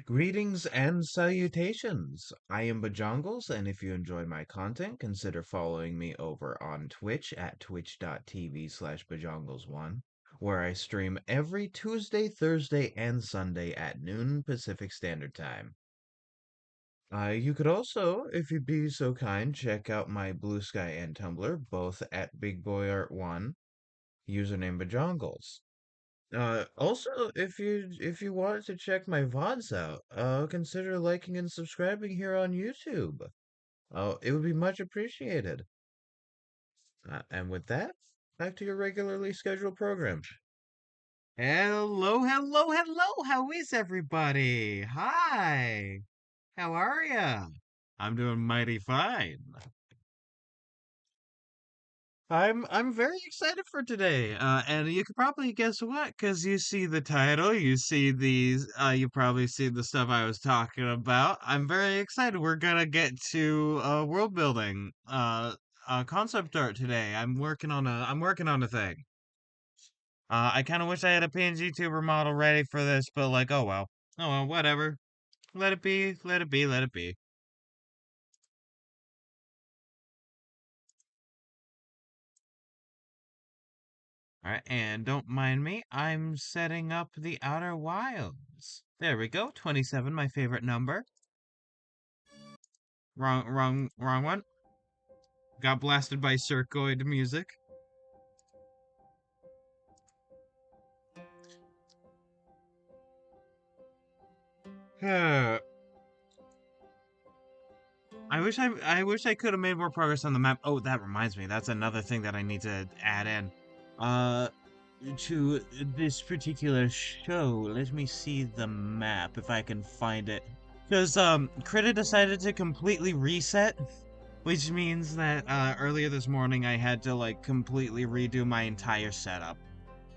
Greetings and salutations. I am Bajongles, and if you enjoy my content, consider following me over on Twitch at twitch.tv/Bajongles1, where I stream every Tuesday, Thursday, and Sunday at noon Pacific Standard Time. You could also, if you'd be so kind, check out my Bluesky and Tumblr, both at BigBoyArt1, username Bajongles. Also, if you wanted to check my VODs out, consider liking and subscribing here on YouTube. It would be much appreciated. And with that, back to your regularly scheduled program. Hello, hello, hello. How is everybody? Hi. How are ya? I'm doing mighty fine. I'm very excited for today. And you could probably guess what, because you see the title, you see you probably see the stuff I was talking about. I'm very excited. We're gonna get to world building, concept art today. I'm working on a thing. I kind of wish I had a PNG tuber model ready for this, but like, oh well, whatever. Let it be, let it be, let it be. All right, and don't mind me, I'm setting up the Outer Wilds. There we go, 27, my favorite number. Wrong one. Got blasted by Circoid music. I wish I could have made more progress on the map. Oh, that reminds me. That's another thing that I need to add in. To this particular show, let me see the map if I can find it. Because Krita decided to completely reset, which means that earlier this morning I had to like completely redo my entire setup.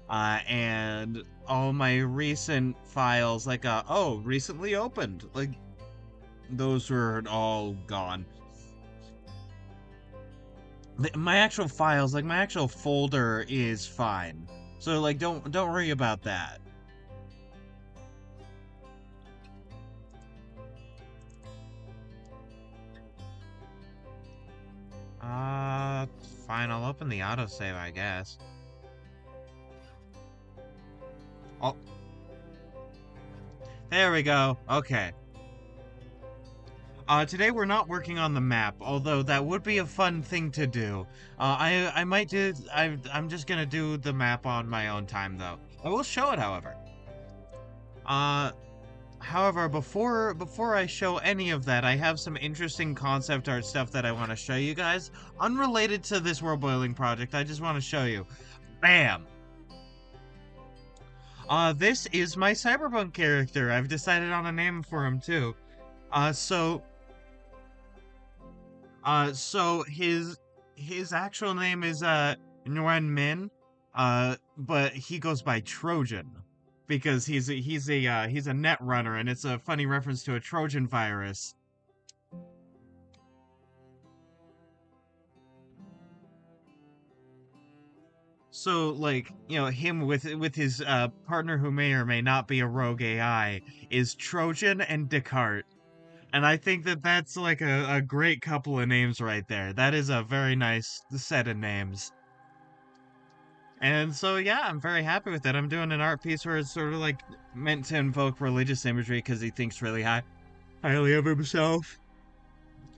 And all my recent files, like recently opened, like those were all gone. My actual files, like my actual folder, is fine. So like, don't worry about that. Fine. I'll open the autosave, I guess. Oh, there we go. Okay. Today we're not working on the map, although that would be a fun thing to do. I might do. I'm just gonna do the map on my own time, though. I will show it, however. However, before I show any of that, I have some interesting concept art stuff that I want to show you guys, unrelated to this world building project. I just want to show you. Bam! This is my cyberpunk character. I've decided on a name for him too. Uh, so, so his actual name is Nguyen Min, but he goes by Trojan because he's a net runner, and it's a funny reference to a Trojan virus. So, like, him with his partner who may or may not be a rogue AI is Trojan and Descartes. And I think that that's like a great couple of names right there. That is a very nice set of names. And so, yeah, I'm very happy with it. I'm doing an art piece where it's sort of like meant to invoke religious imagery because he thinks really highly of himself.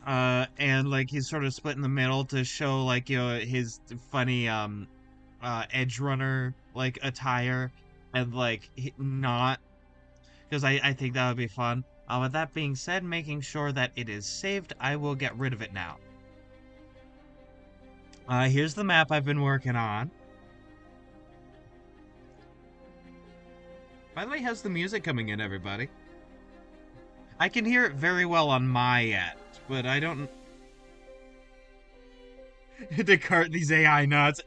And like he's sort of split in the middle to show like his funny edge runner like attire and like not because I think that would be fun. With that being said, making sure that it is saved, I will get rid of it now. Here's the map I've been working on. By the way, how's the music coming in, everybody? I can hear it very well on my end, but I don't. Descartes, these AI nuts.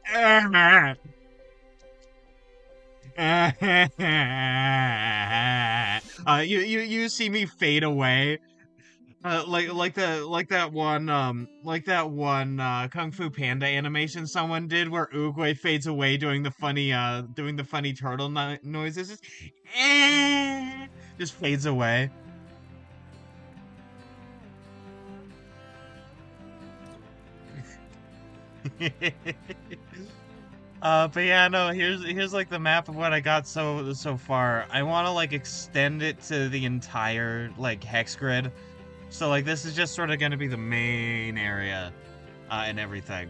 You see me fade away. Like that one Kung Fu Panda animation someone did where Oogway fades away doing the funny turtle noises. Just fades away. But yeah, no, here's like the map of what I got so far. I want to like extend it to the entire like hex grid. So like this is just sort of going to be the main area and everything.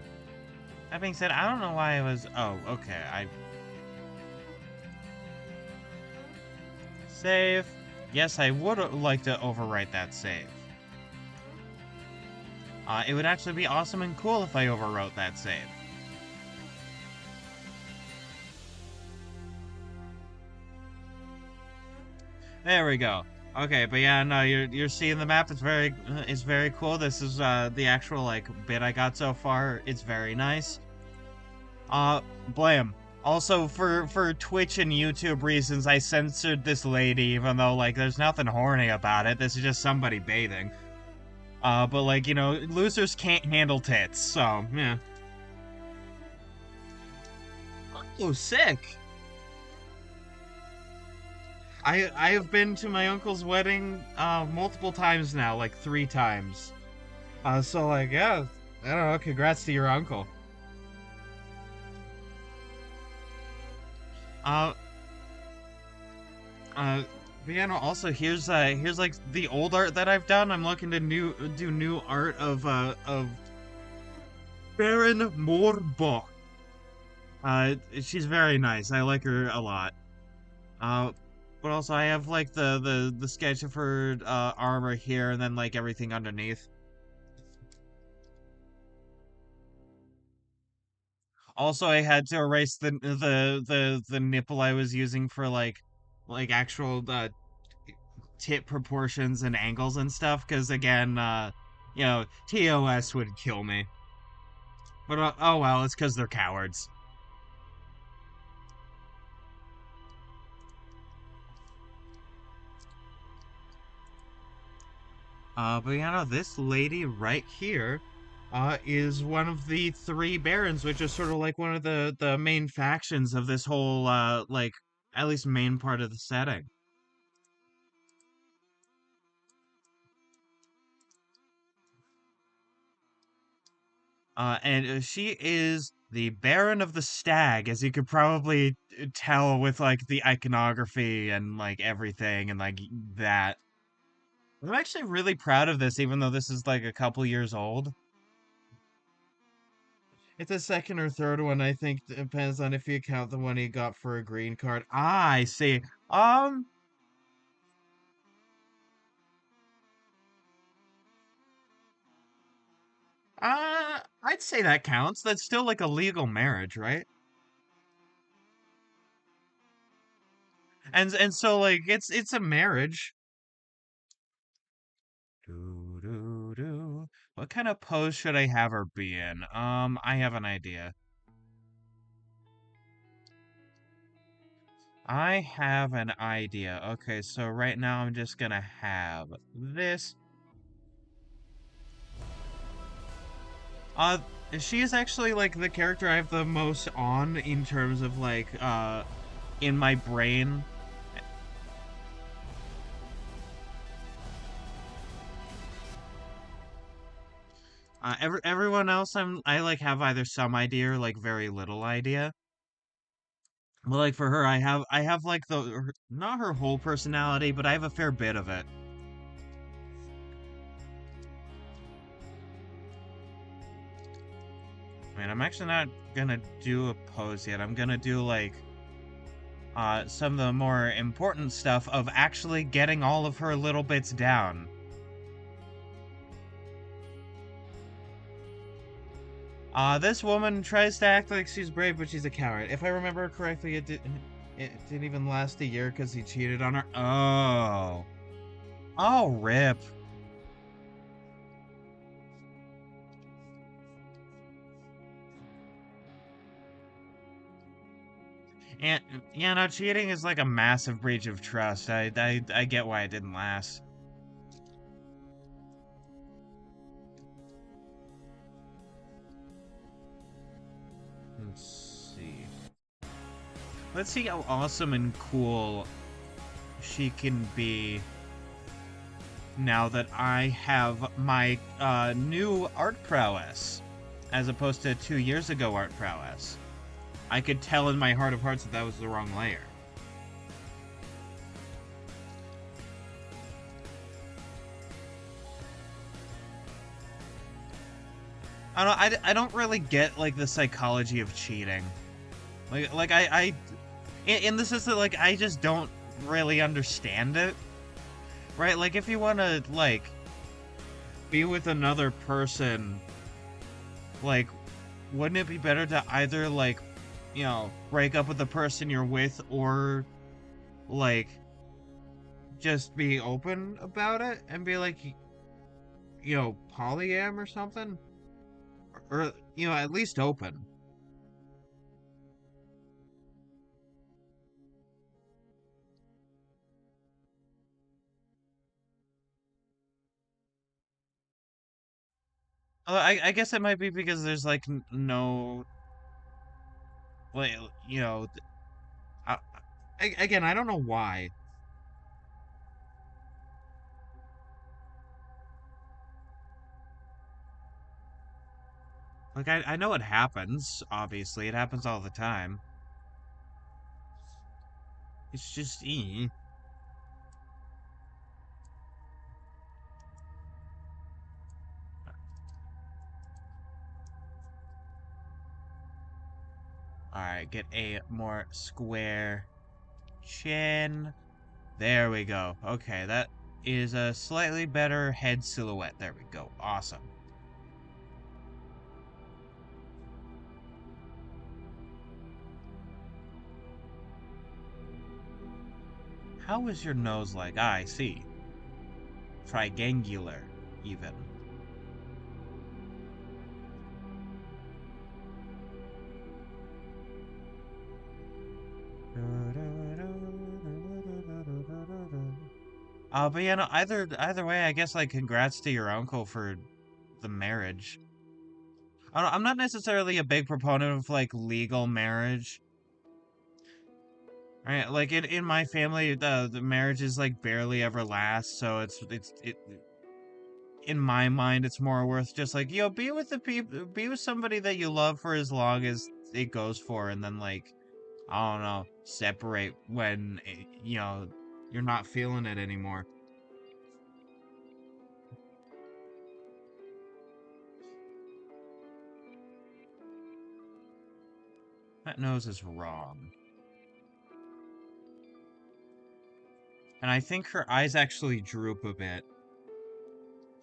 That being said, I don't know why I was oh, okay. I save. Yes, I would like to overwrite that save. It would actually be awesome and cool if I overwrote that save. There we go. Okay, but yeah, no, you're seeing the map. It's very cool. This is the actual like bit I got so far. It's very nice. Blam. Also for Twitch and YouTube reasons, I censored this lady, even though like there's nothing horny about it. This is just somebody bathing. But like losers can't handle tits, so yeah. Oh, sick. I have been to my uncle's wedding multiple times now, like 3 times. So like yeah, I don't know. Congrats to your uncle. Uh, uh, but yeah, no, also here's like the old art that I've done. I'm looking to do new art of Baron Morbo. She's very nice. I like her a lot. Uh, but also I have like the sketch of her armor here, and then like everything underneath. Also, I had to erase the nipple I was using for like actual tip proportions and angles and stuff, because again, TOS would kill me. But oh well, it's because they're cowards. But this lady right here, is one of the 3 barons, which is sort of like one of the main factions of this whole like at least main part of the setting. And she is the Baron of the Stag, as you could probably tell with like the iconography and like everything and like that. I'm actually really proud of this, even though this is like a couple years old. It's a second or third one, I think. Depends on if you count the one he got for a green card. Ah, I see. Um, I'd say that counts. That's still like a legal marriage, right? And so like it's a marriage. Do do do. What kind of pose should I have her be in? I have an idea. I have an idea. Okay, so right now I'm just gonna have this. Uh, she is actually like the character I have the most on in terms of like in my brain. Everyone else I like have either some idea or like very little idea. But like for her, I have like not her whole personality, but I have a fair bit of it. Man, I'm actually not gonna do a pose yet. I'm gonna do like some of the more important stuff of actually getting all of her little bits down. This woman tries to act like she's brave, but she's a coward. If I remember correctly, it didn't even last a year because he cheated on her. Oh. Oh, rip. And yeah, no, cheating is like a massive breach of trust. I get why it didn't last. Let's see. Let's see how awesome and cool she can be now that I have my new art prowess, as opposed to 2 years ago art prowess. I could tell in my heart of hearts that that was the wrong layer. I don't really get like the psychology of cheating. Like in the sense that like I just don't really understand it. Right? Like if you want to like be with another person, like wouldn't it be better to either like, break up with the person you're with or like just be open about it and be like, polyam or something? Or at least open. I guess it might be because there's like no, like, I, again, I don't know why. Like, I know it happens, obviously. It happens all the time. It's just, Alright, get a more square chin. There we go. Okay, that is a slightly better head silhouette. There we go. Awesome. How is your nose like? Ah, I see. Triangular, even. But yeah, no, either way, I guess like congrats to your uncle for the marriage. I'm not necessarily a big proponent of like legal marriage. Right? Like in my family, the marriage is like barely ever lasts, so it in my mind it's more worth just like, be with the people, be with somebody that you love for as long as it goes for, and then like, I don't know, separate when you're not feeling it anymore. That nose is wrong. And I think her eyes actually droop a bit.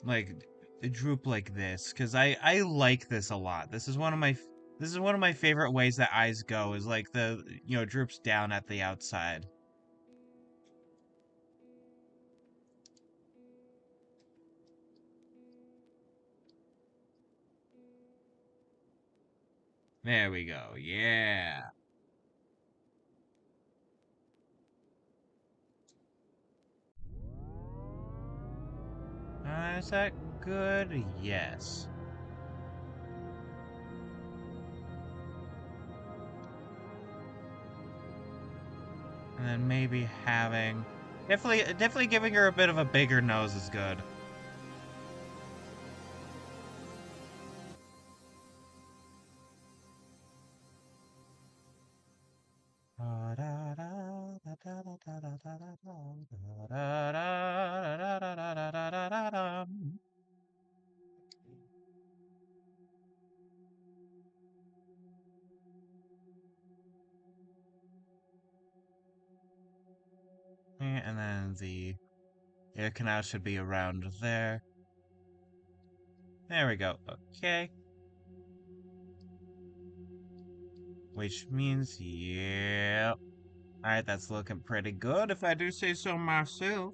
Like, they droop like this. Because I like this a lot. This is one of my favorite ways that eyes go, is like the, droops down at the outside. There we go. Yeah. Is that good? Yes. And then maybe having... Definitely giving her a bit of a bigger nose is good. And then the ear canal should be around there. There we go. Okay. Which means, yeah. Alright, that's looking pretty good if I do say so myself.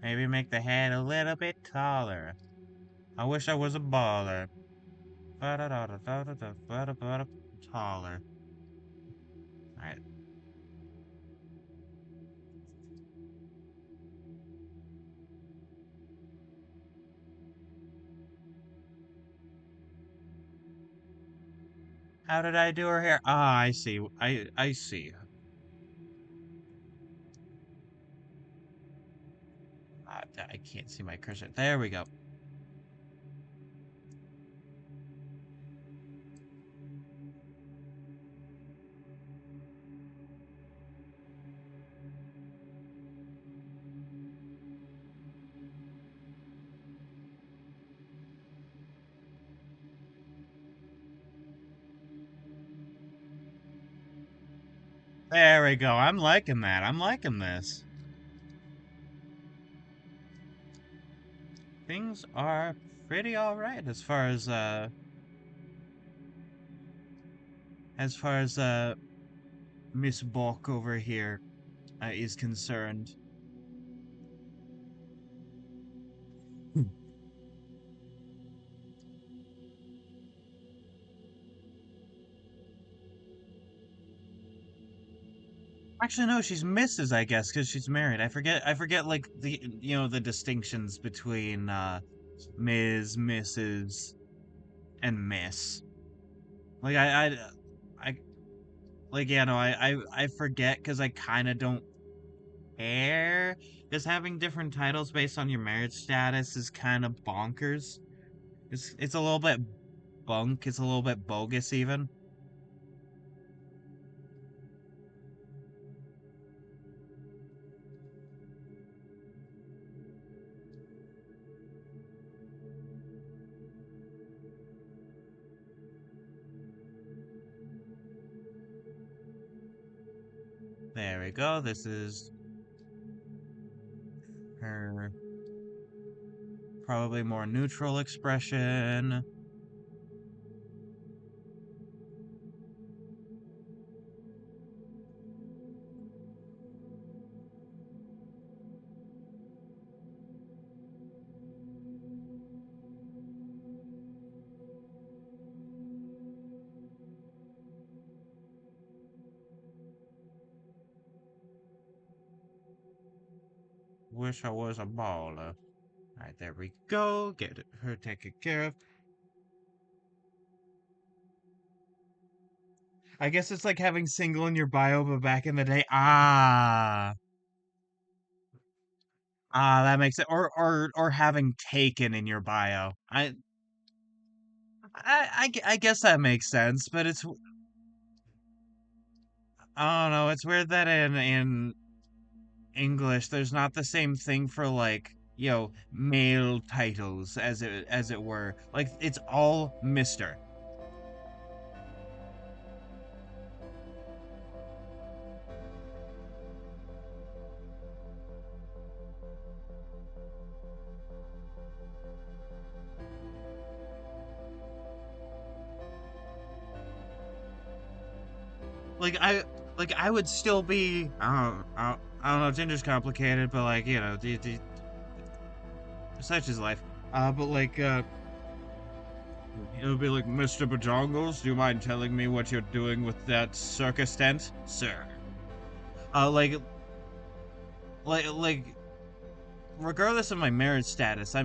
Maybe make the head a little bit taller. I wish I was a baller. Taller. Alright. How did I do her hair? Ah, I see. I see. I can't see my cursor. There we go. There we go. I'm liking that. I'm liking this. Things are pretty alright as far as Miss Balk over here is concerned. Actually, no, she's Mrs., I guess, because she's married. I forget, like, the distinctions between, Ms., Mrs., and Miss. Like, I like, yeah, no, I forget, because I kind of don't care. Because having different titles based on your marriage status is kind of bonkers. It's a little bit bunk, it's a little bit bogus, even. There we go, this is her probably more neutral expression. Wish I was a baller. Alright, there we go. Get her taken care of. I guess it's like having single in your bio, but back in the day. That makes it. Or having taken in your bio. I guess that makes sense, but I don't know. It's weird that in English there's not the same thing for, like, male titles as it were. Like, it's all Mister. Like I would still be. I don't know. Gender's complicated, but, like, such is life. But, like, It would be like, Mr. Bajongles, do you mind telling me what you're doing with that circus tent, sir? Uh, like, like, regardless of my marriage status, I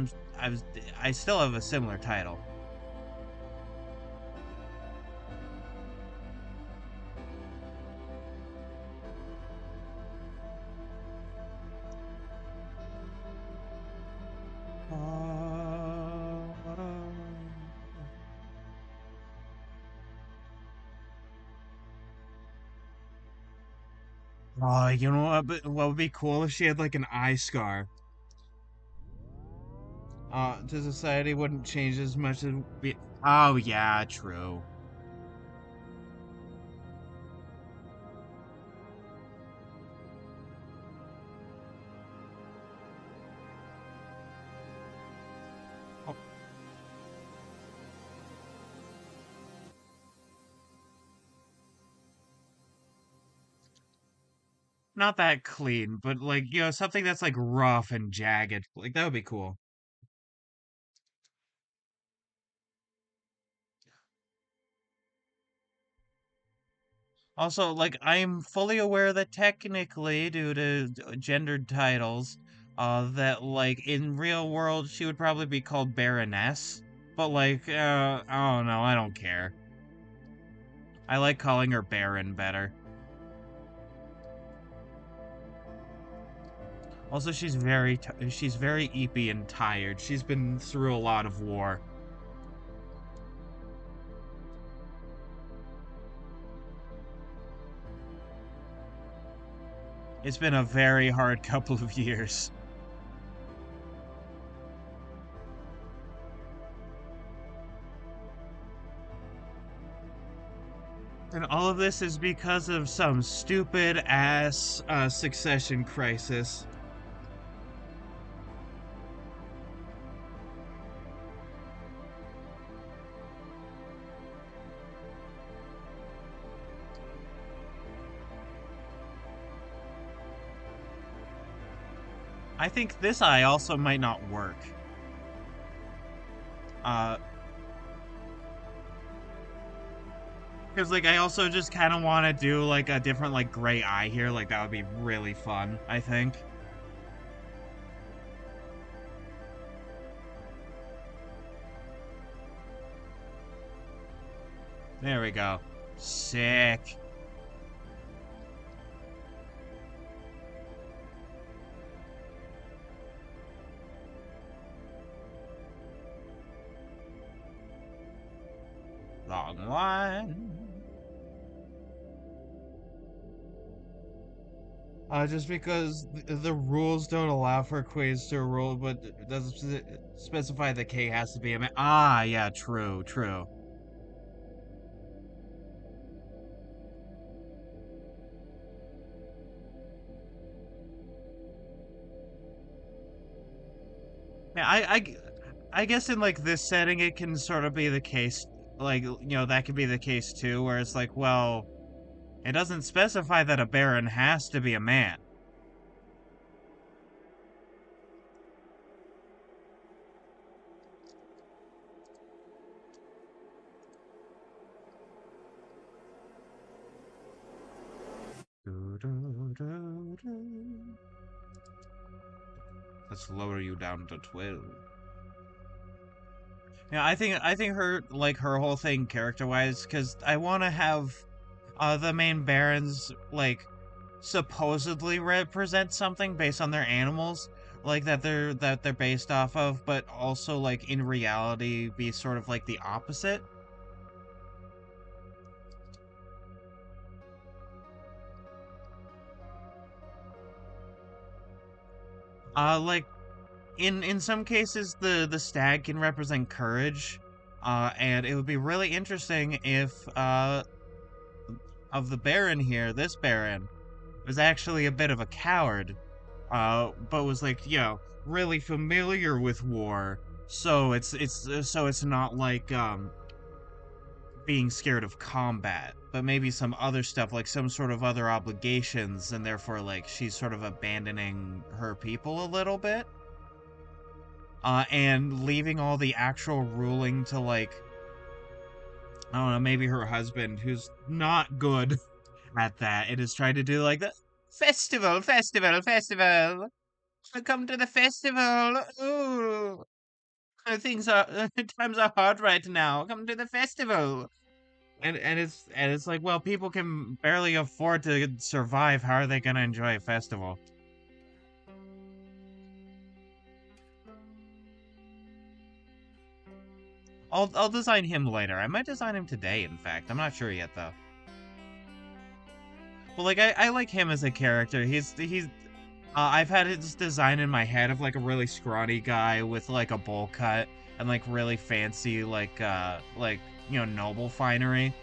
was, I still have a similar title. Oh, you know what would be cool if she had like an eye scar? To society wouldn't change as much as be. Oh yeah, true. Oh, not that clean, but like something that's like rough and jagged. Like that would be cool. Also, like I'm fully aware that technically, due to gendered titles, that like in real world she would probably be called Baroness. But like, I don't know. I don't care. I like calling her Baron better. Also, she's very eepy and tired. She's been through a lot of war. It's been a very hard couple of years. And all of this is because of some stupid ass succession crisis. I think this eye also might not work. Uh, because like I also just kind of want to do like a different like gray eye here. Like that would be really fun, I think. There we go. Sick. Long line. Just because the rules don't allow for queens to rule, but it doesn't specify the K has to be a man. Ah, yeah, true, true. Yeah, I guess in like this setting, it can sort of be the case. Like, that could be the case too, where it's like, well, it doesn't specify that a baron has to be a man. Let's lower you down to 12. Yeah, I think her whole thing character wise, because I want to have the main barons like supposedly represent something based on their animals, like that they're based off of, but also like in reality be sort of like the opposite. Like in some cases the stag can represent courage, and it would be really interesting if of the baron here, this baron was actually a bit of a coward, but was like, really familiar with war. So it's not like being scared of combat, but maybe some other stuff like some sort of other obligations, and therefore like she's sort of abandoning her people a little bit, and leaving all the actual ruling to like I don't know, maybe her husband, who's not good at that, and is trying to do like the festival, festival, festival. Come to the festival. Ooh, things are times are hard right now. Come to the festival. And it's like, well, people can barely afford to survive. How are they gonna enjoy a festival? I'll design him later. I might design him today, in fact. I'm not sure yet though. Well, like I like him as a character. He's I've had his design in my head of like a really scrawny guy with like a bowl cut and like really fancy like noble finery.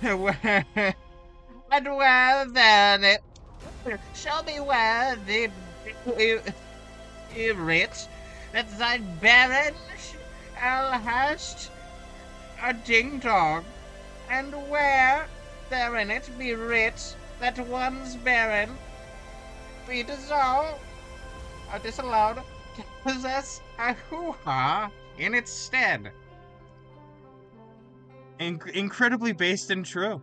And well then, show me where the rich that thy baron hast a ding dong, and where there in it be writ that one's baron be dissolved or disallowed to possess a hoo-ha in its stead. Incredibly based and true.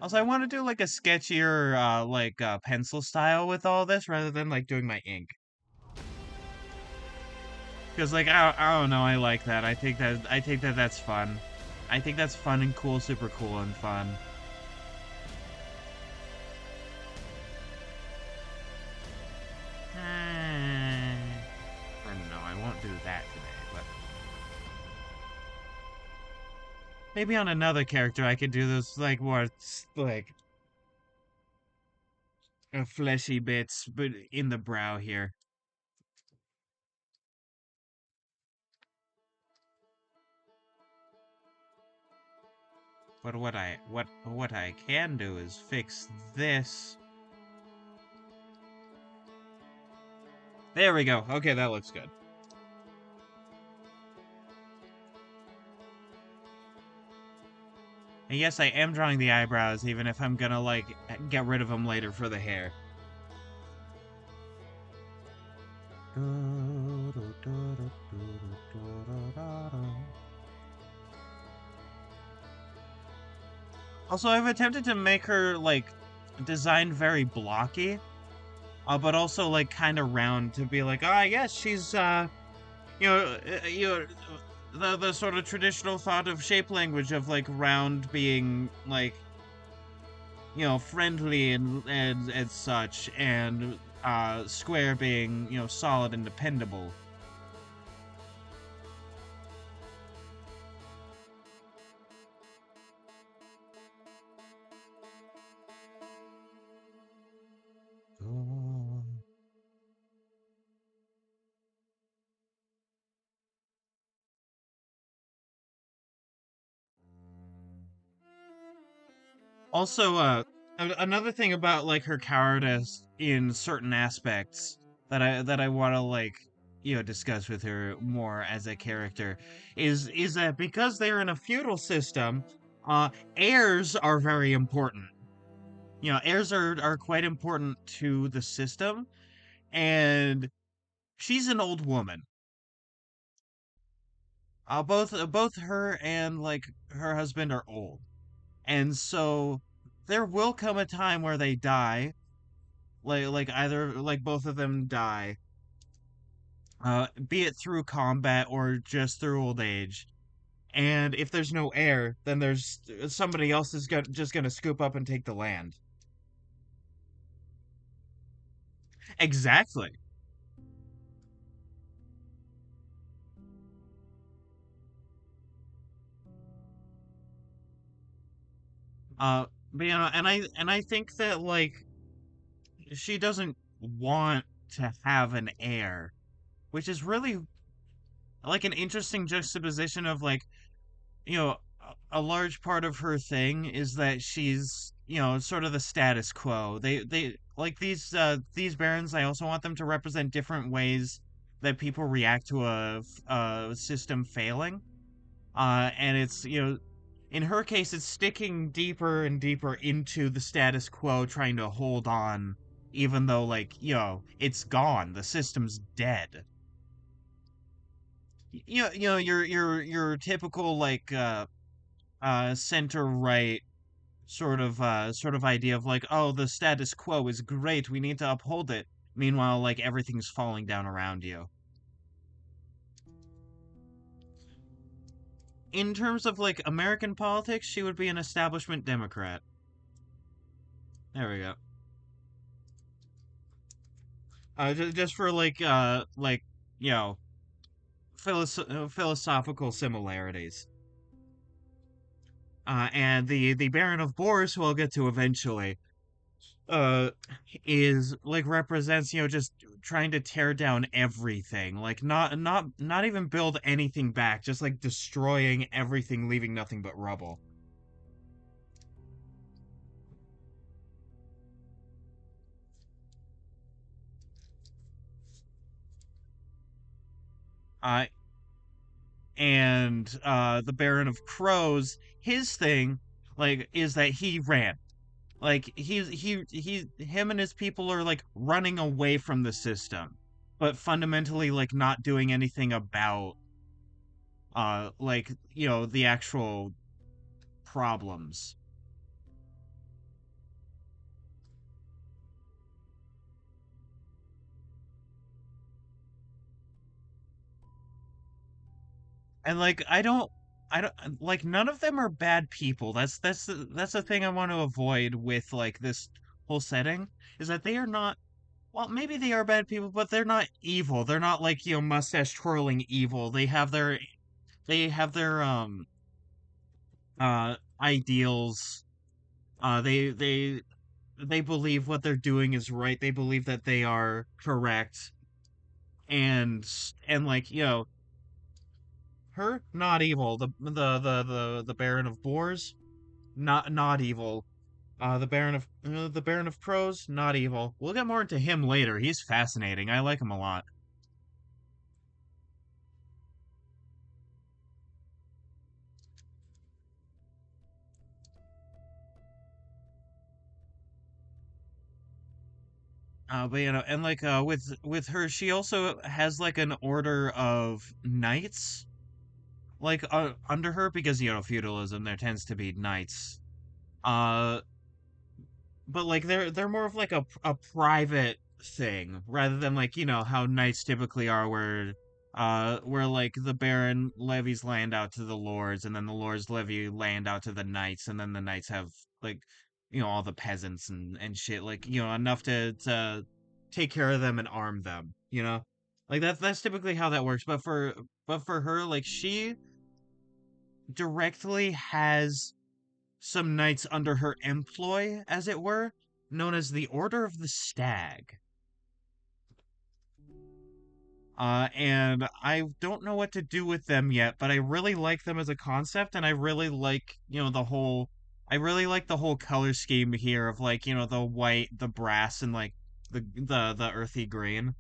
Also, I want to do like a sketchier, pencil style with all this rather than like doing my ink. Because like I don't know, I like that. I think that that's fun. I think that's fun and cool, super cool and fun. I don't know. I won't do that today, but maybe on another character I could do this like more like fleshy bits, but in the brow here. But what I can do is fix this. There we go. Okay, that looks good. And yes, I am drawing the eyebrows, even if I'm gonna like get rid of them later for the hair. Also, I've attempted to make her like designed very blocky, but also like kind of round to be like, ah, yes, she's you know, the sort of traditional thought of shape language of like round being like friendly and such, and square being solid and dependable. Also, another thing about like her cowardice in certain aspects that I want to like discuss with her more as a character is that because they're in a feudal system, uh, heirs are very important. Heirs are quite important to the system, and she's an old woman. Both her and like her husband are old, and so there will come a time where they die, like either like both of them die, be it through combat or just through old age. And if there's no heir, then there's somebody else is just gonna scoop up and take the land. Exactly. But and I think that like she doesn't want to have an heir, which is really like an interesting juxtaposition of like, you know, a large part of her thing is that she's, sort of the status quo. They like these barons. I also want them to represent different ways that people react to a system failing. And it's, in her case, it's sticking deeper and deeper into the status quo, trying to hold on, even though, like, it's gone. The system's dead. Your typical like center right sort of idea of like, oh, the status quo is great, we need to uphold it. Meanwhile, like everything's falling down around you. In terms of like American politics, she would be an establishment Democrat. There we go. Just for like you know philosophical similarities. And the Baron of Boars, who I'll get to eventually, uh is like represents, just trying to tear down everything, like not even build anything back, just like destroying everything, leaving nothing but rubble. uh and the Baron of Crows, his thing, like, is that he ran, like him and his people are like running away from the system, but fundamentally like not doing anything about like, the actual problems. And like I don't like, none of them are bad people. That's the thing I want to avoid with like this whole setting, is that they are not, well, maybe they are bad people, but they're not evil. They're not like, mustache twirling evil. They have their ideals. They believe what they're doing is right. They believe that they are correct. And like, her, not evil. The Baron of Boars, not evil. The Baron of Crows, not evil. We'll get more into him later. He's fascinating. I like him a lot. But and like with her, she also has like an order of knights like under her, because feudalism, there tends to be knights. Uh, but like they're more of like a private thing, rather than like, how knights typically are, where like the baron levies land out to the lords, and then the lords levy land out to the knights, and then the knights have like, all the peasants and shit, like, enough to take care of them and arm them, like that's typically how that works. But for her, like, she directly has some knights under her employ, as it were, known as the Order of the Stag. And I don't know what to do with them yet, but I really like them as a concept, and I really like, I really like the whole color scheme here of like, the white, the brass, and like the earthy green.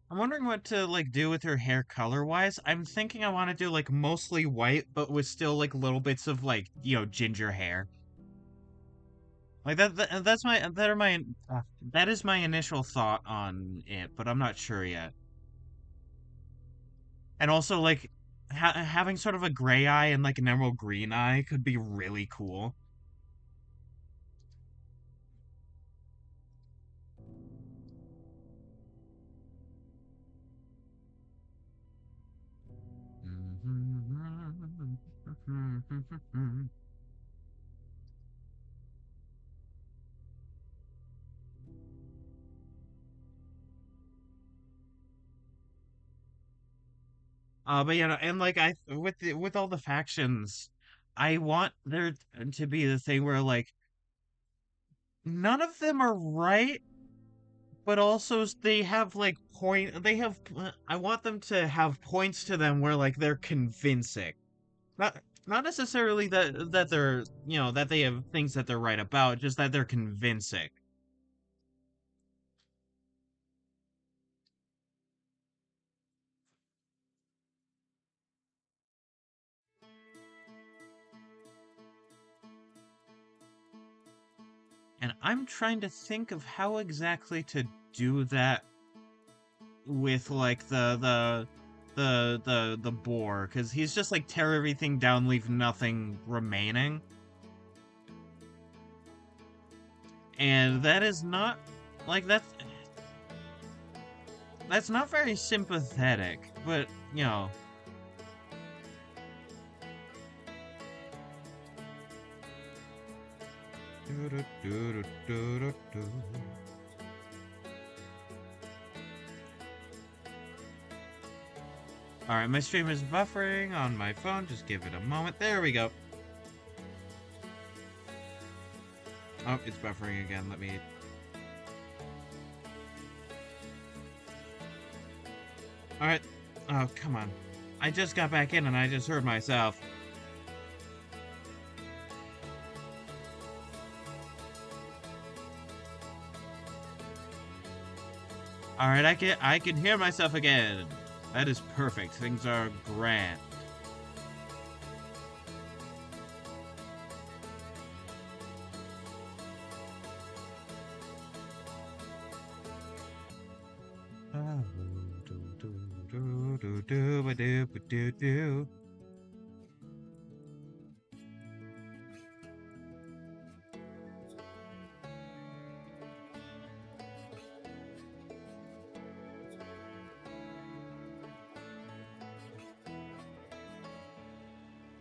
I'm wondering what to like do with her hair color wise. I'm thinking I want to do like mostly white, but with still like little bits of like, ginger hair. Like that's my that are my that is my initial thought on it, but I'm not sure yet. And also like having sort of a gray eye and like an emerald green eye could be really cool. But and like with all the factions, I want there to be the thing where like none of them are right, but also they have like I want them to have points to them where like they're convincing. Not necessarily that they're, that they have things that they're right about, just that they're convincing. And I'm trying to think of how exactly to do that with like the boar, because he's just like tear everything down, leave nothing remaining. And that is not like that's not very sympathetic, but all right, my stream is buffering on my phone. Just give it a moment. There we go. Oh, it's buffering again. Let me. All right. Oh, come on. I just got back in and I just heard myself. All right, I can hear myself again. That is perfect. Things are grand.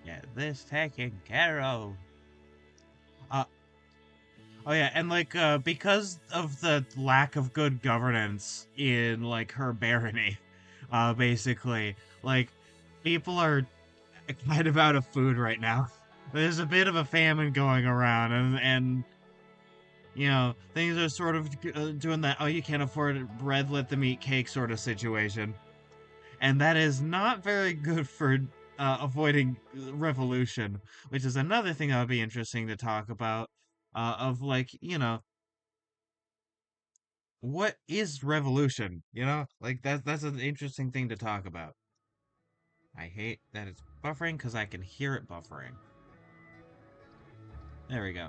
Yeah, this taken care of. Uh, oh yeah, and like because of the lack of good governance in like her barony, basically, like people are kind of out of food right now. There's a bit of a famine going around, and things are sort of doing that. Oh, you can't afford bread, let them eat cake sort of situation, and that is not very good for avoiding revolution, which is another thing that would be interesting to talk about. Of like, what is revolution? Like that's an interesting thing to talk about. I hate that it's buffering because I can hear it buffering. There we go.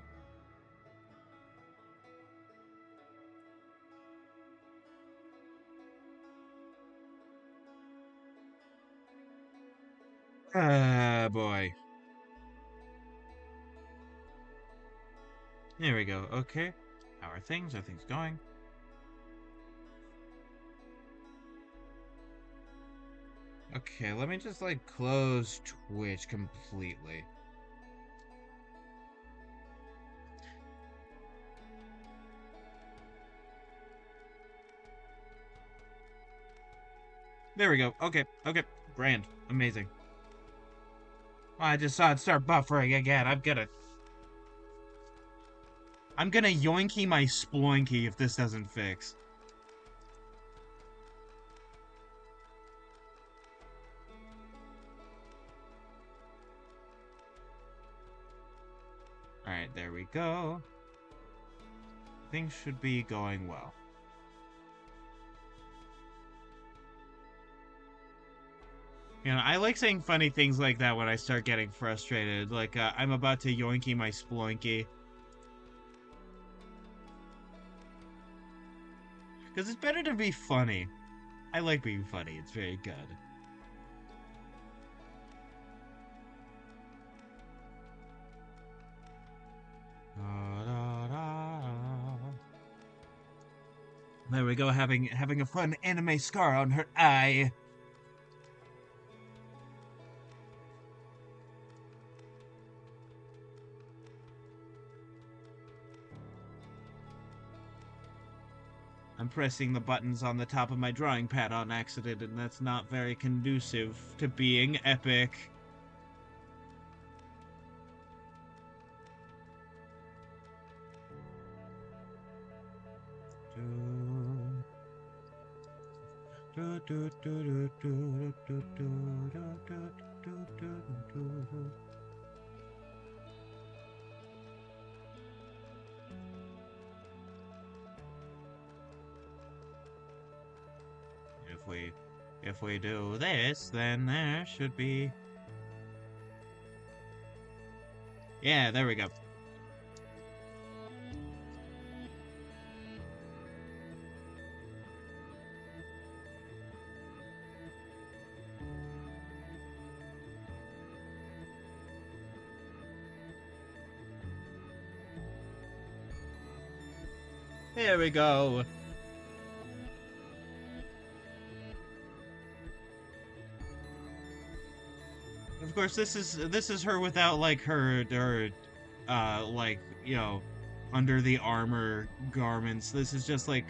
Ah, boy. There we go. Okay. How are things? Are things going? Okay, let me just like close Twitch completely. There we go. Okay, okay. Grand. Amazing. I just saw it start buffering again. I'm gonna yoinky my sploinky if this doesn't fix. Alright, there we go. Things should be going well. I like saying funny things like that when I start getting frustrated. Like, I'm about to yoinky my sploinky. Because it's better to be funny. I like being funny. It's very good. There we go, having a fun anime scar on her eye. pressing the buttons on the top of my drawing pad on accident, and that's not very conducive to being epic. If we do this, then there should be... Yeah, there we go. There we go. Of course, this is her without like her like, you know, under the armor garments. This is just like,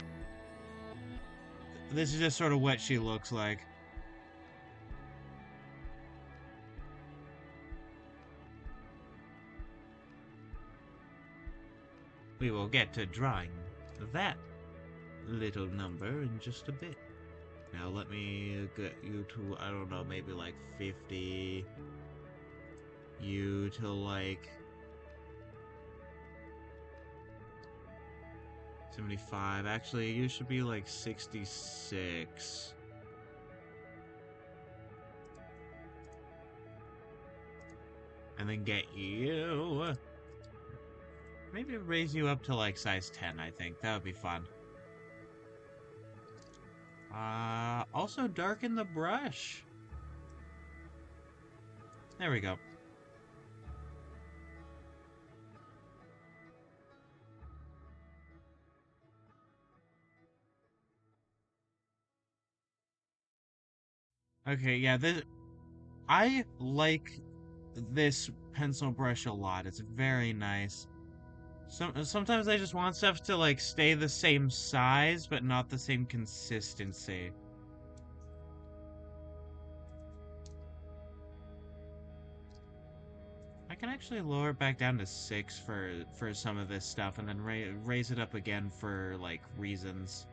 this is just sort of what she looks like. We will get to drawing that little number in just a bit. Now let me get you to, I don't know, maybe like 50. You to like 75. Actually, you should be like 66. And then get you... Maybe raise you up to like size 10, I think. That would be fun. Also darken the brush. There we go. Okay, yeah, I like this pencil brush a lot. It's very nice. Sometimes I just want stuff to like stay the same size, but not the same consistency. I can actually lower it back down to 6 for some of this stuff, and then raise it up again for like reasons.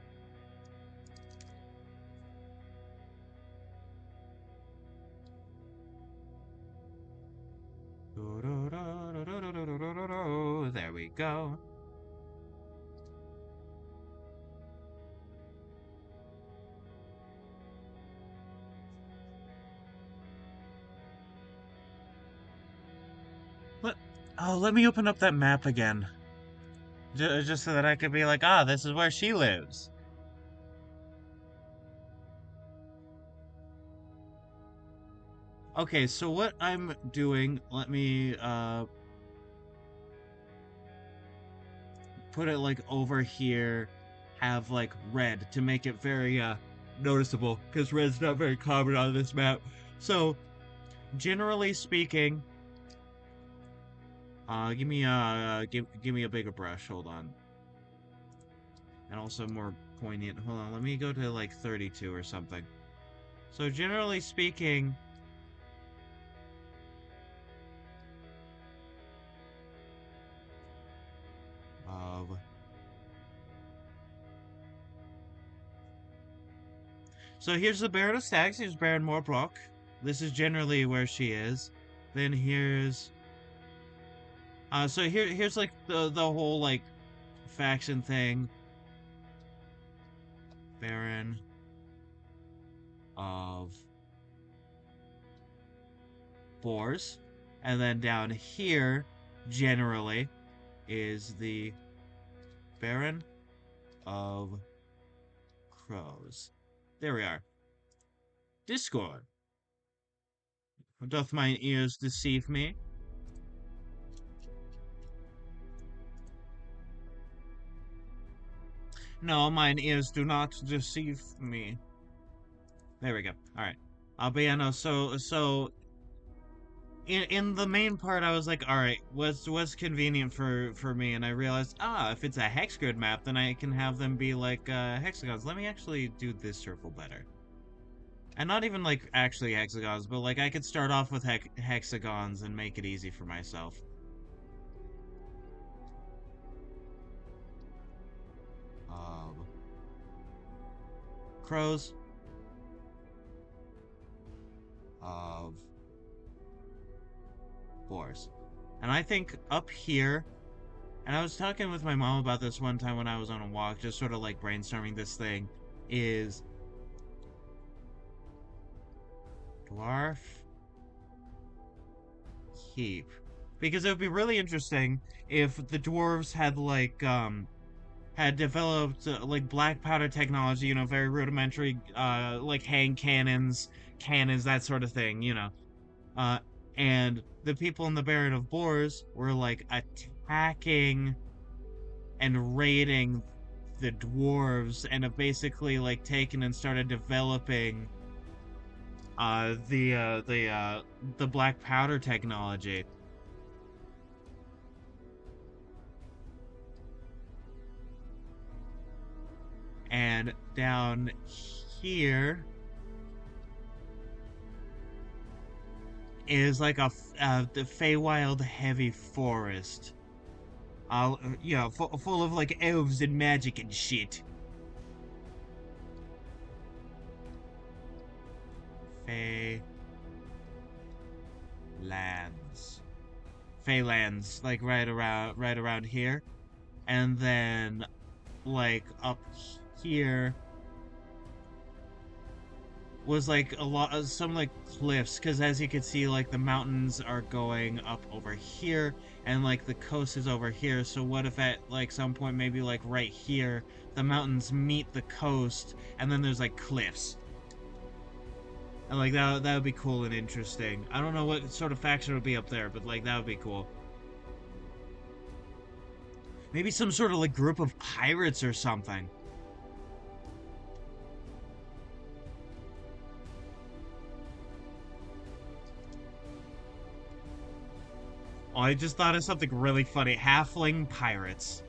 There we go. Let me open up that map again. Just so that I could be like, ah, this is where she lives. Okay, so what I'm doing, let me, put it like over here, have like red to make it very, noticeable, because red's not very common on this map. So, generally speaking, give me a bigger brush, hold on. And also more poignant, hold on, let me go to like 32 or something. So generally speaking, so here's the Baron of Stags, here's Baron Morbrock. This is generally where she is. Then here's... so here's like the whole like faction thing. Baron of Boars. And then down here, generally, is the Baron of Crows. There we are. Discord. Doth mine ears deceive me? No, mine ears do not deceive me. There we go. Alright. But yeah, no, so in the main part, I was like, all right, what's convenient for me? And I realized, if it's a hex grid map, then I can have them be like hexagons. Let me actually do this circle better. And not even like actually hexagons, but like I could start off with hexagons and make it easy for myself. Um, Crows of boars. And I think up here, and I was talking with my mom about this one time when I was on a walk, just sort of like brainstorming this thing, is dwarf keep. Because it would be really interesting if the dwarves had had developed like black powder technology, very rudimentary, like hand cannons, that sort of thing, Uh, and the people in the Baron of Boars were like attacking and raiding the dwarves and have basically like taken and started developing the black powder technology. And down here is like the Feywild heavy forest. Full of like elves and magic and shit. Fey lands. Feylands, like right around here. And then like up here was like a lot of some like cliffs, because as you can see, like the mountains are going up over here and like the coast is over here. So what if at like some point, maybe like right here, the mountains meet the coast and then there's like cliffs, and like that would be cool and interesting. I don't know what sort of faction would be up there, but like that would be cool. Maybe some sort of like group of pirates or something. Oh, I just thought of something really funny. Halfling pirates.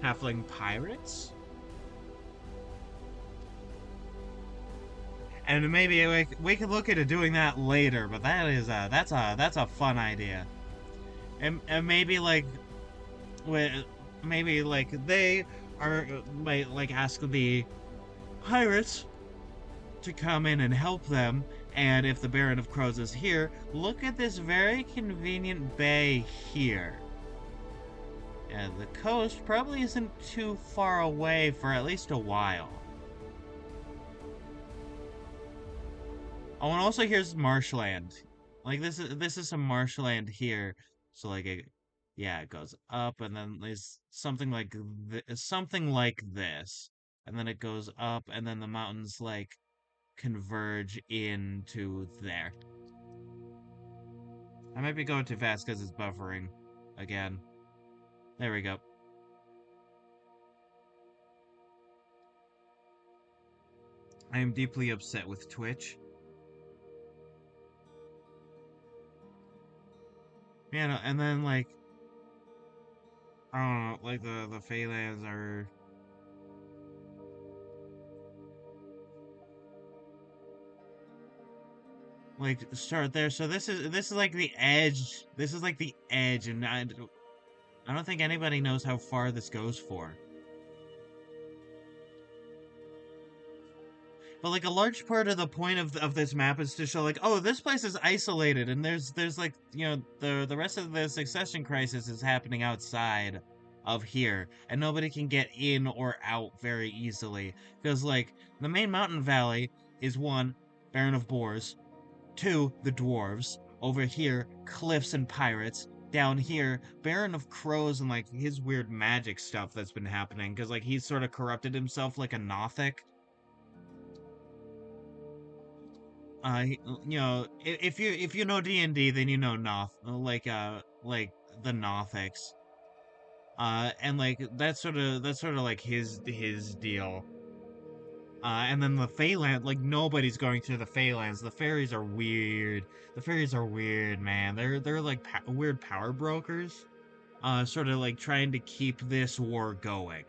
Halfling pirates? And maybe we could look into doing that later, but that's a fun idea. And maybe like maybe like they are might like ask the pirates to come in and help them. And if the Baron of Crows is here, look at this very convenient bay here. And the coast probably isn't too far away for at least a while. Oh, and also here's marshland. Like this is some marshland here. So like yeah, it goes up and then there's something like this. And then it goes up and then the mountains like converge into there. I might be going too fast because it's buffering again. There we go. I am deeply upset with Twitch. Yeah, no, and then like I don't know, like the Phalanx are like start there. So this is like the edge. This is like the edge, and I don't think anybody knows how far this goes for. But like a large part of the point of this map is to show like, oh, this place is isolated, and there's like the rest of the succession crisis is happening outside of here, and nobody can get in or out very easily because like the main mountain valley is one, Baron of Boars, two, the dwarves, over here cliffs and pirates. Down here, Baron of Crows and like his weird magic stuff that's been happening because like he's sort of corrupted himself like a Nothic. if you know D&D, then you know Noth, like the Nothics. And like that's sort of like his deal. And then the Feyland, like nobody's going to the Feylands. The fairies are weird. The fairies are weird, man. They're like weird power brokers. Sort of like trying to keep this war going.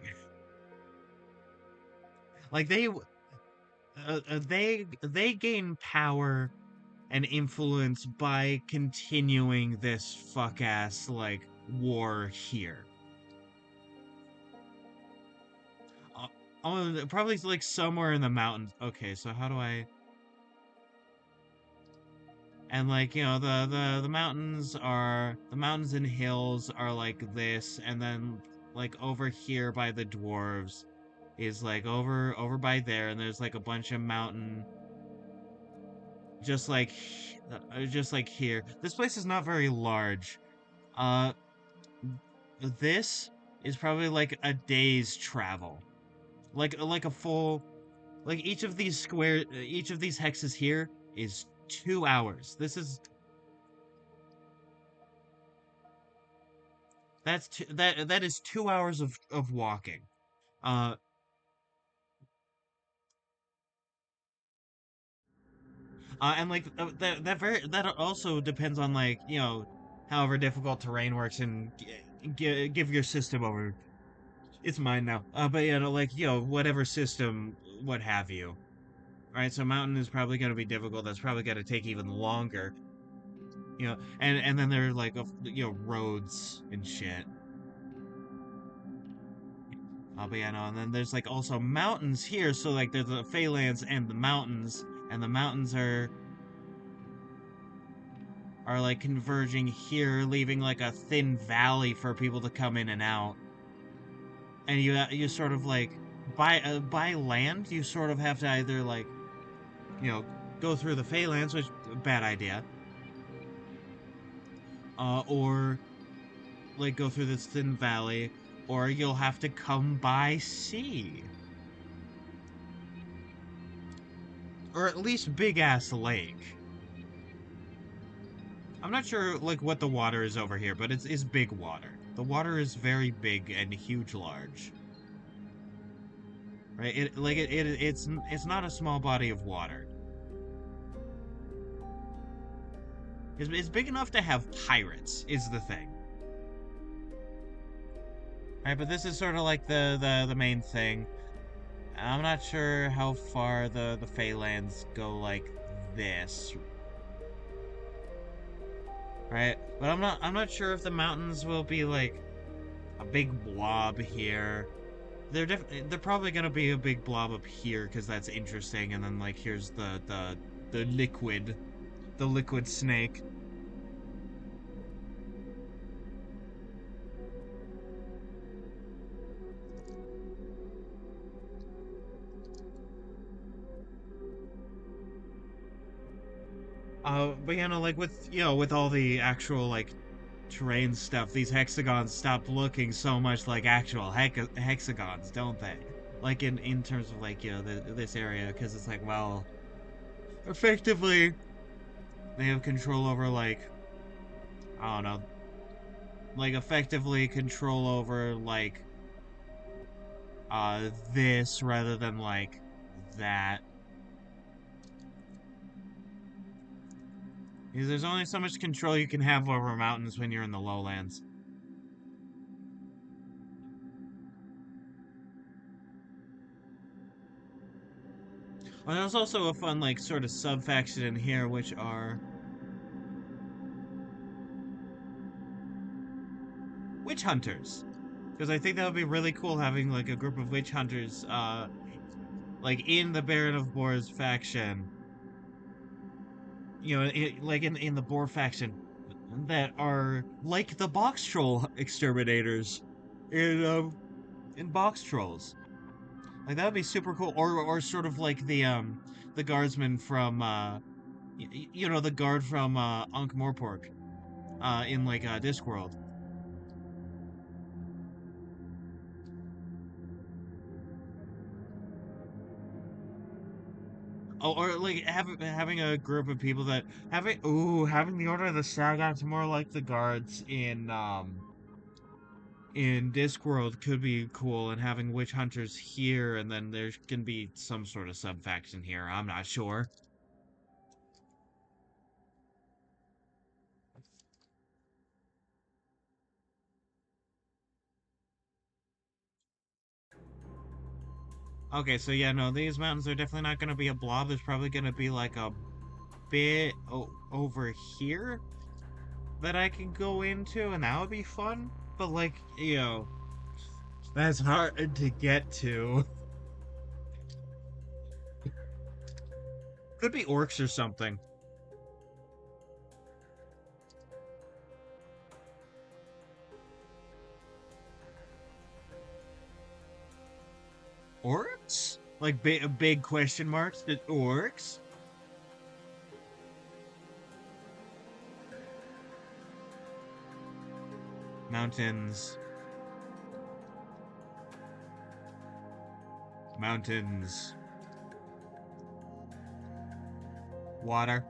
Like they gain power and influence by continuing this fuck ass like war here. Uh, oh, probably like somewhere in the mountains. Okay, so how do I? And like the mountains and hills are like this, and then like over here by the dwarves is like over by there, and there's like a bunch of mountain just like just like here. This place is not very large. Uh, this is probably like a day's travel. Like a full like each of these hexes here is 2 hours. That is 2 hours of walking. Uh, and like that also depends on like however difficult terrain works and give your system over. It's mine now. But like whatever system, what have you. All right, so mountain is probably going to be difficult. That's probably going to take even longer. And then there are like roads and shit. But and then there's like also mountains here. So like there's the Phalanx and the mountains are like converging here, leaving like a thin valley for people to come in and out. And you sort of like by land, you sort of have to either like you know go through the Phalanx, which bad idea, or like go through this thin valley, or you'll have to come by sea, or at least big ass lake. I'm not sure like what the water is over here, but it's big water. The water is very big and huge, large. Right? It's not a small body of water. It's big enough to have pirates. Is the thing. Right? But this is sort of like the main thing. I'm not sure how far the Phalanx go like this. Right? But I'm not sure if the mountains will be like a big blob here. They're probably gonna be a big blob up here because that's interesting, and then like here's the liquid snake. But like with all the actual like terrain stuff, these hexagons stop looking so much like actual hexagons, don't they? Like in terms of like this area, because it's like well, effectively they have control over like I don't know, like effectively control over like this rather than like that. Because there's only so much control you can have over mountains when you're in the lowlands. Well, there's also a fun like sort of sub faction in here, which are witch hunters. Because I think that would be really cool having like a group of witch hunters, like in the Baron of Boar's faction. Like in the Boar faction, that are like the box troll exterminators in box trolls. Like that would be super cool. Or sort of like the guardsman from the guard from Ankh Morpork in like Discworld. or like having a group of people that having the Order of the Sagoths more like the guards in Discworld could be cool, and having witch hunters here, and then there can be some sort of sub faction here. I'm not sure. Okay, so yeah, no, these mountains are definitely not going to be a blob. There's probably going to be like a bit over here that I can go into, and that would be fun. But like, that's hard to get to. Could be orcs or something. Orcs? Like big question marks? The orcs? Mountains. Mountains. Water.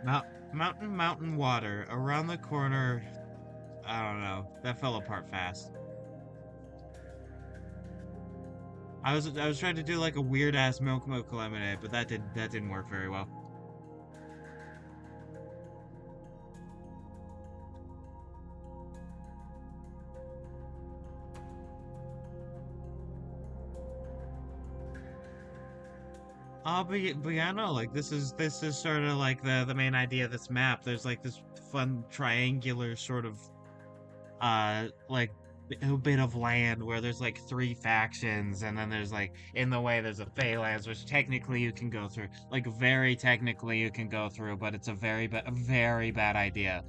Mount, mountain, water. Around the corner. I don't know. That fell apart fast. I was trying to do like a weird ass milk lemonade, but that didn't work very well. But yeah, no, like this is sort of like the main idea of this map. There's like this fun triangular sort of like a bit of land where there's like three factions, and then there's like in the way there's a phalanx, which technically you can go through. Like very technically you can go through, but it's a very bad idea.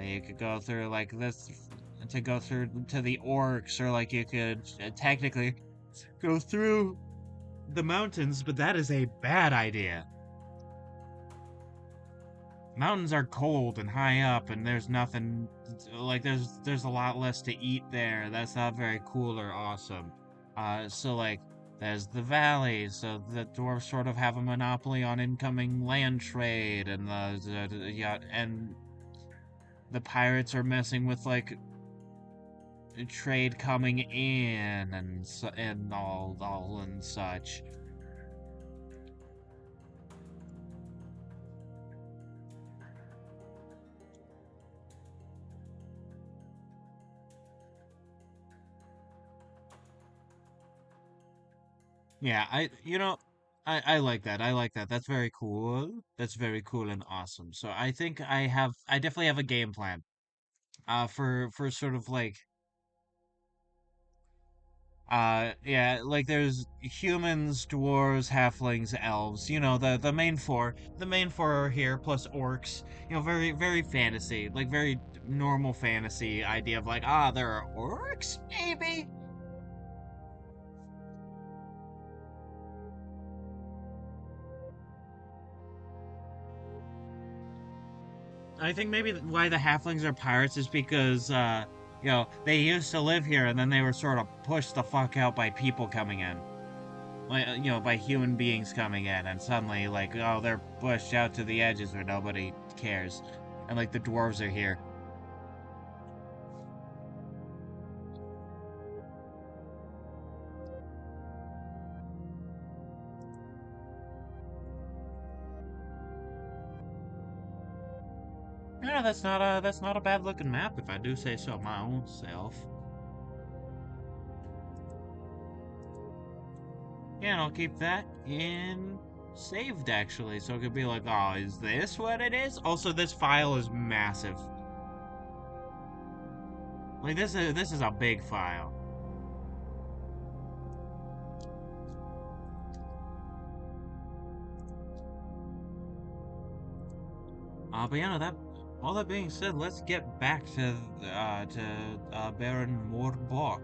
You could go through like this to go through to the orcs, or like you could technically go through the mountains, but that is a bad idea. Mountains are cold and high up, and there's nothing like there's a lot less to eat there. That's not very cool or awesome. So like there's the valley, so the dwarves sort of have a monopoly on incoming land trade, and yeah, and the pirates are messing with like trade coming in and all and such. Yeah, I like that. I like that. That's very cool. That's very cool and awesome. So I definitely have a game plan. For sort of like yeah, like there's humans, dwarves, halflings, elves. The main four are here plus orcs. Very fantasy, like very normal fantasy idea of like there are orcs maybe. I think maybe why the halflings are pirates is because they used to live here, and then they were sort of pushed the fuck out by people coming in. Like by human beings coming in, and suddenly like they're pushed out to the edges where nobody cares. And like the dwarves are here. Yeah, that's not a bad looking map if I do say so my own self. Yeah, and I'll keep that in saved actually, so it could be like, oh, is this what it is? Also, this file is massive. Like this is a big file. But yeah, no, that all that being said, let's get back to Baron Morbok.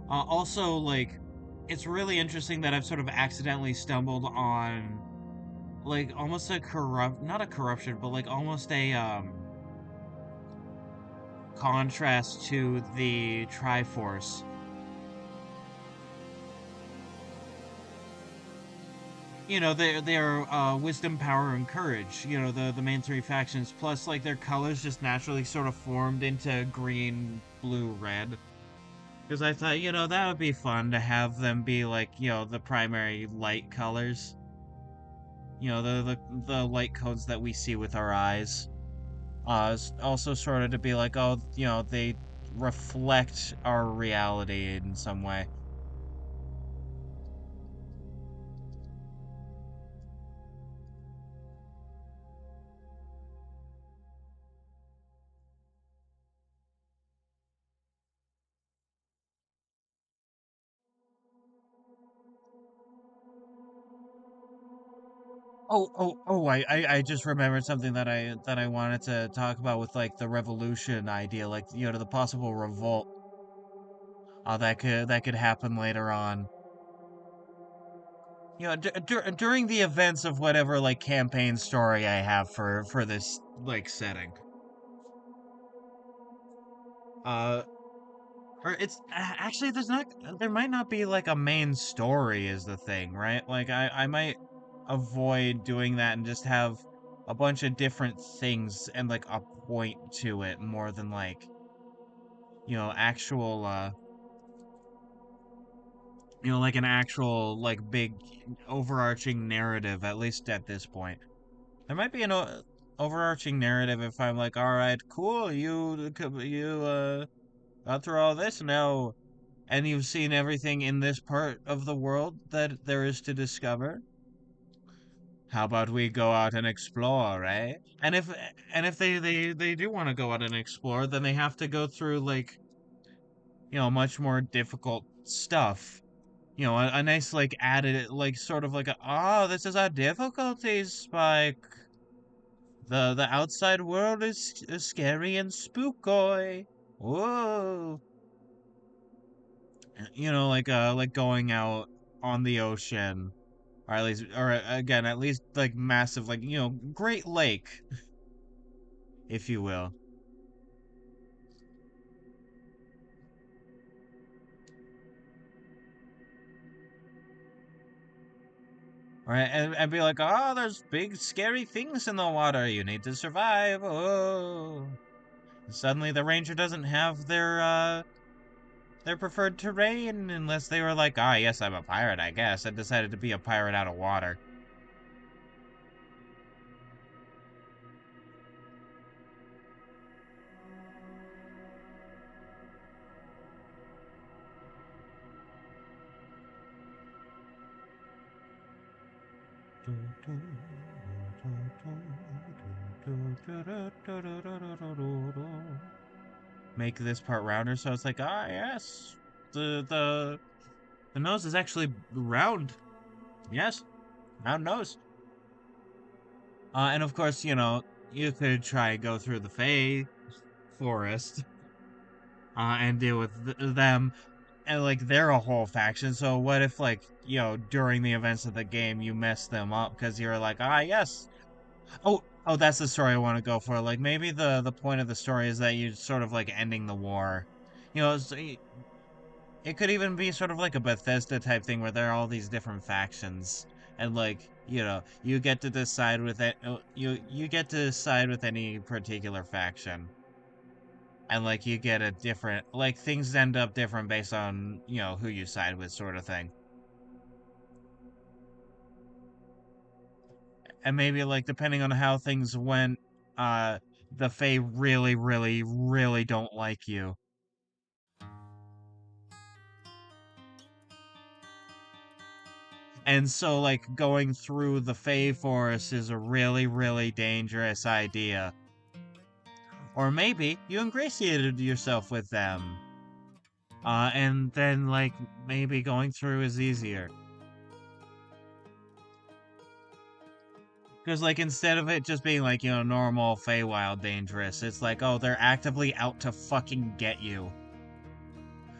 Also, like, it's really interesting that I've sort of accidentally stumbled on like almost not a corruption, but like almost contrast to the Triforce. You know, they're wisdom, power, and courage. You know, the main three factions. Plus, like their colors just naturally sort of formed into green, blue, red. Because I thought, you know, that would be fun to have them be like, you know, the primary light colors. You know, the light codes that we see with our eyes. Also sort of to be like, oh, you know, they reflect our reality in some way. I just remembered something that I wanted to talk about with like the revolution idea, like you know, the possible revolt that could happen later on. You know, during the events of whatever like campaign story I have for this like setting. Uh, or it's actually there might not be like a main story is the thing, right? Like I might avoid doing that and just have a bunch of different things and like a point to it more than like, you know, actual you know, like an actual like big overarching narrative at least at this point. There might be an overarching narrative if I'm like, all right, cool, you got through all this now and you've seen everything in this part of the world that there is to discover. How about we go out and explore, right? And if they do want to go out and explore, then they have to go through like, you know, much more difficult stuff. You know, a nice like added like sort of like a this is our difficulty spike. The outside world is scary and spooky. Whoa. You know, like going out on the ocean or at least or again at least like massive like you know Great Lake if you will, right? And be like, oh, there's big scary things in the water, you need to survive. Oh, and suddenly the ranger doesn't have their preferred terrain unless they were like, ah, yes, I'm a pirate, I guess, and decided to be a pirate out of water. Make this part rounder so it's like, ah, yes, the nose is actually round. Yes, round nose. And of course, you know, you could try and go through the Fey forest and deal with them, and like they're a whole faction. So what if like you know during the events of the game you mess them up because you're like, ah, yes, oh, that's the story I want to go for. Like maybe the point of the story is that you sort of like ending the war. You know, it could even be sort of like a Bethesda type thing where there are all these different factions and like you know you get to decide with it you get to decide with any particular faction and like you get a different like things end up different based on you know who you side with sort of thing and maybe like depending on how things went uh the Fae really don't like you. And so, like, going through the Fey Forest is a really dangerous idea. Or maybe you ingratiated yourself with them. And then, like, maybe going through is easier. Because, like, instead of it just being, like, you know, normal Feywild dangerous, it's like, oh, they're actively out to fucking get you.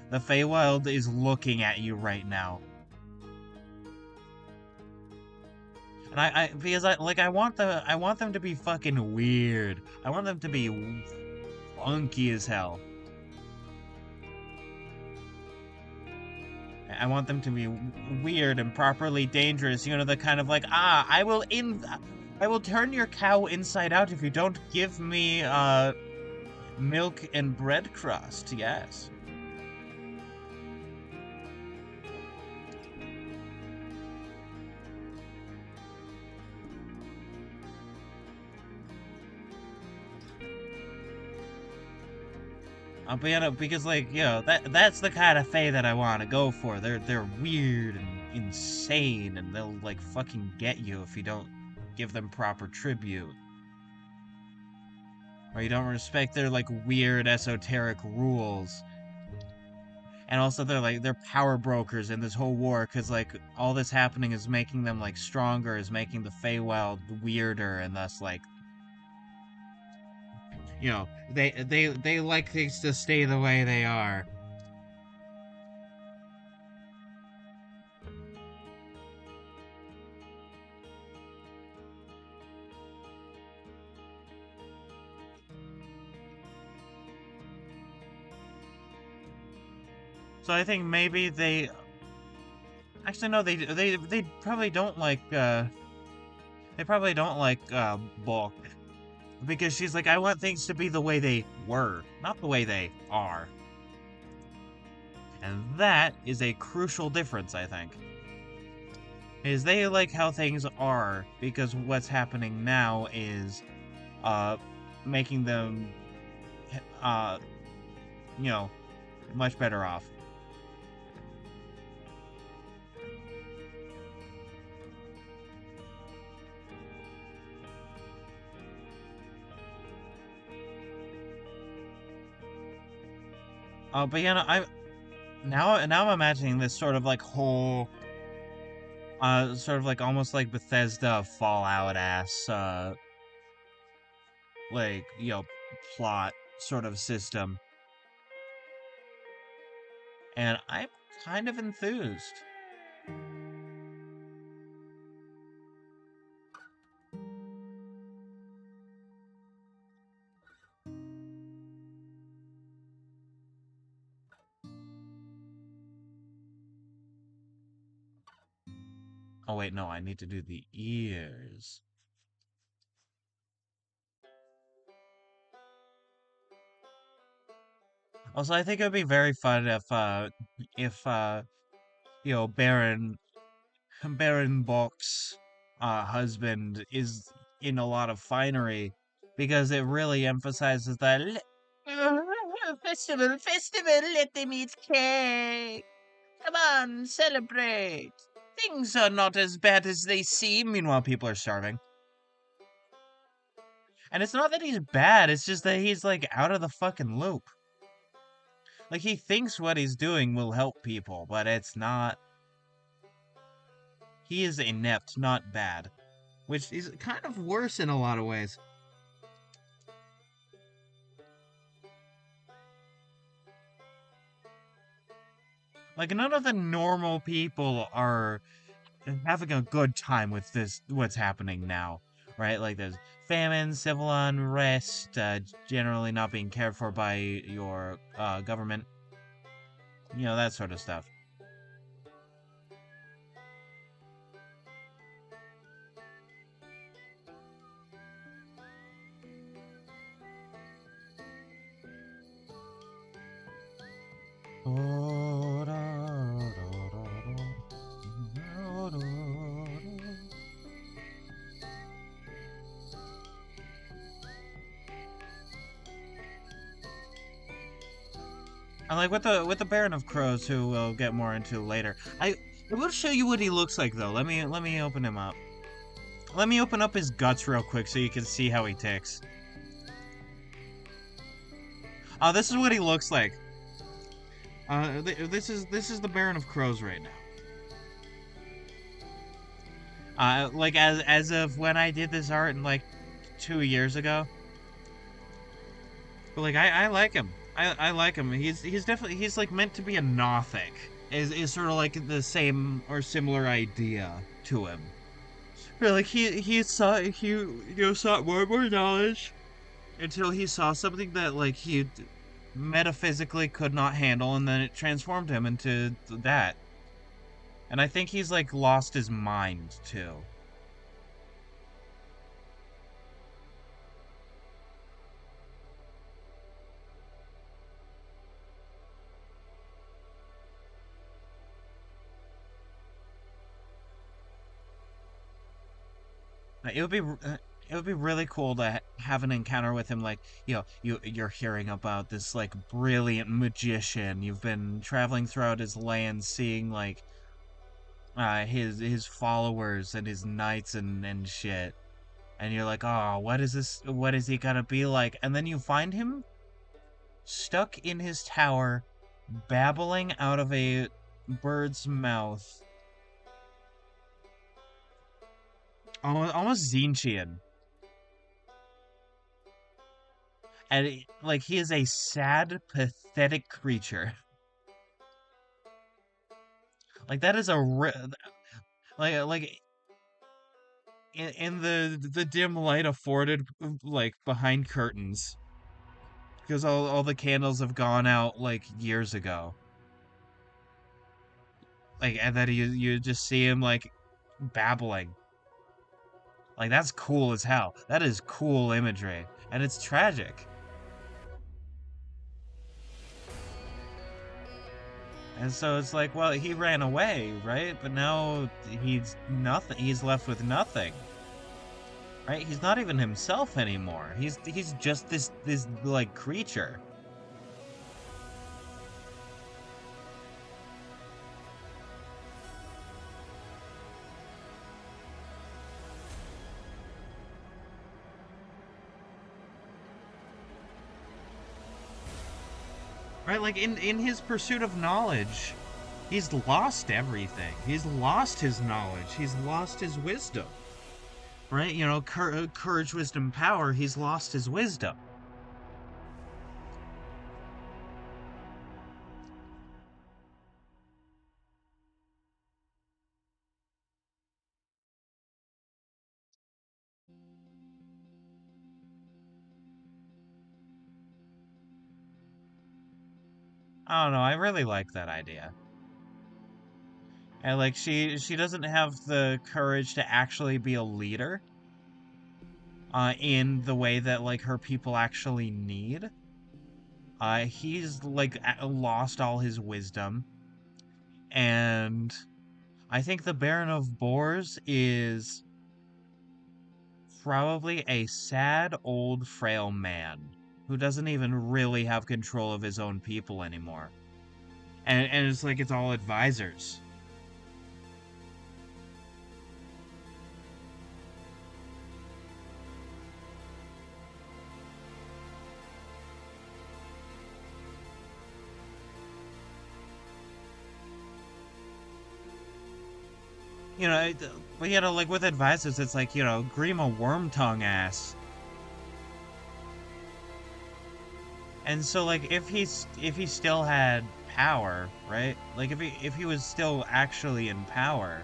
The Feywild is looking at you right now. And because I want them to be fucking weird. I want them to be funky as hell. I want them to be weird and properly dangerous. You know, the kind of like, I will turn your cow inside out if you don't give me milk and bread crust. Yes. But you know, because like, you know, that's the kind of fae that I want to go for. They're weird and insane, and they'll like fucking get you if you don't give them proper tribute, or you don't respect their like weird esoteric rules. And also they're power brokers in this whole war, because like all this happening is making them like stronger, is making the Feywild weirder, and thus like, you know, they like things to stay the way they are. So I think maybe they actually no, they probably don't like Bulk, because she's like, I want things to be the way they were, not the way they are. And that is a crucial difference, I think. Is they like how things are because what's happening now is uh making them uh you know, much better off. But you know, now I'm imagining this sort of like whole sort of like almost like Bethesda Fallout ass like, you know, plot sort of system. And I'm kind of enthused. Oh wait, no, I need to do the ears. Also, I think it would be very fun if you know, Baron Bok's husband is in a lot of finery, because it really emphasizes that festival, let them eat cake. Come on, celebrate. Things are not as bad as they seem. Meanwhile, people are starving. And it's not that he's bad, it's just that he's like out of the fucking loop. Like, he thinks what he's doing will help people, but it's not. He is inept, not bad. Which is kind of worse in a lot of ways. Like, none of the normal people are having a good time with this, what's happening now, right? Like, there's famine, civil unrest, generally not being cared for by your government, you know, that sort of stuff. I like with the Baron of Crows, who we'll get more into later. I will show you what he looks like though. Let me open him up. Let me open up his guts real quick so you can see how he ticks. This is what he looks like. This is the Baron of Crows right now. Like as of when I did this art in like 2 years ago. But like I like him. I like him. He's definitely, he's like meant to be a Nothic. Is sort of like the same or similar idea to him. But like he sought more knowledge. until he saw something that like metaphysically could not handle, and then it transformed him into that. And I think he's like lost his mind too. It would be it would be really cool to have an encounter with him. Like, you're hearing about this like brilliant magician. You've been traveling throughout his land, seeing like his followers and his knights and shit. And you're like, oh, what is this? What is he gonna be like? And then you find him stuck in his tower, babbling out of a bird's mouth, almost Zinchian. And like he is a sad, pathetic creature. Like that is like in the dim light afforded like behind curtains, because all the candles have gone out like years ago. Like, and then you just see him like babbling. Like that's cool as hell. That is cool imagery, and it's tragic. And so it's like, well, he ran away, right? But now he's nothing. He's left with nothing, right? He's not even himself anymore. He's just this like creature. Right? Like in his pursuit of knowledge, he's lost everything. He's lost his knowledge. He's lost his wisdom. Right? Courage, wisdom, power. He's lost his wisdom. I don't know. I really like that idea. And like she doesn't have the courage to actually be a leader in the way that like her people actually need. He's like lost all his wisdom, and I think the Baron of Boars is probably a sad old frail man who doesn't even really have control of his own people anymore. And it's like it's all advisors. You know, but like with advisors, it's like, Grima Wormtongue ass. And so like if he still had power, right? Like if he was still actually in power,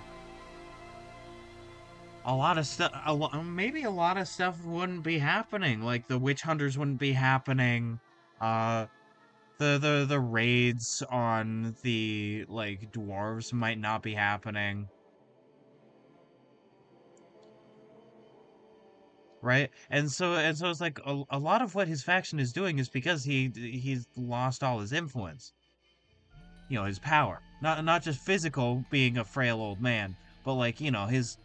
a lot of stuff, maybe a lot of stuff wouldn't be happening. Like the witch hunters wouldn't be happening. Uh, the raids on the like dwarves might not be happening, right? And so it's like a lot of what his faction is doing is because he's lost all his influence, his power. Not just physical, being a frail old man, but like, his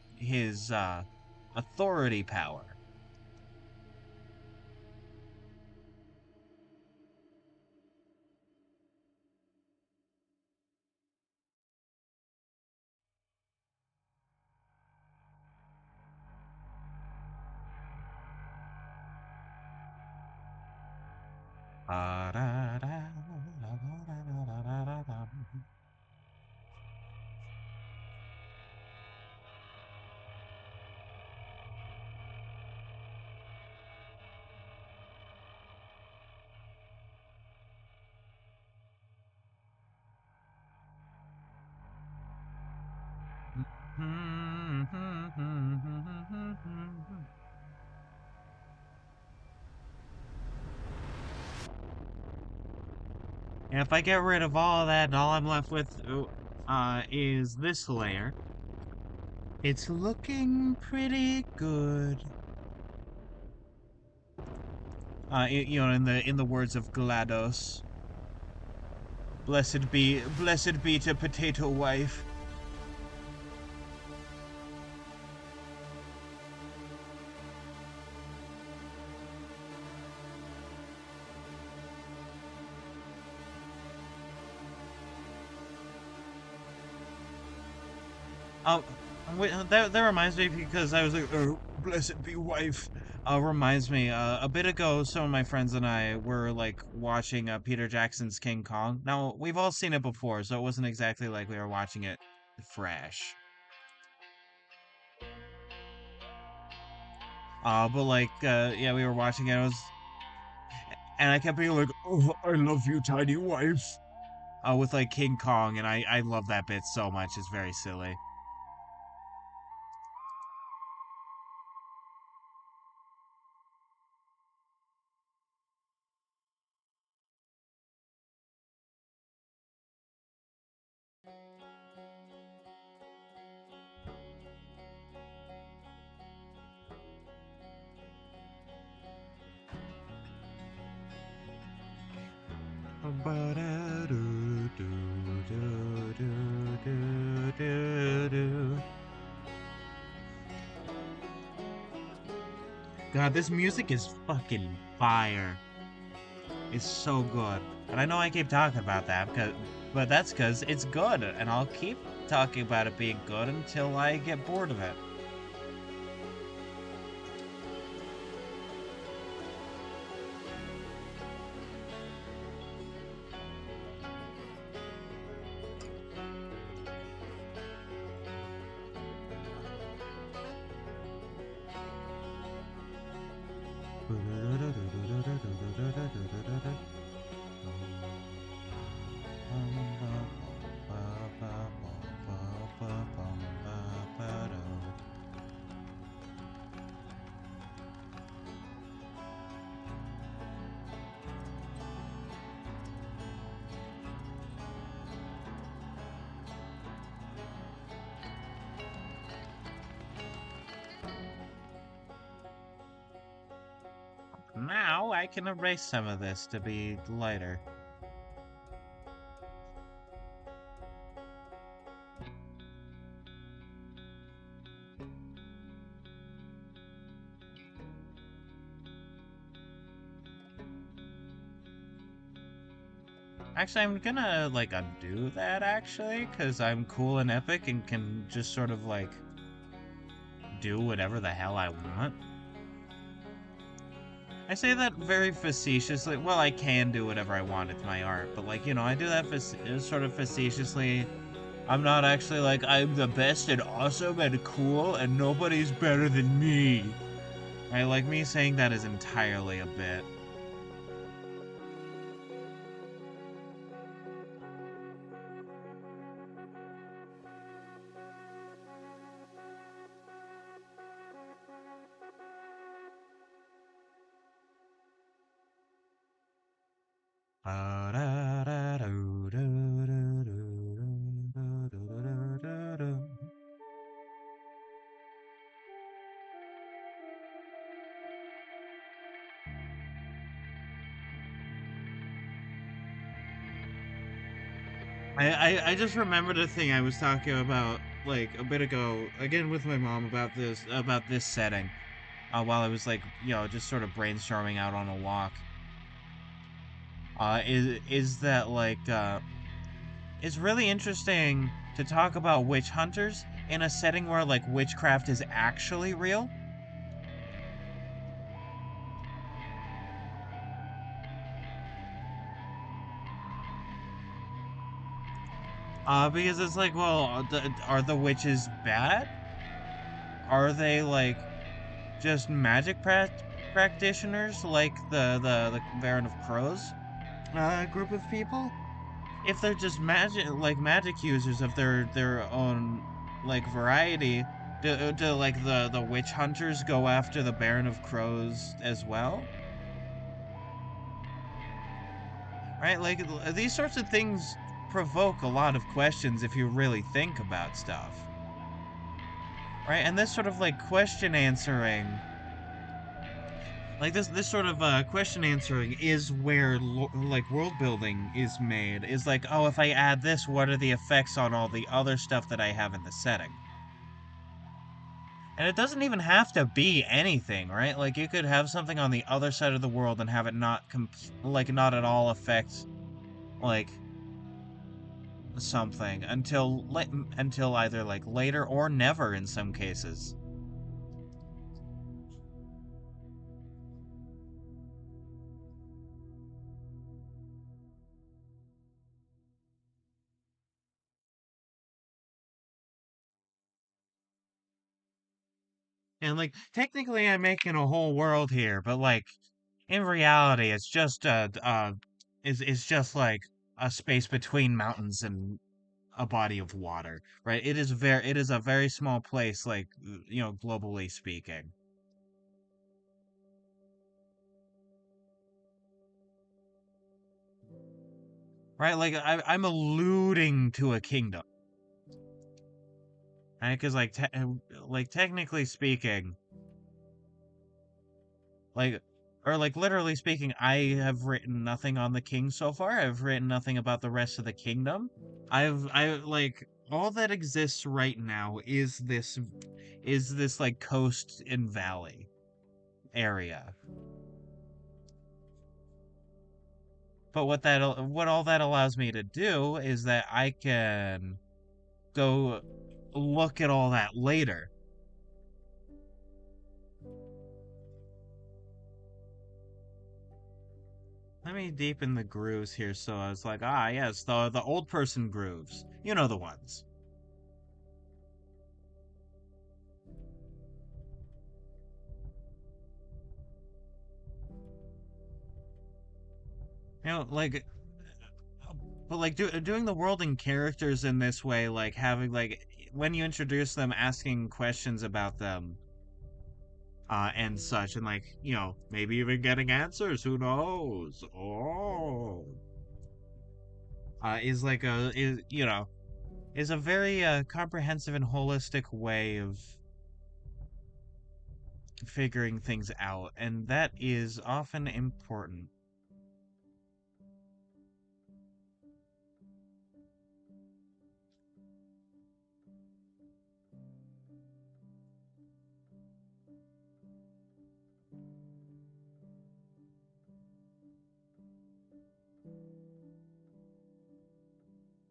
authority power. And if I get rid of all that, and all I'm left with is this layer, it's looking pretty good. You know, in the words of GLaDOS, blessed be to potato wife. Oh, wait, that reminds me because I was like, oh, blessed be wife. Reminds me, a bit ago, some of my friends and I were like watching Peter Jackson's King Kong. Now, we've all seen it before, so it wasn't exactly like we were watching it fresh. But like, yeah, we were watching it, and I kept being like, oh, I love you, tiny wife. With like King Kong, and I love that bit so much. It's very silly. God, this music is fucking fire. It's so good. And I know I keep talking about that but that's because it's good, and I'll keep talking about it being good until I get bored of it. Now I can erase some of this to be lighter. Actually, I'm gonna like undo that actually, because I'm cool and epic and can just sort of like do whatever the hell I want. I say that very facetiously. Well, I can do whatever I want. It's my art. But, like, you know, I do that sort of facetiously. I'm not actually like, I'm the best and awesome and cool and nobody's better than me. Right? Like, me saying that is entirely a bit. I just remembered a thing I was talking about like a bit ago again with my mom about this setting while I was like you know just sort of brainstorming out on a walk is that like it's really interesting to talk about witch hunters in a setting where like witchcraft is actually real. Because it's like, well, are the witches bad? Are they like just magic practitioners like the Baron of Crows group of people? If they're just magic users of their own like variety, do like the witch hunters go after the Baron of Crows as well? right? Like these sorts of things provoke a lot of questions if you really think about stuff, right? And this sort of like question answering, like this sort of question answering is where like world building is made. Is like, oh, if I add this, what are the effects on all the other stuff that I have in the setting? And it doesn't even have to be anything, right? Like you could have something on the other side of the world and have it not like not at all affect like something until either like later or never in some cases. And like technically I'm making a whole world here, but like in reality it's just is just like a space between mountains and a body of water, right? It is a very small place, like globally speaking. Right? Like I'm alluding to a kingdom, right? Because like technically speaking, like or like literally speaking, I have written nothing on the king so far. I've written nothing about the rest of the kingdom. I like all that exists right now is this like coast and valley area. But what all that allows me to do is that I can go look at all that later. Let me deepen the grooves here. So I was like, ah, yes, the old person grooves. You know the ones. Like, but like doing the world and characters in this way, like having like when you introduce them, asking questions about them, and such, and like maybe even getting answers. Who knows? Oh, is like a is is a very comprehensive and holistic way of figuring things out, and that is often important.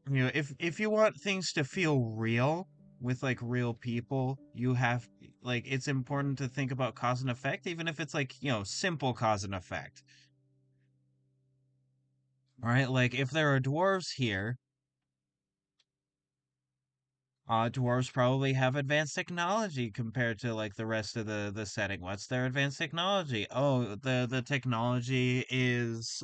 If you want things to feel real with like real people, you have like it's important to think about cause and effect, even if it's like simple cause and effect. All right, like if there are dwarves here, dwarves probably have advanced technology compared to like the rest of the setting. What's their advanced technology? Oh, the technology is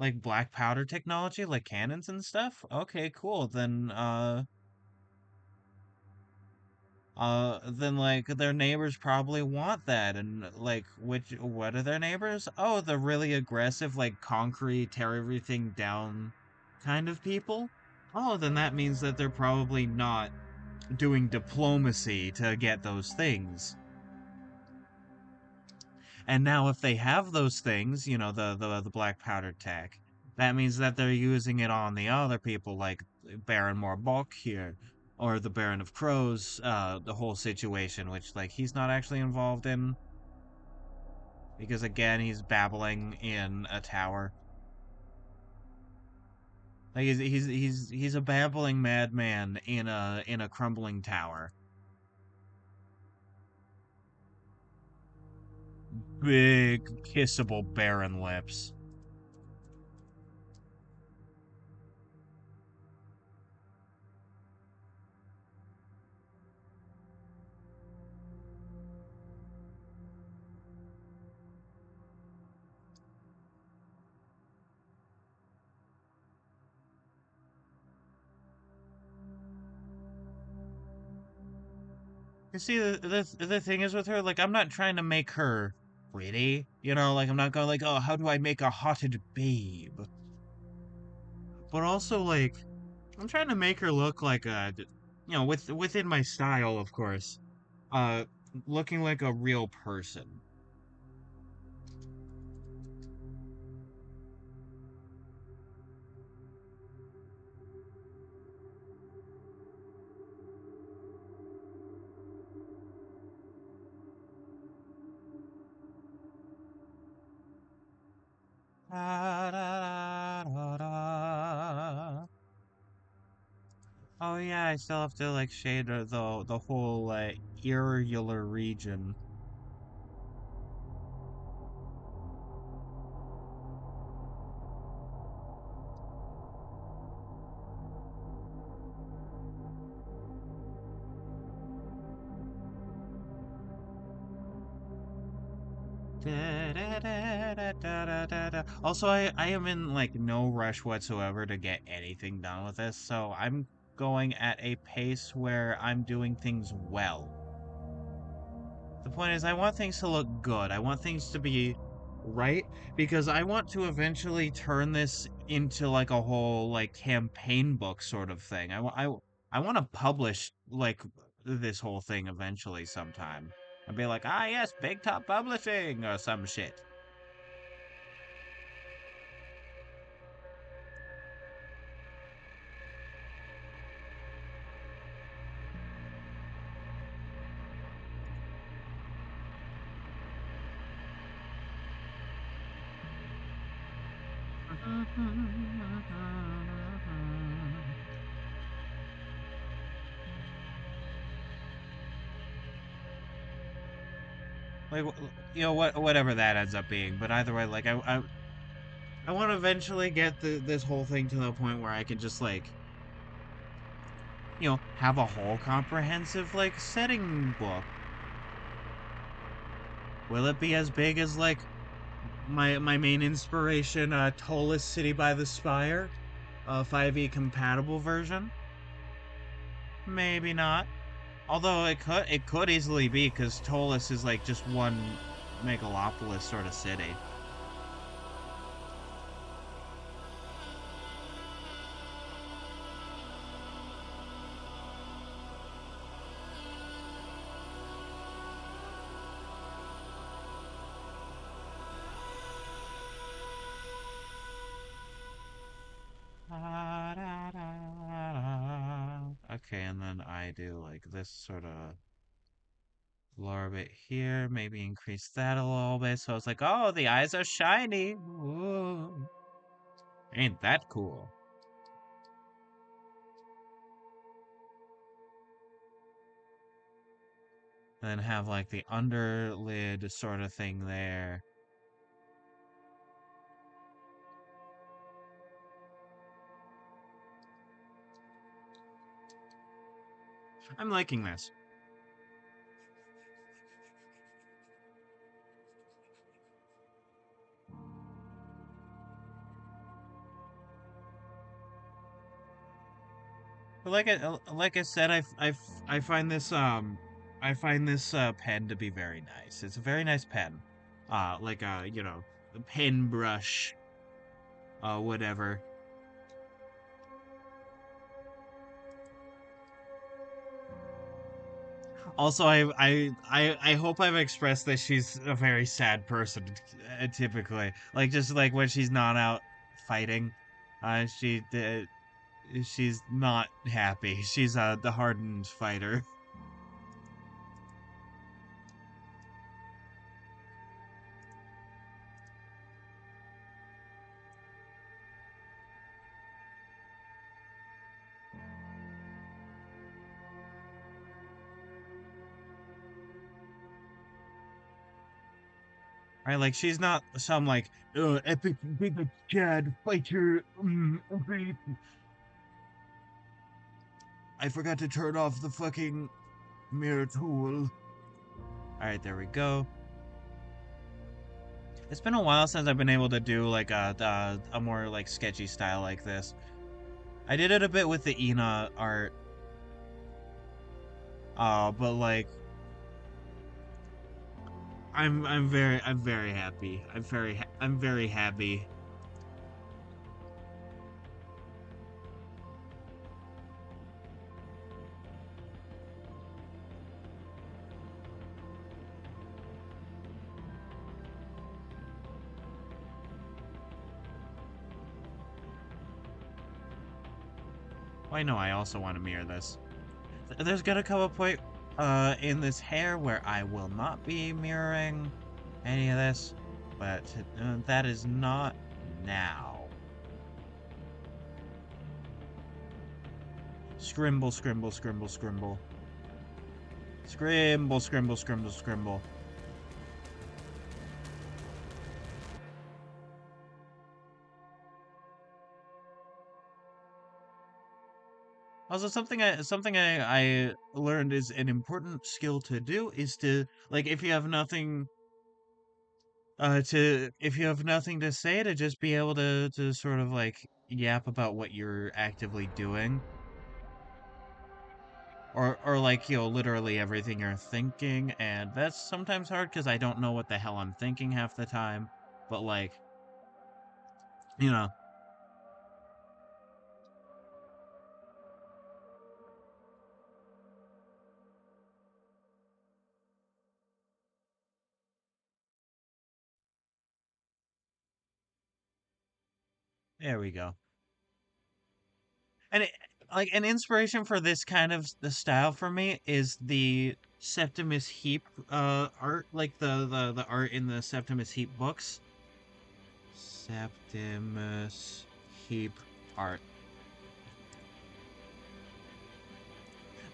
like black powder technology, like cannons and stuff. Okay, cool. Then like their neighbors probably want that, and like what are their neighbors? Oh, the really aggressive, like concrete, tear everything down kind of people. Oh, then that means that they're probably not doing diplomacy to get those things. And now if they have those things, the black powder tech, that means that they're using it on the other people, like Baron Morbok here, or the Baron of Crows, the whole situation, which like he's not actually involved in because again he's babbling in a tower. Like he's a babbling madman in a crumbling tower. Big kissable Baron lips. You see, the thing is with her, like, I'm not trying to make her pretty, like, I'm not going like, oh, how do I make a hotted babe? but also like I'm trying to make her look like within my style, of course, uh, looking like a real person. Da, da, da, da. Oh yeah, I still have to like shade the whole irregular region. Da, da, da, da, da, da, da, da. Also, I am in like no rush whatsoever to get anything done with this, so I'm going at a pace where I'm doing things well. The point is, I want things to look good. I want things to be right because I want to eventually turn this into like a whole like campaign book sort of thing. I want to publish like this whole thing eventually sometime. And be like, ah, yes, Big Top Publishing or some shit. Like, whatever that ends up being. But either way, like, I want to eventually get this whole thing to the point where I can just like have a whole comprehensive like setting book. Will it be as big as like my main inspiration, Tolus City by the Spire, 5e compatible version? Maybe not. Although it could easily be because Tolus is like just one megalopolis sort of city. Okay, and then I do like this sort of lower bit here, maybe increase that a little bit. So it's like, oh, the eyes are shiny. Ooh. Ain't that cool? And then have like the underlid sort of thing there. I'm liking this. But like I said, I find this pen to be very nice. It's a very nice pen. Like a pen brush, whatever. Also, I hope I've expressed that she's a very sad person, typically. Like just like when she's not out fighting, she's not happy. She's the hardened fighter. Right? Like she's not some like epic big Chad fighter. Epic. I forgot to turn off the fucking mirror tool. All right, there we go. It's been a while since I've been able to do like a more like sketchy style like this. I did it a bit with the Ina art, but like I'm very happy. I'm very happy. I know I also want to mirror this. There's gonna come a point in this hair where I will not be mirroring any of this, but that is not now. Scrimble, scrimble, scrimble, scrimble. Scrimble, scrimble, scrimble, scrimble. Also, something I learned is an important skill to do is to, like, if you have nothing if you have nothing to say, to just be able to sort of like yap about what you're actively doing, or like, literally everything you're thinking. And that's sometimes hard because I don't know what the hell I'm thinking half the time. But like, you know, there we go. And like an inspiration for this kind of the style for me is the Septimus Heap art, like the art in the Septimus Heap books. Septimus Heap art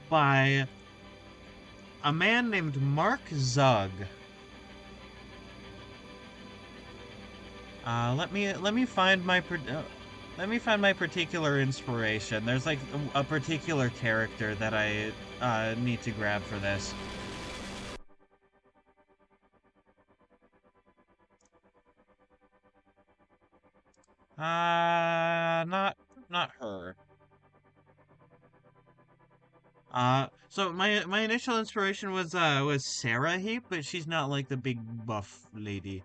by a man named Mark Zug. Let me find my let me find my particular inspiration. There's like a particular character that I need to grab for this. Not her. So my initial inspiration was Sarah Heap, but she's not like the big buff lady.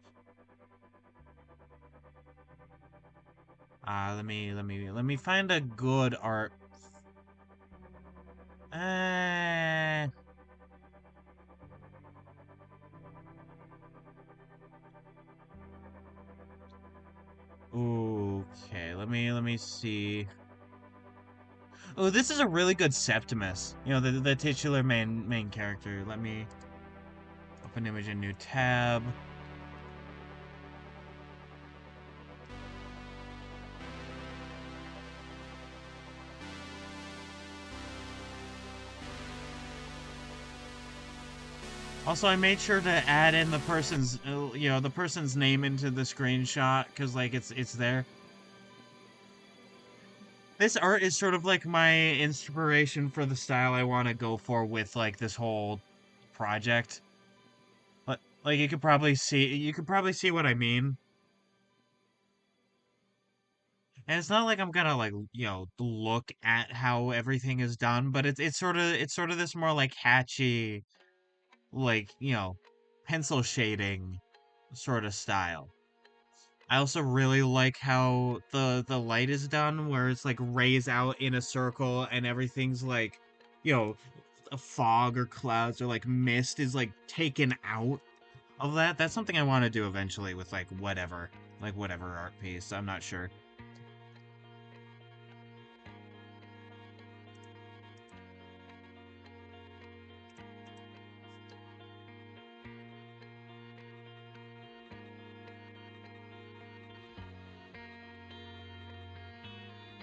Let me find a good art. Uh, okay, let me see. Oh, this is a really good Septimus. The titular main character. Let me open image in new tab. Also, I made sure to add in the person's name into the screenshot because like it's there. This art is sort of like my inspiration for the style I want to go for with like this whole project. Like you could probably see what I mean. And it's not like I'm gonna like look at how everything is done, but it's sort of this more like hatchy, like pencil shading sort of style. I also really like how the light is done, where it's like rays out in a circle and everything's like, you know, a fog or clouds or like mist is like taken out of that. That's something I want to do eventually with like whatever art piece. I'm not sure.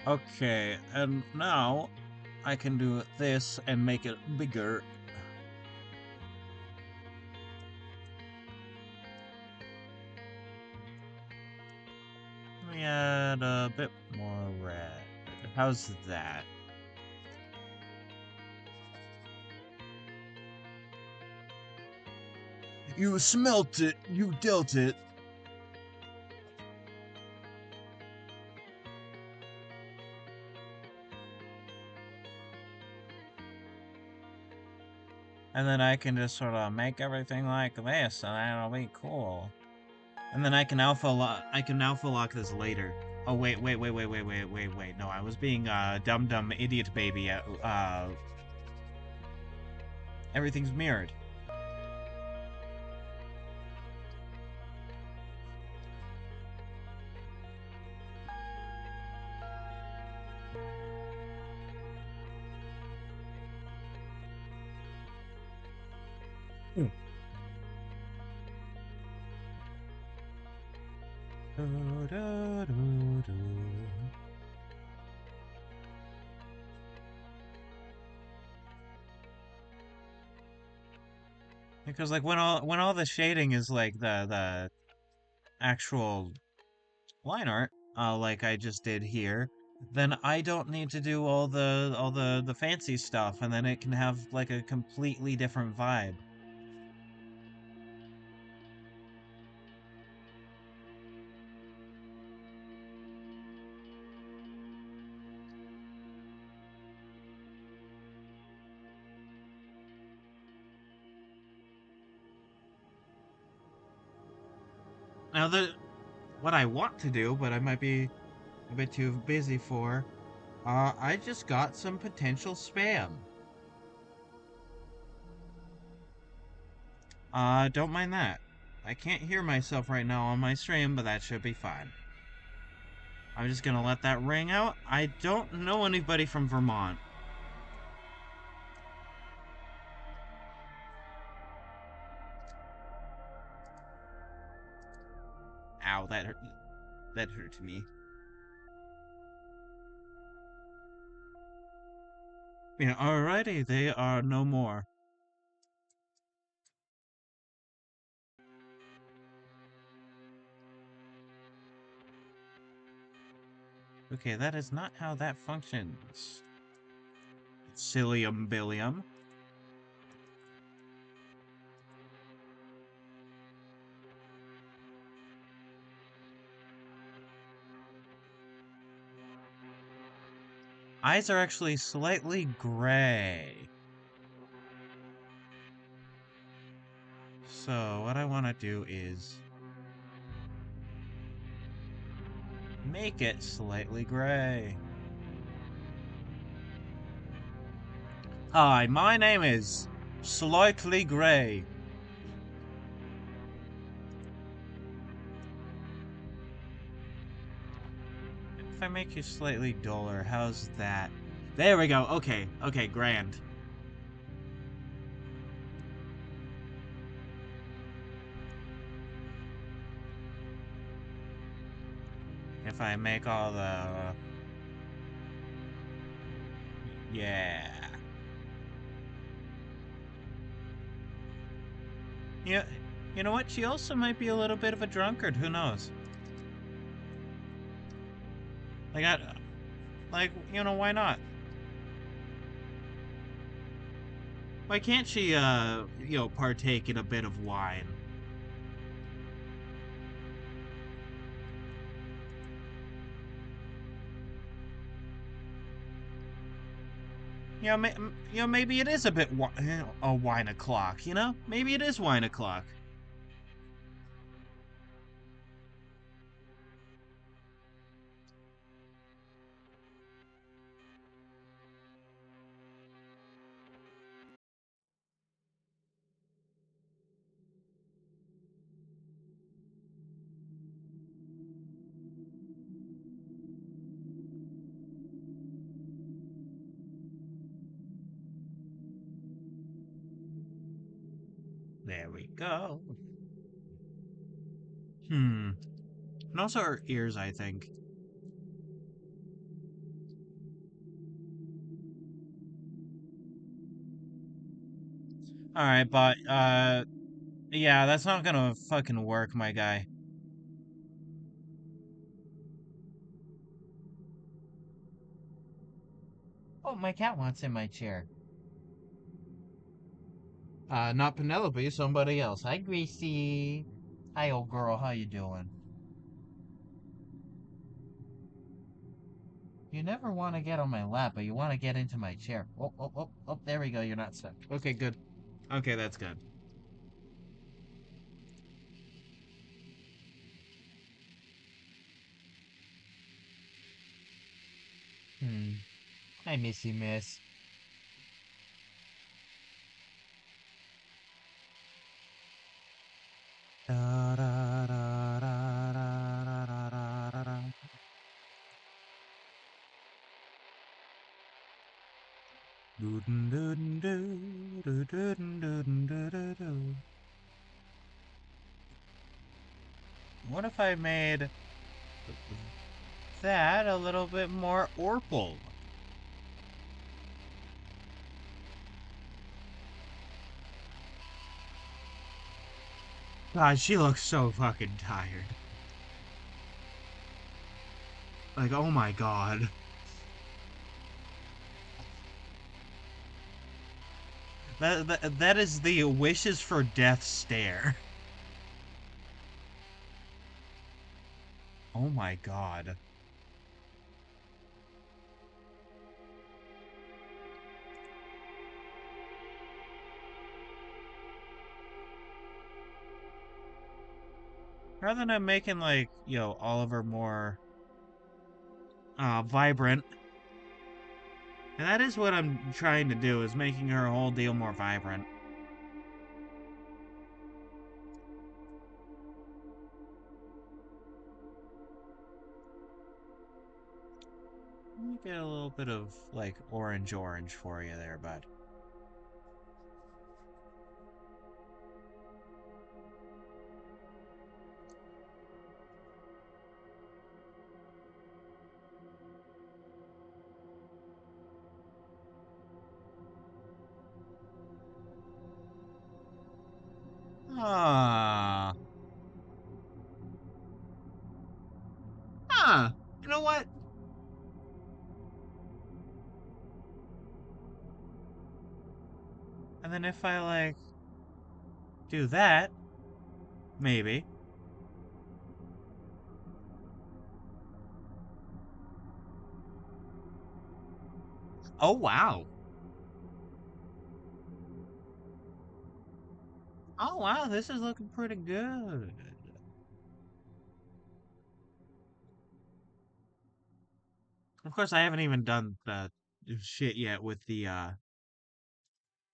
Okay, and now I can do this and make it bigger. Let me add a bit more red. How's that? You smelt it, you dealt it. And then I can just sort of make everything like this, and that'll be cool. And then I can alpha lock this later. Oh wait. No, I was being dumb idiot baby. Everything's mirrored. Mm. Because like when all the shading is like the actual line art, like I just did here, then I don't need to do all the fancy stuff, and then it can have like a completely different vibe. Now the what I want to do, but I might be a bit too busy for, I just got some potential spam. Don't mind that. I can't hear myself right now on my stream, but that should be fine. I'm just gonna let that ring out. I don't know anybody from Vermont. Ow, that hurt me. Yeah, alrighty, they are no more. Okay, that is not how that functions. Cilium billium. Eyes are actually slightly gray. So what I want to do is make it slightly gray. Hi, my name is Slightly Gray. If I make you slightly duller, how's that? There we go. Okay, okay, grand. If I make all the... Yeah. You, you know what? She also might be a little bit of a drunkard. Who knows? Like, why not? Why can't she, partake in a bit of wine? Maybe it is a bit a wine o'clock. Maybe it is wine o'clock. There we go. Hmm. And also her ears, I think. All right, but yeah, that's not gonna fucking work, my guy. Oh, my cat wants in my chair. Not Penelope, somebody else. Hi, Gracie. Hi, old girl. How you doing? You never want to get on my lap, but you want to get into my chair. Oh, oh, oh, oh, there we go. You're not stuck. Okay, good. Okay, that's good. Hmm. I miss you, miss. Da, da, da, da, da, da, da, da, da, da. What if I made that a little bit more orpal? God, she looks so fucking tired. Like, oh my god. That is the wishes for death stare. Oh my god. Rather than making, like, Oliver more vibrant. And that is what I'm trying to do, is making her whole deal more vibrant. Let me get a little bit of, like, orange for you there, bud. Ah. Huh. You know what? And then if I, like, do that, maybe. Oh, wow. Oh, wow, this is looking pretty good. Of course, I haven't even done the shit yet with the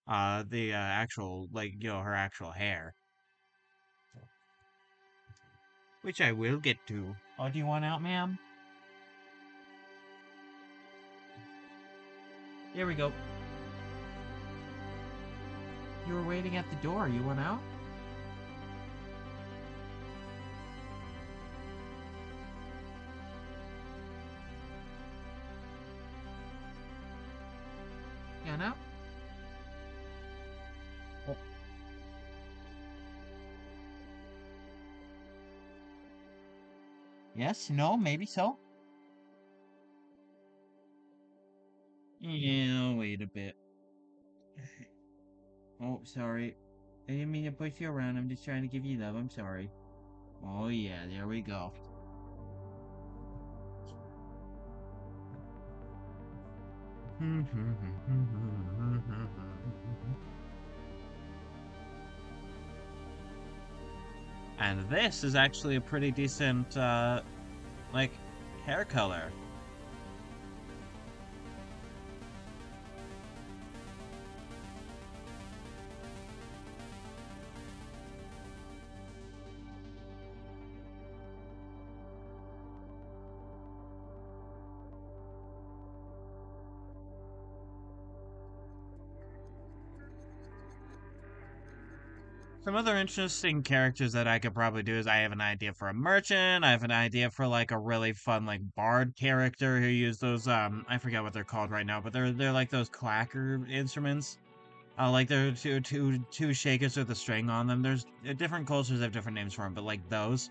actual, like, her actual hair. Which I will get to. Oh, do you want out, ma'am? Here we go. You were waiting at the door. You want out? Yeah, no? Oh. Yes, no, maybe so. Yeah, wait a bit. Oh, sorry. I didn't mean to push you around. I'm just trying to give you love. I'm sorry. Oh, yeah, there we go. And this is actually a pretty decent, like, hair color. Some other interesting characters that I could probably do is I have an idea for a merchant. I have an idea for like a really fun like bard character who use those I forget what they're called right now, but they're like those clacker instruments. Like they're two shakers with a string on them. There's different cultures have different names for them, but like those.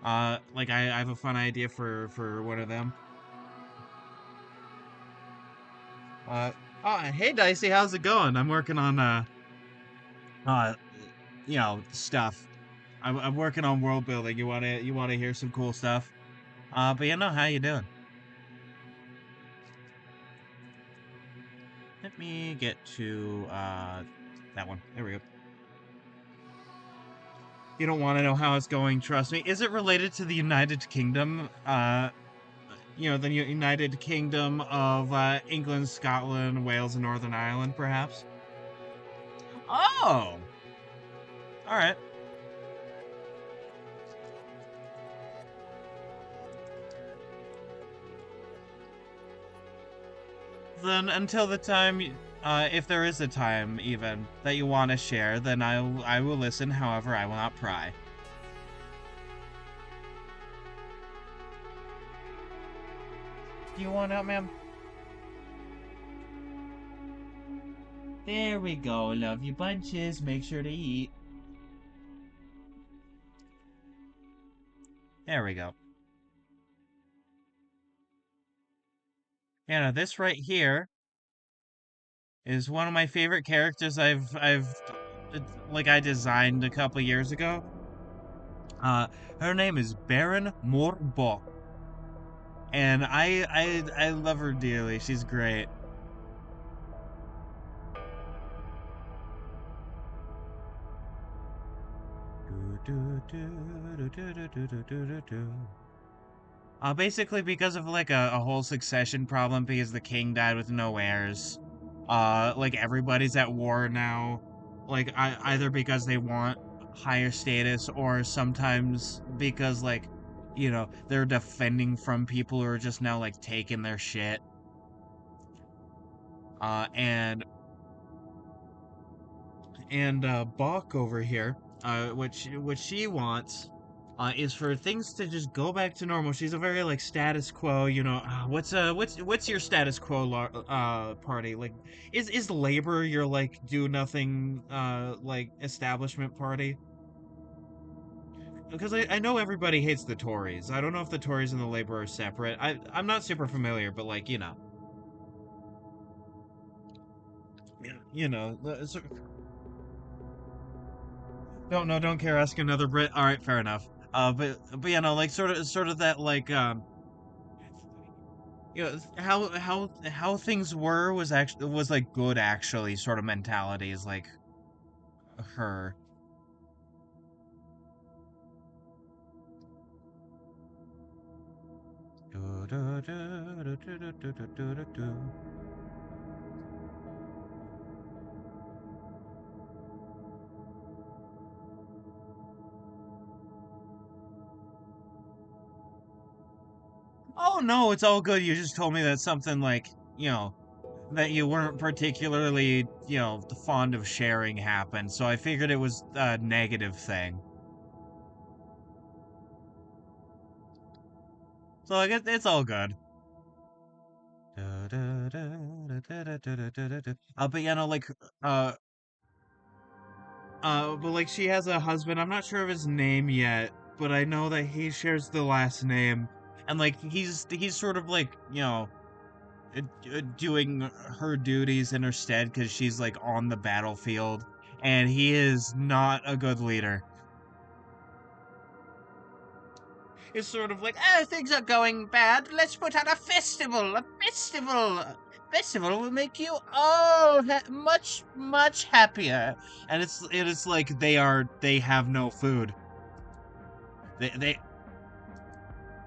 Like I have a fun idea for one of them. Uh oh, hey Dicey, how's it going? I'm working on uh stuff. I'm working on world building. You wanna hear some cool stuff? But how you doing? Let me get to that one. There we go. You don't want to know how it's going, trust me. Is it related to the United Kingdom? The United Kingdom of England, Scotland, Wales, and Northern Ireland, perhaps? Oh, all right. Then until the time, if there is a time even that you want to share, then I will listen. However, I will not pry. Do you want out, ma'am? There we go. Love you bunches. Make sure to eat. There we go. This right here is one of my favorite characters like I designed a couple years ago. Uh, her name is Baron Morbo, and I love her dearly. She's great. Basically because of like a whole succession problem because the king died with no heirs. Like everybody's at war now. Like either because they want higher status or sometimes because like, they're defending from people who are just now like taking their shit. And Bach over here, what she wants, is for things to just go back to normal. She's a very like status quo, what's your status quo party? Like, is labor your like do nothing like establishment party? Because I know everybody hates the Tories. I don't know if the Tories and the Labor are separate. I'm not super familiar, but like don't care. Ask another Brit. All right, fair enough. But like sort of that like how things were was like good actually sort of mentality is like her. Oh no, it's all good. You just told me that something like that you weren't particularly fond of sharing happened, so I figured it was a negative thing. So like it's all good. But like uh but like she has a husband. I'm not sure of his name yet, but I know that he shares the last name, and like he's sort of like doing her duties in her stead because she's like on the battlefield, and he is not a good leader. It's sort of like, oh, things are going bad. Let's put on a festival. A festival. A festival will make you all much, much happier. And it is like they have no food. They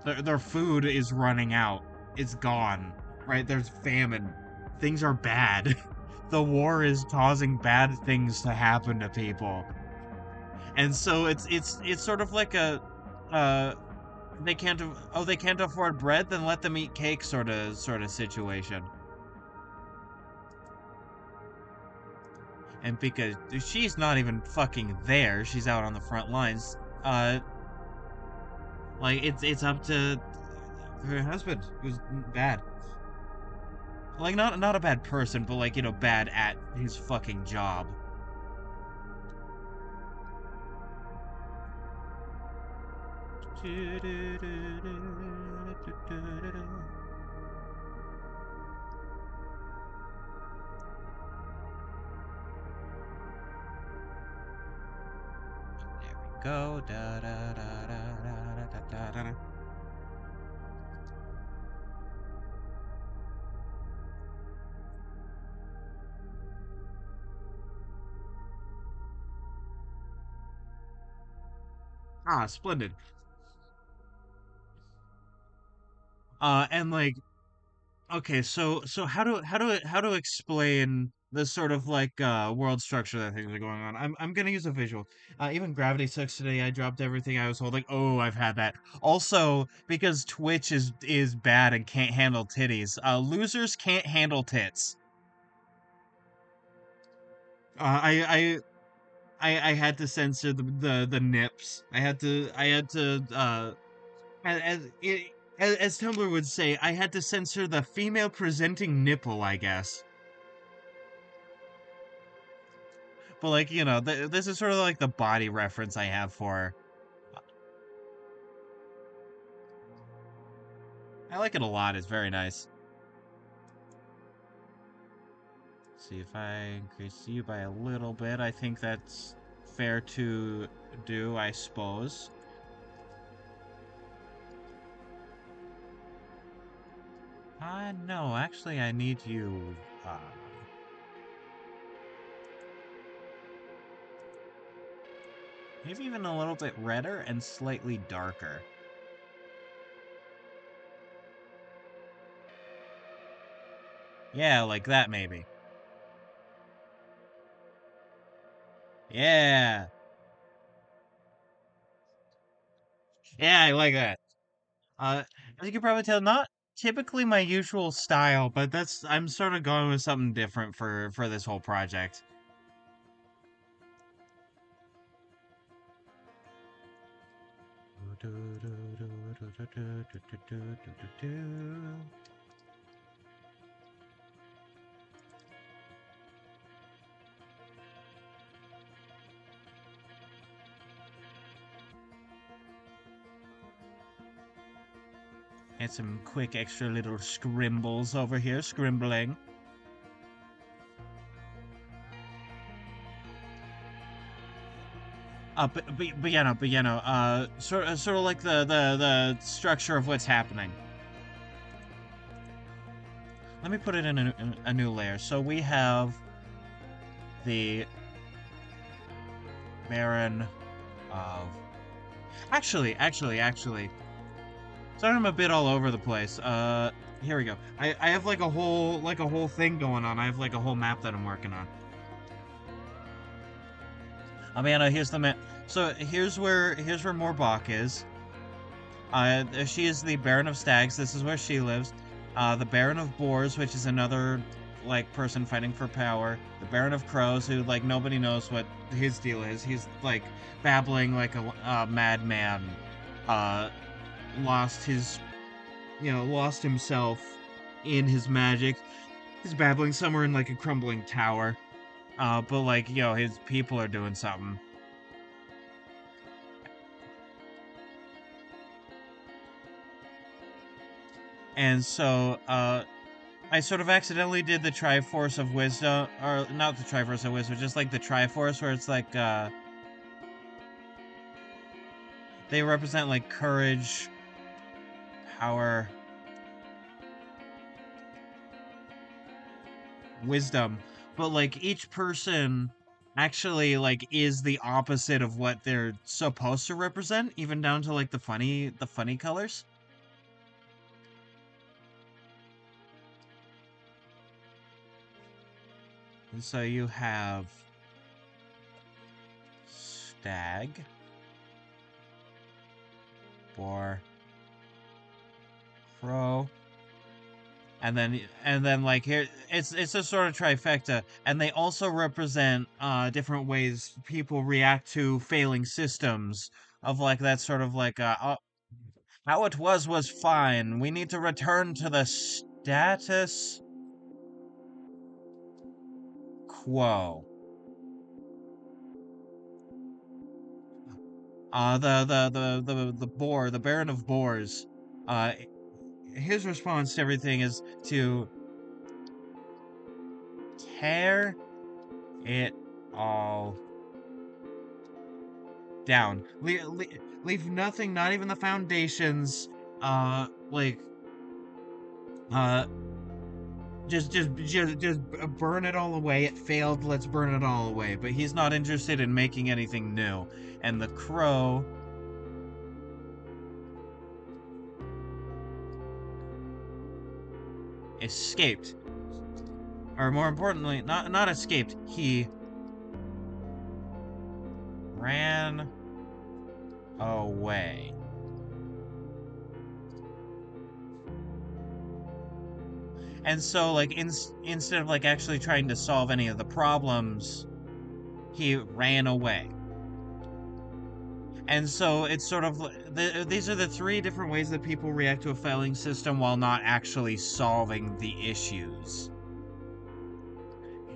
their food is running out. It's gone. Right? There's famine. Things are bad. The war is causing bad things to happen to people. And so it's sort of like a uh they can't afford bread, then let them eat cake sort of situation. And because she's not even fucking there, she's out on the front lines. Uh, like it's up to her husband, who's bad. Like not a bad person, but like bad at his fucking job. There we go. Da da da da da da da da. Ah, splendid. And like, okay, so how to explain this sort of like world structure that things are going on. I'm gonna use a visual. Even gravity sucks today. I dropped everything I was holding. Oh, I've had that. Also, because Twitch is bad and can't handle titties. Losers can't handle tits. I had to censor the nips. I had to as as Tumblr would say, I had to censor the female presenting nipple, I guess. But like, this is sort of like the body reference I have for her. I like it a lot. It's very nice. See if I increase you by a little bit. I think that's fair to do, I suppose. No, actually, I need you. Maybe even a little bit redder and slightly darker. Yeah, like that, maybe. Yeah. Yeah, I like that. Uh, as you can probably tell, not typically my usual style, but I'm sort of going with something different for this whole project. And some quick extra little scrimbles over here, scrimbling. Sort of like the structure of what's happening. Let me put it in a new layer. So we have the Baron of... Actually. Sorry, I'm a bit all over the place. Here we go. I have like a whole thing going on. I have like a whole map that I'm working on. Amanda, here's the map. So here's where Morbach is. She is the Baron of Stags. This is where she lives. The Baron of Boars, which is another like person fighting for power. The Baron of Crows, who like nobody knows what his deal is. He's like babbling like a madman. Lost lost himself in his magic. He's babbling somewhere in like a crumbling tower. But like, his people are doing something. And so, I sort of accidentally did the Triforce of Wisdom, or not the Triforce of Wisdom, just like the Triforce, where it's like, they represent like courage, power, wisdom, but like each person actually like is the opposite of what they're supposed to represent, even down to like the funny colors. And so you have stag, boar, crow, and then like here it's a sort of trifecta, and they also represent different ways people react to failing systems, of like that sort of like how it was fine, we need to return to the status quo. The boar, the Baron of Boars, uh his response to everything is to tear it all down. Leave nothing, not even the foundations. Like, uh, just burn it all away. It failed. Let's burn it all away. But he's not interested in making anything new. And the crow escaped. or more importantly, not escaped. He ran away. And so, like, instead of like actually trying to solve any of the problems, he ran away. And so it's sort of these are the three different ways that people react to a failing system while not actually solving the issues.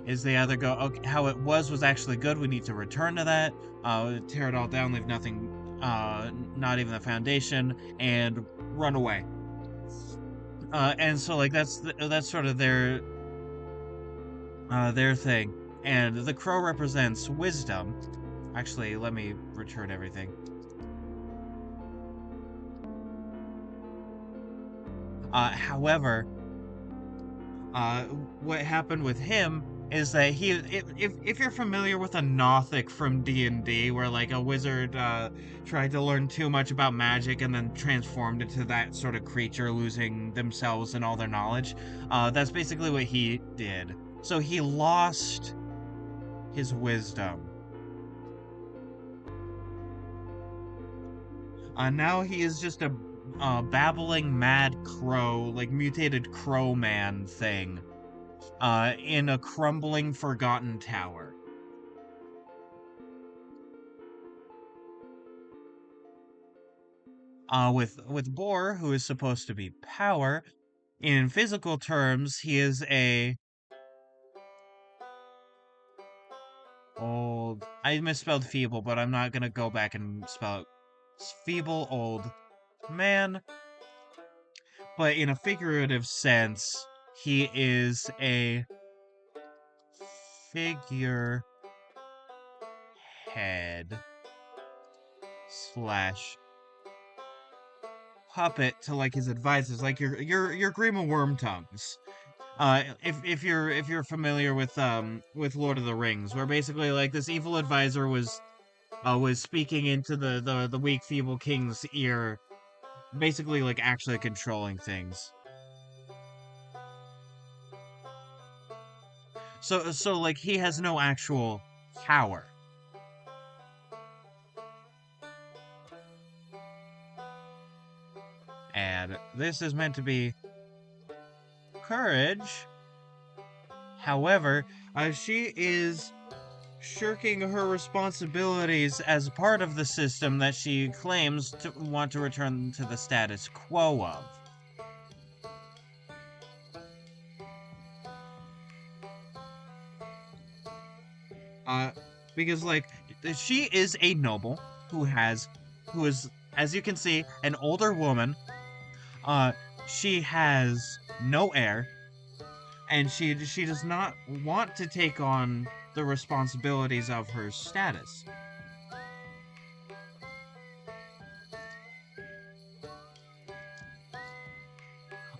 Is they either go, okay, how it was actually good, we need to return to that, tear it all down, leave nothing, not even the foundation, and run away. And so like that's sort of their thing. And the crow represents wisdom. Actually, let me return everything. However, what happened with him is that if you're familiar with a Nothic from D&D, where like a wizard tried to learn too much about magic and then transformed into that sort of creature, losing themselves and all their knowledge, that's basically what he did. So he lost his wisdom. Now he is just a babbling mad crow, like mutated crow man thing, in a crumbling forgotten tower. With Boar, who is supposed to be power, in physical terms, he is a old. I misspelled feeble, but I'm not gonna go back and spell it. Feeble old man. But in a figurative sense, he is a figure head slash puppet to like his advisors, like your Grima Wormtongues. If you're familiar with Lord of the Rings, where basically like this evil advisor was speaking into the weak feeble king's ear, basically like actually controlling things. So like he has no actual power. And this is meant to be courage. However, she is shirking her responsibilities as part of the system that she claims to want to return to the status quo of. Uh, because like she is a noble who is, as you can see, an older woman. Uh, she has no heir, and she does not want to take on the responsibilities of her status.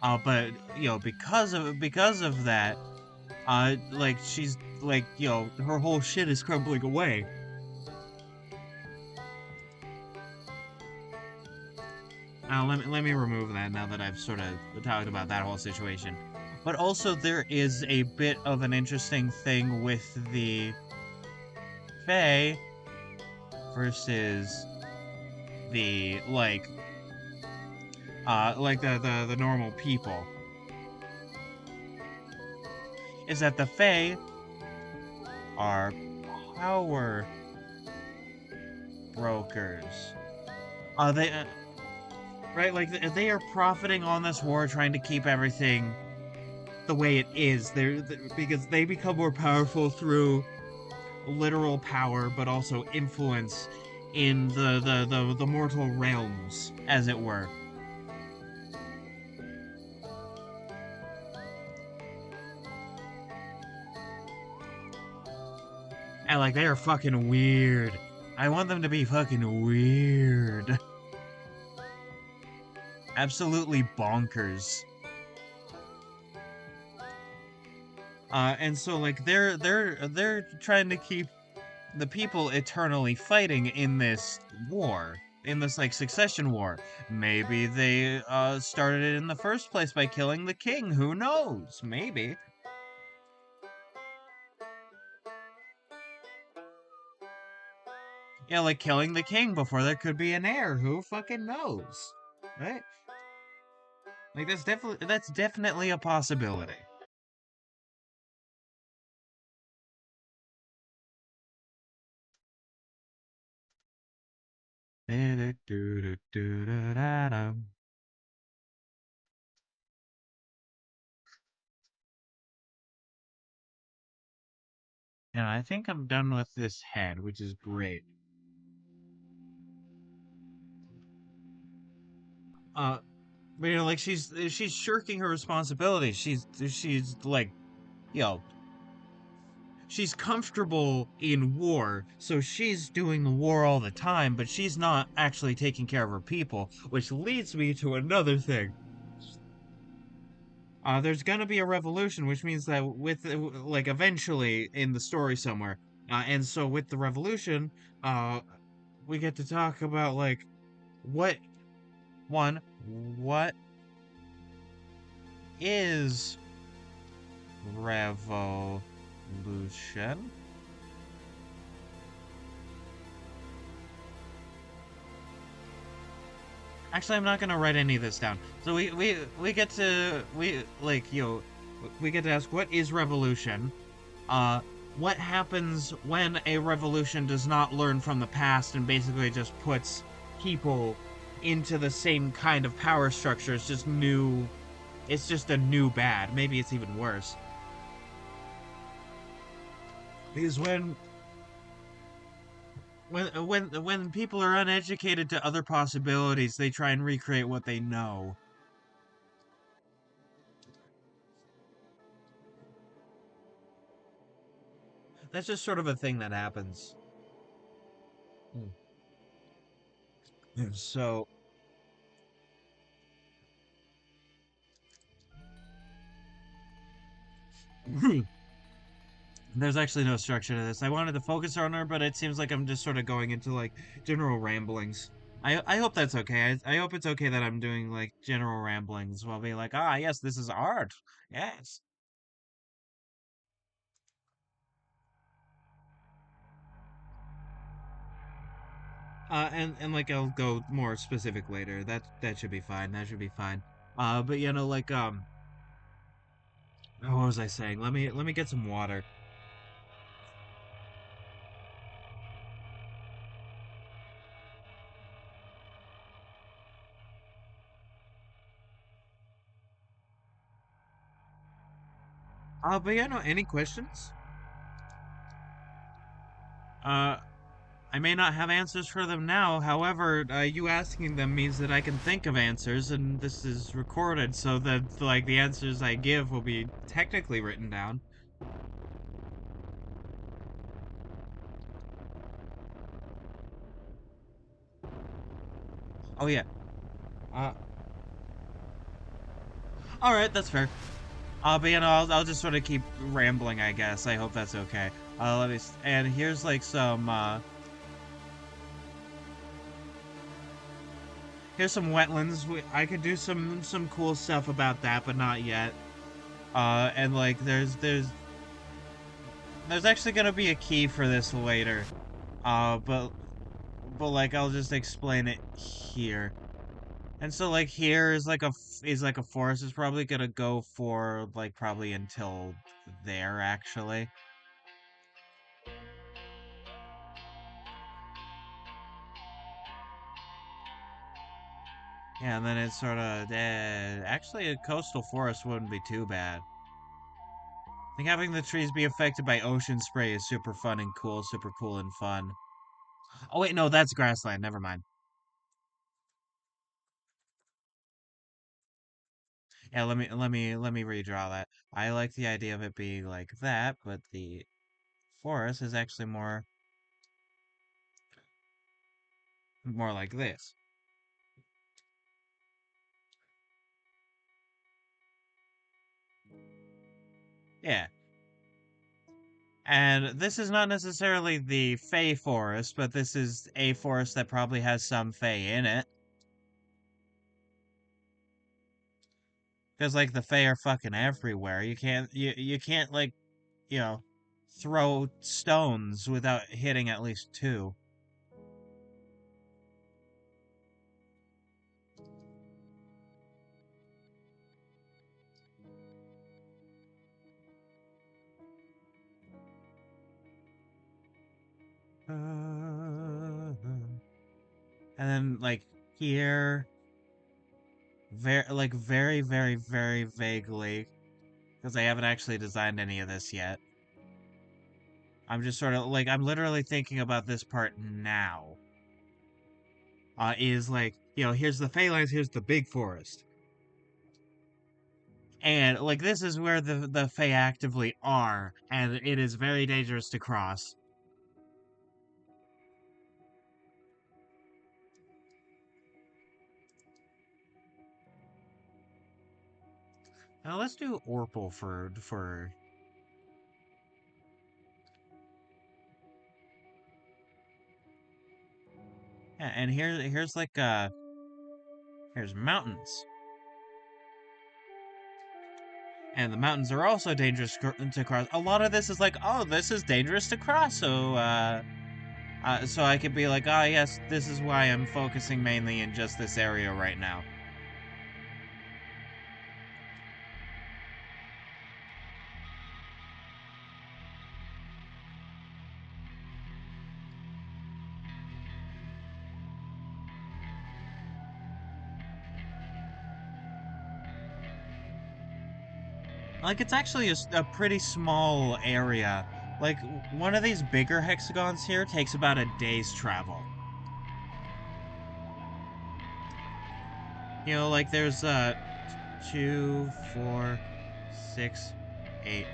But because of that, like she's like her whole shit is crumbling away. Now let me remove that now that I've sort of talked about that whole situation. But also there is a bit of an interesting thing with the Fae versus the like the normal people. Is that the Fae are power brokers. They right, like they are profiting on this war, trying to keep everything the way it is. Because they become more powerful through literal power, but also influence in the mortal realms, as it were. And like they are fucking weird. I want them to be fucking weird. Absolutely bonkers. And so like they're trying to keep the people eternally fighting in this war, in this like succession war. Maybe they started it in the first place by killing the king. Who knows? Maybe. Yeah, like killing the king before there could be an heir. Who fucking knows? Right? Like that's definitely a possibility. Yeah, I think I'm done with this head, which is great. Uh, but like she's shirking her responsibility. She's like, you know, she's comfortable in war, so she's doing the war all the time, but she's not actually taking care of her people, which leads me to another thing. There's gonna be a revolution, which means that with like eventually in the story somewhere, and so with the revolution, uh, we get to talk about like what what is revolution? Actually, I'm not gonna write any of this down. So we get to we get to ask what is revolution? Uh, what happens when a revolution does not learn from the past and basically just puts people into the same kind of power structure? It's just new. It's just a new bad. Maybe it's even worse. Because when people are uneducated to other possibilities, they try and recreate what they know. That's just sort of a thing that happens. So there's actually no structure to this. I wanted to focus on her, but it seems like I'm just sort of going into like general ramblings. I hope that's okay. I hope it's okay that I'm doing like general ramblings while being like, ah, yes, this is art. Yes. And like I'll go more specific later. That should be fine. That should be fine. But like what was I saying? Let me get some water. But any questions? Uh, I may not have answers for them now. However, you asking them means that I can think of answers, and this is recorded, so that like the answers I give will be technically written down. Oh yeah. Uh, all right, that's fair. But I'll just sort of keep rambling, I guess. I hope that's okay. And here's like some here's some wetlands. I could do some cool stuff about that, but not yet. And like there's actually gonna be a key for this later. But like I'll just explain it here. And so like here is like a forest. Is probably gonna go for like probably until there actually. Yeah, and then it's sort of actually a coastal forest wouldn't be too bad. I think having the trees be affected by ocean spray is super fun and cool, super cool and fun. Oh wait, no, that's grassland. Never mind. Yeah, let me redraw that. I like the idea of it being like that, but the forest is actually more like this. Yeah. And this is not necessarily the Fey forest, but this is a forest that probably has some Fey in it. Because like the Fey are fucking everywhere. You can't like, you know, throw stones without hitting at least two. And then like here, very vaguely, because I haven't actually designed any of this yet. I'm just sort of like I'm literally thinking about this part now. Is like here's the Phalanx, here's the big forest, and like this is where the Fae actively are, and it is very dangerous to cross. Now let's do Orpal for yeah, and here's like here's mountains. And the mountains are also dangerous to cross. A lot of this is like, oh, this is dangerous to cross, so I could be like, ah, yes, this is why I'm focusing mainly in just this area right now. Like, it's actually a pretty small area. Like, one of these bigger hexagons here takes about a day's travel. Like there's, 2, 4, 6, 8.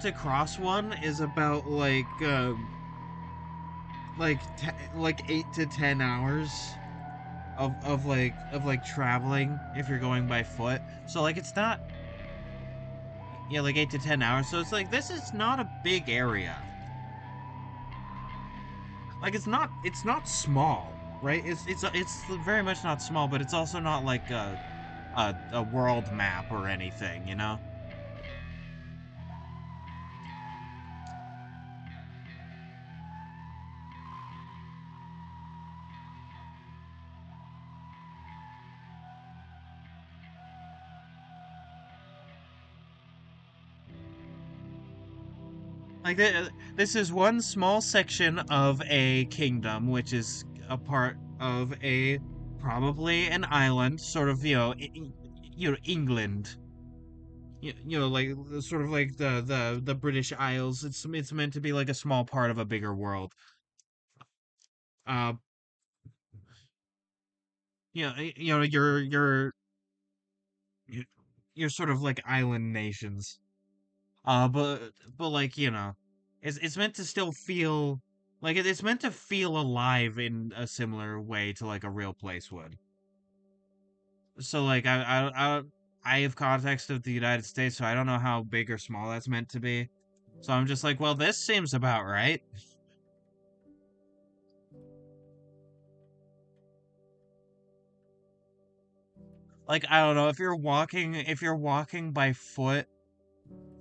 To cross one is about, like 8 to 10 hours of traveling if you're going by foot. So like it's not like 8 to 10 hours. So it's like this is not a big area. Like it's not small, right? It's very much not small, but it's also not like a world map or anything. Like this is one small section of a kingdom, which is a part of a probably an island, sort of England. Like sort of like the British Isles. It's meant to be like a small part of a bigger world. Uh, you- you're sort of like island nations. But like it's meant to still feel like it's meant to feel alive in a similar way to like a real place would. So like I have context of the United States, so I don't know how big or small that's meant to be. So I'm just like, well, this seems about right. Like I don't know if you're walking by foot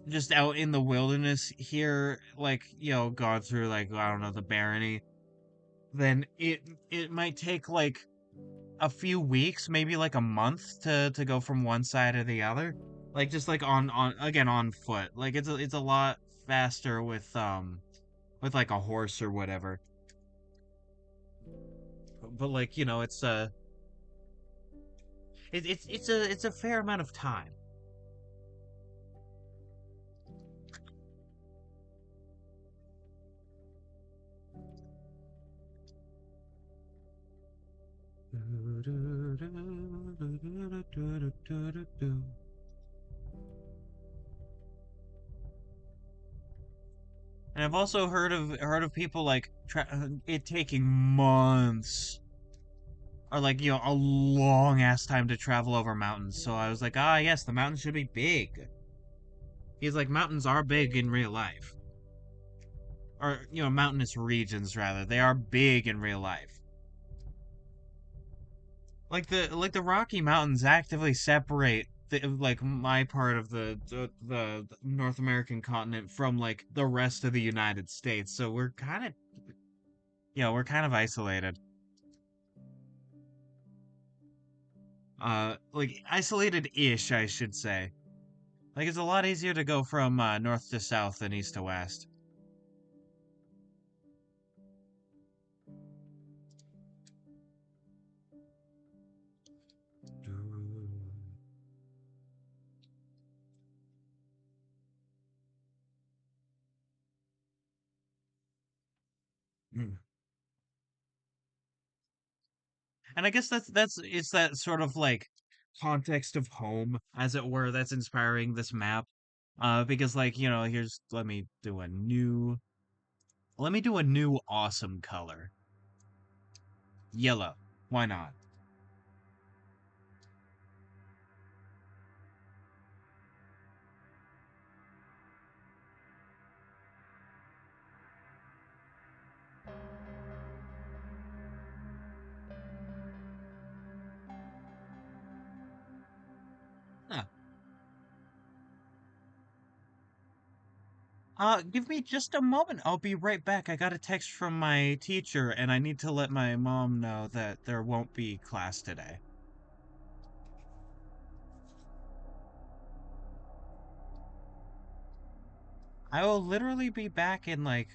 just out in the wilderness here, like gone through like I don't know the barony, then it might take like a few weeks, maybe like a month to go from one side to the other. Like just like on again on foot. Like it's a lot faster with like a horse or whatever. But like it's a fair amount of time. And I've also heard of people like it taking months or like a long ass time to travel over mountains. So I was like, ah, yes, the mountains should be big. He's like, mountains are big in real life, or mountainous regions rather. They are big in real life. Like the Rocky Mountains actively separate like my part of the North American continent from like the rest of the United States. So we're kind of isolated. Like isolated-ish, I should say. Like it's a lot easier to go from north to south than east to west. Mm. And I guess that's it's that sort of like context of home, as it were, that's inspiring this map. Because like, here's let me do a new awesome color. Yellow. Why not? Huh. Give me just a moment. I'll be right back. I got a text from my teacher and I need to let my mom know that there won't be class today. I will literally be back in like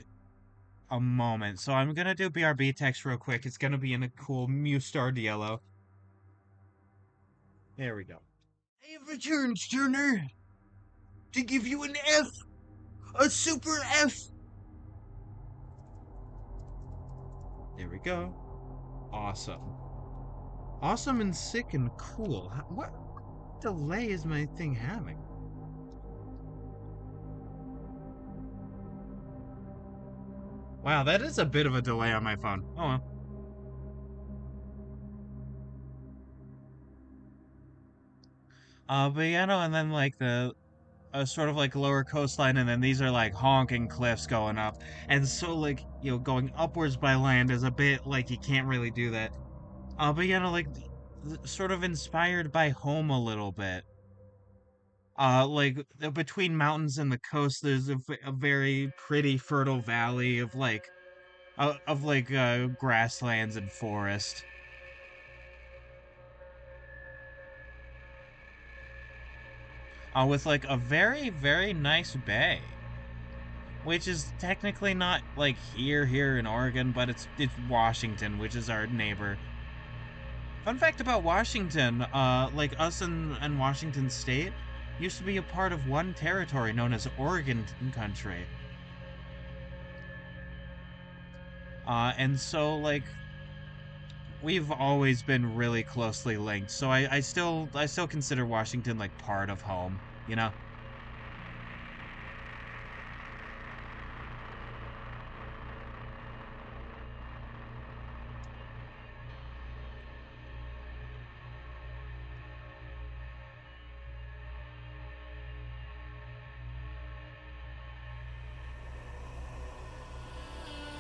a moment. So I'm gonna do BRB text real quick. It's gonna be in a cool Mustard yellow. There we go. I have returned, Turner, to give you an F, a super F. There we go. Awesome. Awesome and sick and cool. What delay is my thing having? Wow, that is a bit of a delay on my phone. Oh well. But yeah, no, and then like the sort of like lower coastline, and then these are like honking cliffs going up, and so like going upwards by land is a bit like you can't really do that. But like sort of inspired by home a little bit. Like between mountains and the coast, there's a very pretty fertile valley of grasslands and forest. With like a very very nice bay, which is technically not like here in Oregon, but it's Washington, which is our neighbor. Fun fact about Washington, like us and Washington State used to be a part of one territory known as Oregon country. And so like we've always been really closely linked. So I still consider Washington like part of home, you know?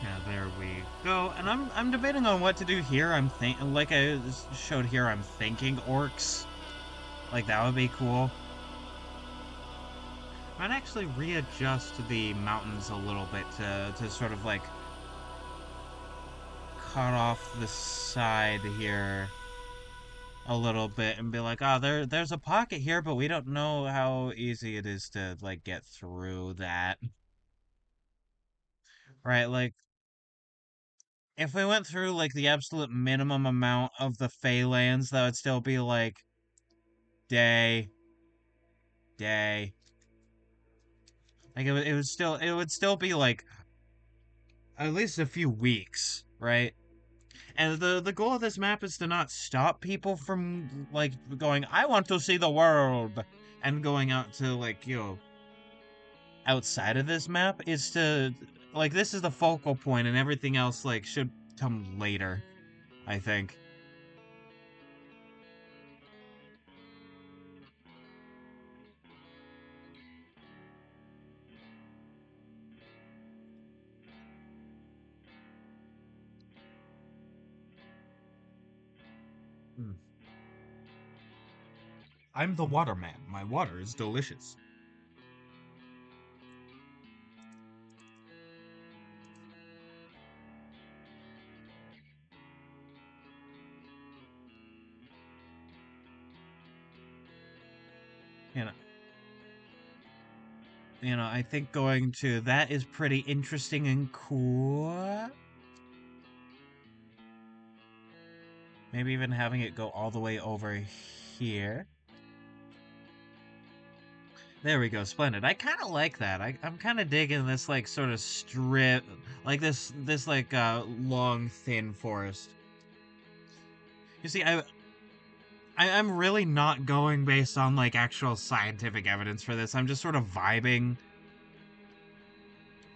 Yeah, there we go. And I'm debating on what to do here. Like I showed here, I'm thinking orcs. Like that would be cool. I'd actually readjust the mountains a little bit to sort of like cut off the side here a little bit and be like, oh, there's a pocket here, but we don't know how easy it is to like get through that. Right? Like if we went through like the absolute minimum amount of the Feylands, that would still be like day, day. Like it would still be like at least a few weeks, right? And the goal of this map is to not stop people from like going, I want to see the world, and going out to like outside of this map is to like this is the focal point, and everything else like should come later, I think. Mm. I'm the water man. My water is delicious. You know, I think going to that is pretty interesting and cool. Maybe even having it go all the way over here. There we go, splendid. I kind of like that. I'm kind of digging this like sort of strip, like this like long thin forest. You see, I'm really not going based on like actual scientific evidence for this. I'm just sort of vibing.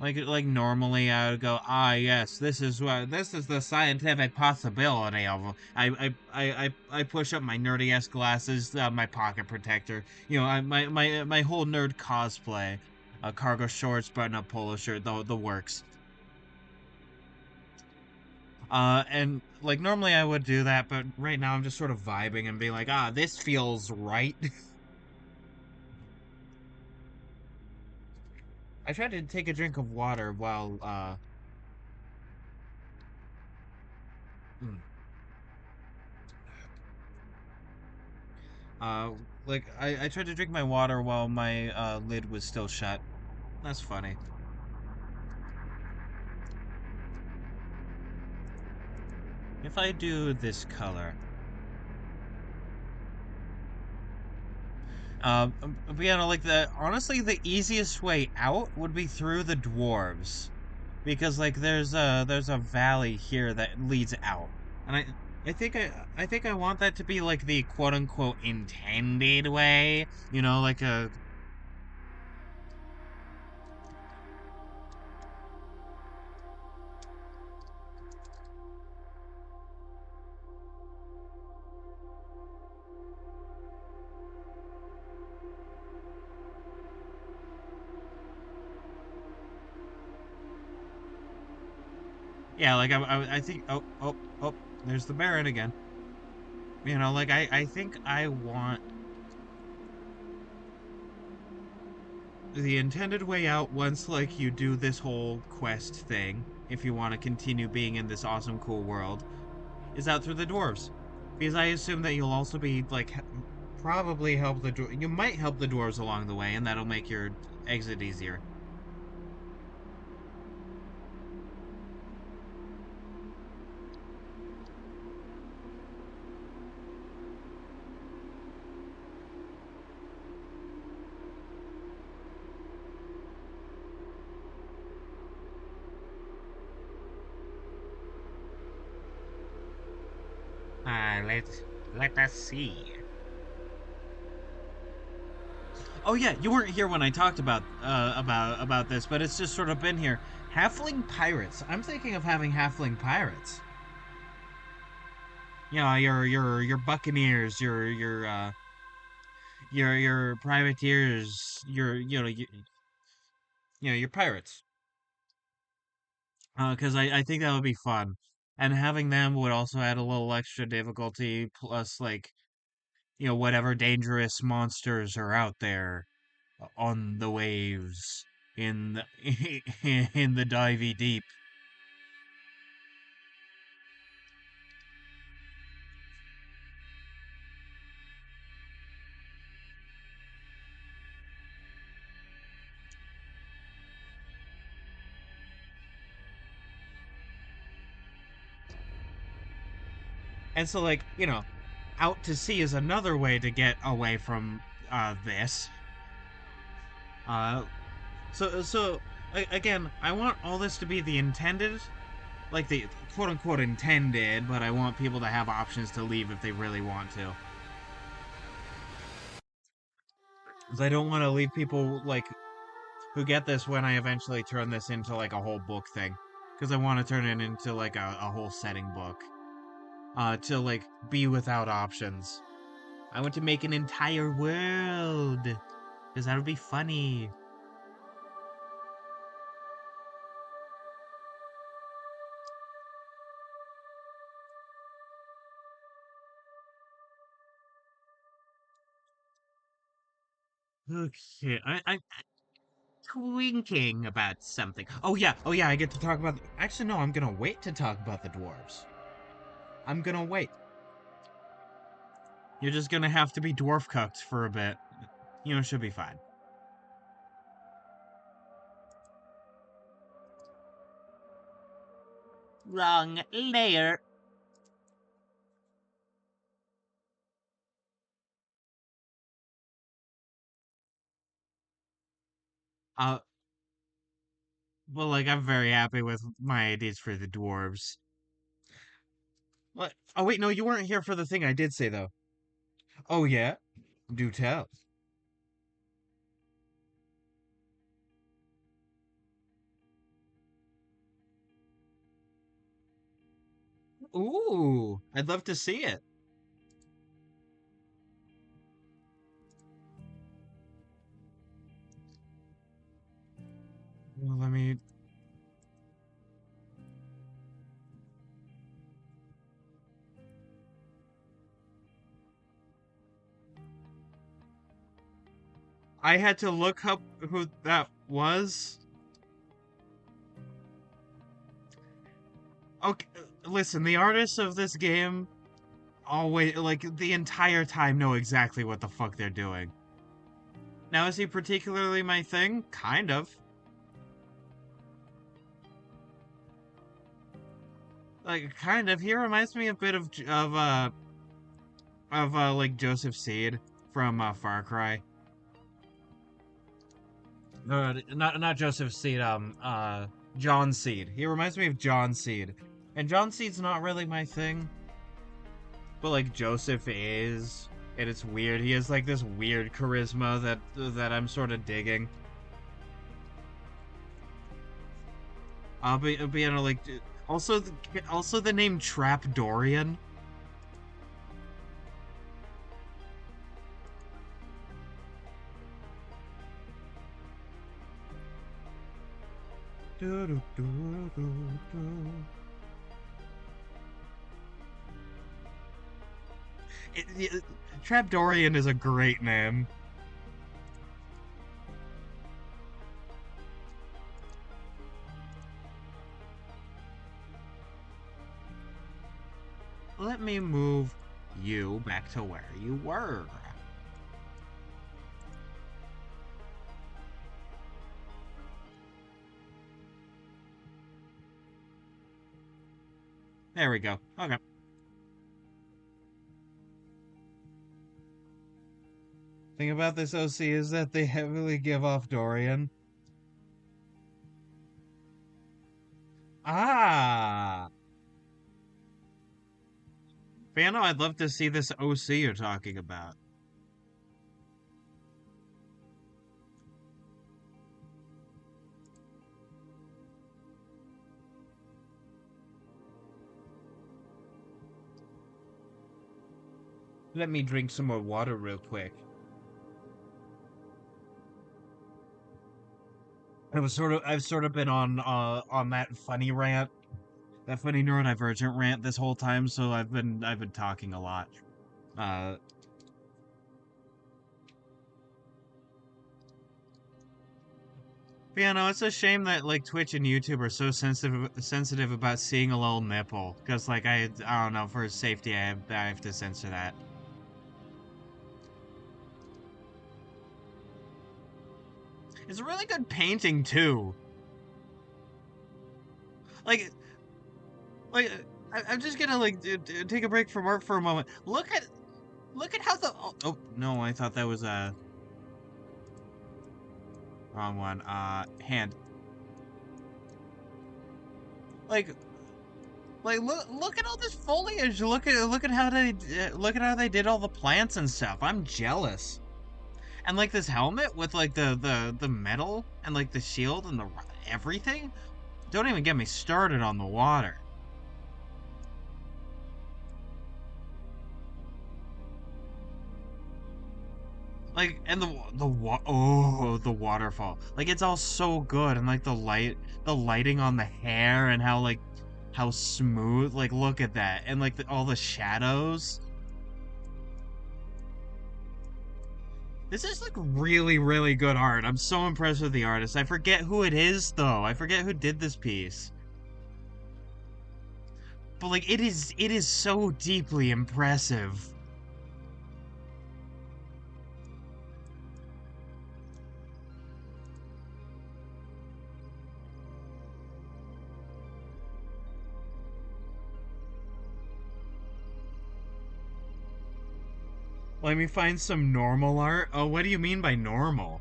Like normally I would go, ah yes, this is the scientific possibility of I push up my nerdy ass glasses, my pocket protector, my whole nerd cosplay, cargo shorts, button up polo shirt, the works. And like normally I would do that, but right now I'm just sort of vibing and being like, ah, this feels right. I tried to take a drink of water while mm, uh like I tried to drink my water while my lid was still shut. That's funny. If I do this color, but yeah, no, like the honestly the easiest way out would be through the dwarves because like there's a valley here that leads out, and I think I want that to be like the quote unquote intended way, like a yeah, like I think oh there's the Baron again. Like I think I want the intended way out once like you do this whole quest thing, if you want to continue being in this awesome cool world, is out through the dwarves. Because I assume that you'll also be like probably help you might help the dwarves along the way and that'll make your exit easier. Let us see. Oh yeah, you weren't here when I talked about this, but it's just sort of been here. Halfling pirates. I'm thinking of having halfling pirates. Your buccaneers, your privateers, your pirates. Because I think that would be fun, and having them would also add a little extra difficulty. Plus, like whatever dangerous monsters are out there on the waves in the in the divey deep. And so, like out to sea is another way to get away from this. Uh, so again, I want all this to be the intended, like the quote unquote intended, but I want people to have options to leave if they really want to. 'Cause I don't want to leave people like who get this when I eventually turn this into like a whole book thing. Because I want to turn it into like a whole setting book. To like be without options. I want to make an entire world. Because that would be funny. Okay, I'm thinking about something. Oh yeah, I get to talk about. Actually, no, I'm gonna wait to talk about the dwarves. I'm gonna wait. You're just gonna have to be dwarf cooked for a bit. Should be fine. Wrong layer. Uh, well, like, I'm very happy with my ideas for the dwarves. What? Oh, wait, no, you weren't here for the thing I did say, though. Oh, yeah? Do tell. Ooh, I'd love to see it. Well, let me. I had to look up who that was. Okay, listen, the artists of this game always, like, the entire time know exactly what the fuck they're doing. Now, is he particularly my thing? Kind of. Like, kind of. He reminds me a bit of like Joseph Seed from Far Cry. Not Joseph Seed. John Seed. He reminds me of John Seed, and John Seed's not really my thing, but like Joseph is, and it's weird. He has like this weird charisma that I'm sort of digging. But you know, like also also the name Trap Dorian. Trap Dorian is a great name. Let me move you back to where you were. There we go. Okay. Thing about this OC is that they heavily give off Dorian. Ah! Fano, I'd love to see this OC you're talking about. Let me drink some more water real quick. I've sort of been on that funny rant, that funny neurodivergent rant this whole time, so I've been talking a lot. Uh but yeah, no, it's a shame that like Twitch and YouTube are so sensitive about seeing a little nipple, because like I don't know, for safety I have to censor that. It's a really good painting too. Like like I'm just gonna like take a break from art for a moment. Look at how the oh no, I thought that was a wrong one. Hand. Like look at all this foliage. Look at how they did all the plants and stuff. I'm jealous. And like this helmet with like the metal and like the shield and the everything. Don't even get me started on the water. Like and the waterfall. Like it's all so good and like the lighting on the hair and how smooth. Like look at that and like all the shadows. This is like really good art. I'm so impressed with the artist. I forget who it is though. I forget who did this piece. But like it is so deeply impressive. Let me find some normal art. Oh, what do you mean by normal?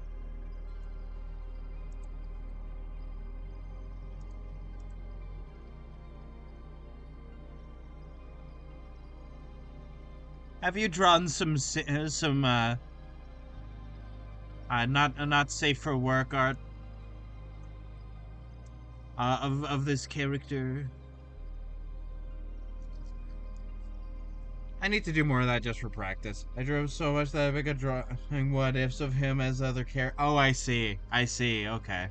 Have you drawn some not safe for work art of this character? I need to do more of that just for practice. I drew so much that I make a drawing what ifs of him as other characters. Oh, I see. I see. Okay.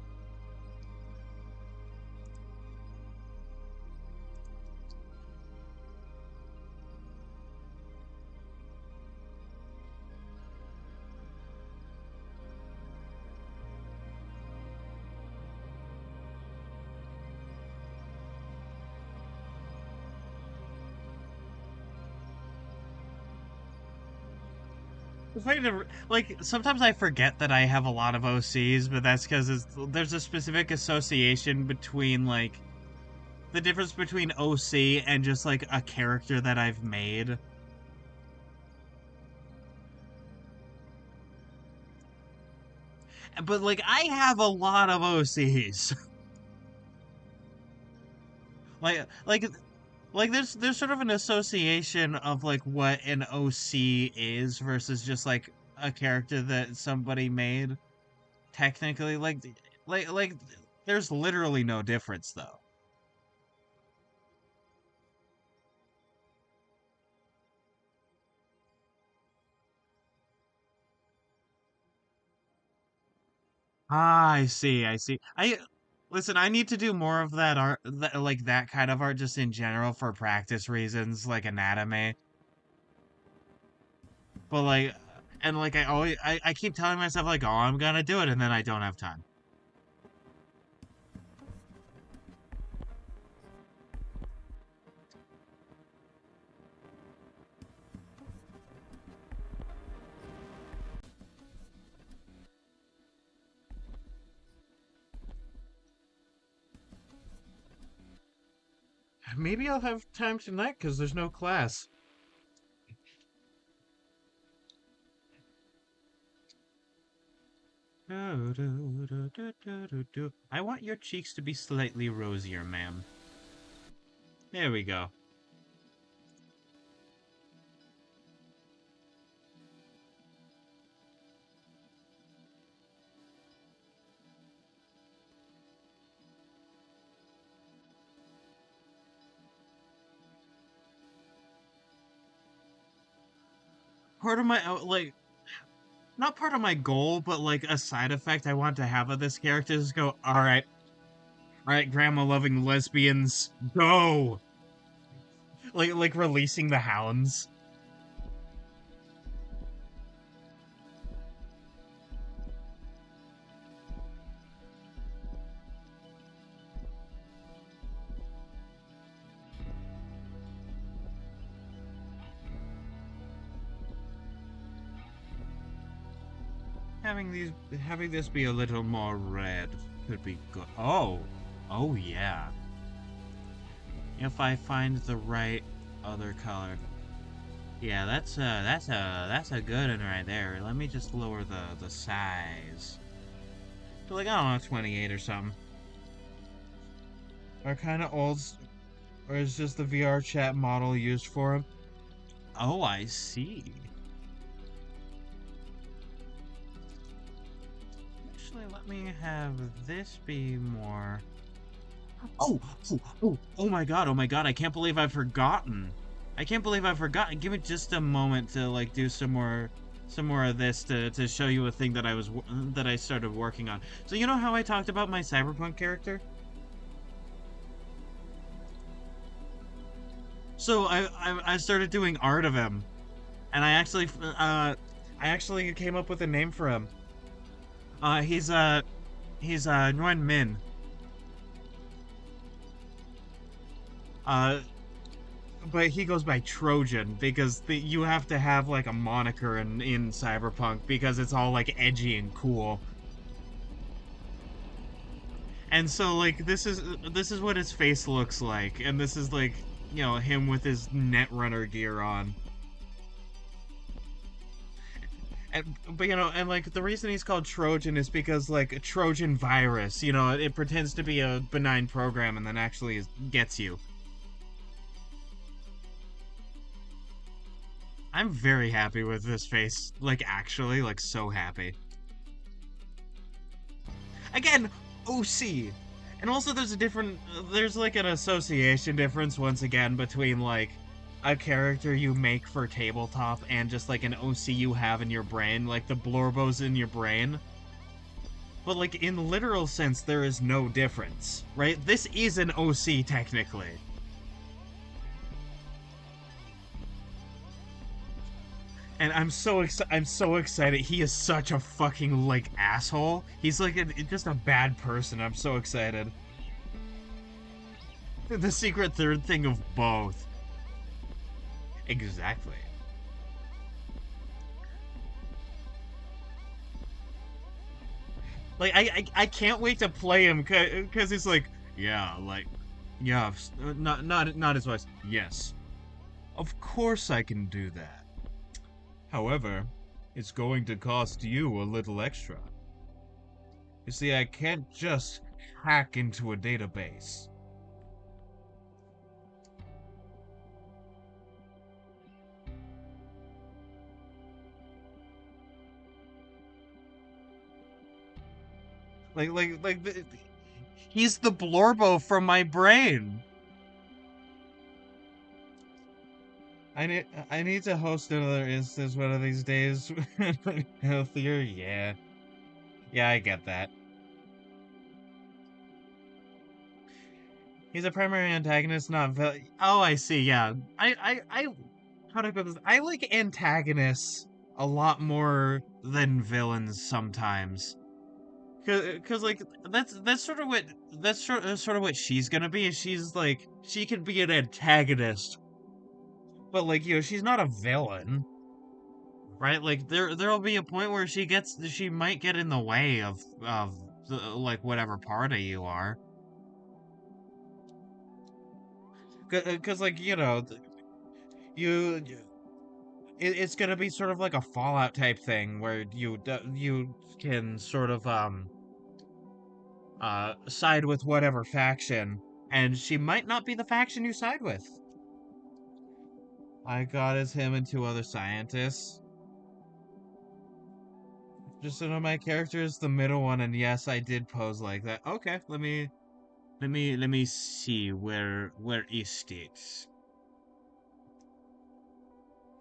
Like sometimes I forget that I have a lot of OCs, but that's because there's a specific association between like the difference between OC and just like a character that I've made. But like I have a lot of OCs. like like there's sort of an association of like what an OC is versus just like a character that somebody made. Technically, like there's literally no difference though. Ah, I see, I see. I listen, I need to do more of that art, like that kind of art just in general for practice reasons, like anatomy. But like, and like I keep telling myself like, oh, I'm gonna do it, and then I don't have time. Maybe I'll have time tonight because there's no class. I want your cheeks to be slightly rosier, ma'am. There we go. Part of my like not part of my goal, but like a side effect I want to have of this character is go, all right, grandma loving lesbians, go! Like releasing the hounds. Having this be a little more red could be good. Oh yeah. If I find the right other color. Yeah, that's a good one right there. Let me just lower the size to like I don't know 28 or something. Are kind of old, or is just the VR chat model used for him? Oh, I see. Actually, let me have this be more. Oh my god, oh my god, I can't believe I've forgotten. I can't believe I've forgotten. Give me just a moment to like do some more of this to show you a thing that I started working on. So you know how I talked about my cyberpunk character? So I started doing art of him, and I actually came up with a name for him. He's Nguyen Min. Uh, but he goes by Trojan because you have to have like a moniker in Cyberpunk because it's all like edgy and cool. And so like this is what his face looks like, and this is like him with his Netrunner gear on. but and like the reason he's called Trojan is because like a Trojan virus, it pretends to be a benign program and then actually gets you. I'm very happy with this face. Like actually, like so happy. Again, OC. And also there's like an association difference once again between like a character you make for tabletop and just like an OC you have in your brain, like the Blorbos in your brain. But like in literal sense, there is no difference, right? This is an OC technically. And I'm so excited. He is such a fucking like asshole. He's like just a bad person. I'm so excited. The secret third thing of both. Exactly. Like I can't wait to play him because he's like, yeah, like, yeah, not his voice. Yes, of course I can do that. However, it's going to cost you a little extra. You see, I can't just hack into a database. He's the Blorbo from my brain. I need to host another instance one of these days. Healthier, yeah. Yeah, I get that. He's a primary antagonist, not villain. Oh, I see. Yeah, how do I put this? I like antagonists a lot more than villains sometimes. Cause like that's sort of what sort of what she's gonna be. She's like she can be an antagonist, but like she's not a villain, right? Like there'll be a point where she might get in the way of like whatever party you are. Cause like you it's gonna be sort of like a Fallout type thing where you can sort of side with whatever faction, and she might not be the faction you side with. I got as him and two other scientists. Just so know my character is the middle one, and yes, I did pose like that. Okay, let me see where is it?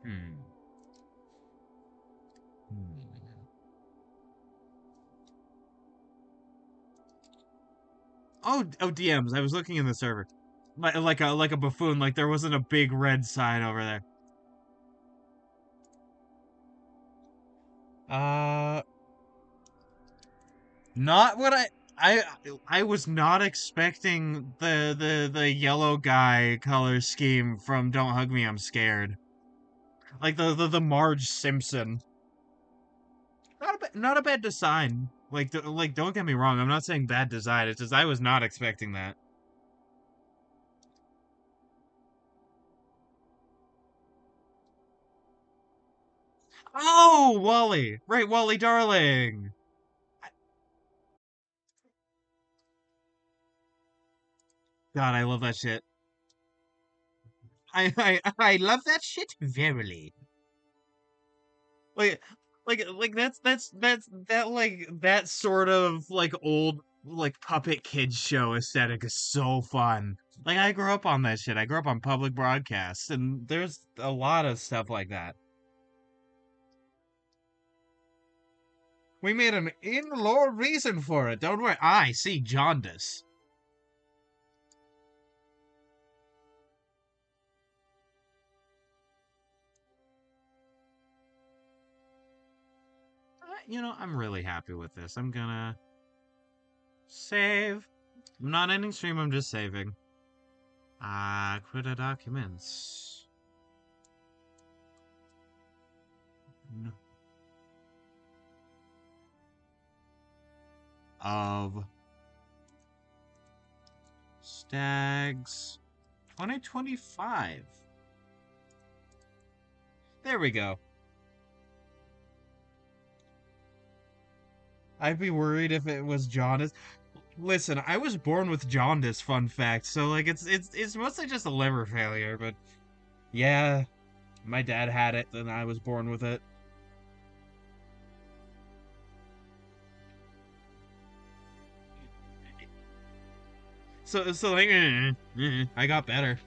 Hmm. Hmm. Oh, DMs. I was looking in the server, like a buffoon. Like there wasn't a big red sign over there. Uh, Not what I I was not expecting the yellow guy color scheme from Don't Hug Me, I'm Scared. Like the Marge Simpson. Not a bad design. Like don't get me wrong, I'm not saying bad design. It's just I was not expecting that. Oh, Wally. Right, Wally darling. God, I love that shit. I love that shit verily. Like that sort of like old like puppet kids show aesthetic is so fun. Like I grew up on that shit. I grew up on public broadcasts and there's a lot of stuff like that. We made an in-law reason for it. Don't worry. I see jaundice. I'm really happy with this. I'm gonna save. I'm not ending stream, I'm just saving. Quit documents. No. Of Stags 2025. There we go. I'd be worried if it was jaundice. Listen, I was born with jaundice, fun fact. So like it's mostly just a liver failure, but yeah, my dad had it, and I was born with it. So like I got better.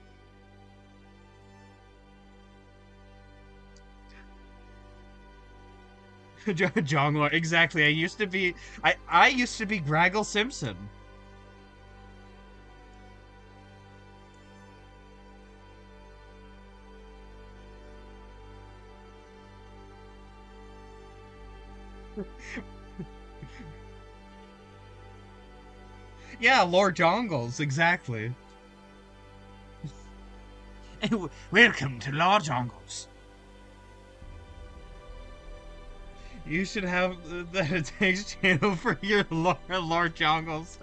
Jongler, exactly. I used to be Graggle Simpson. Yeah, Lord Jongles, exactly. Welcome to Lord Jongles. You should have the text channel for your Lord Jongles.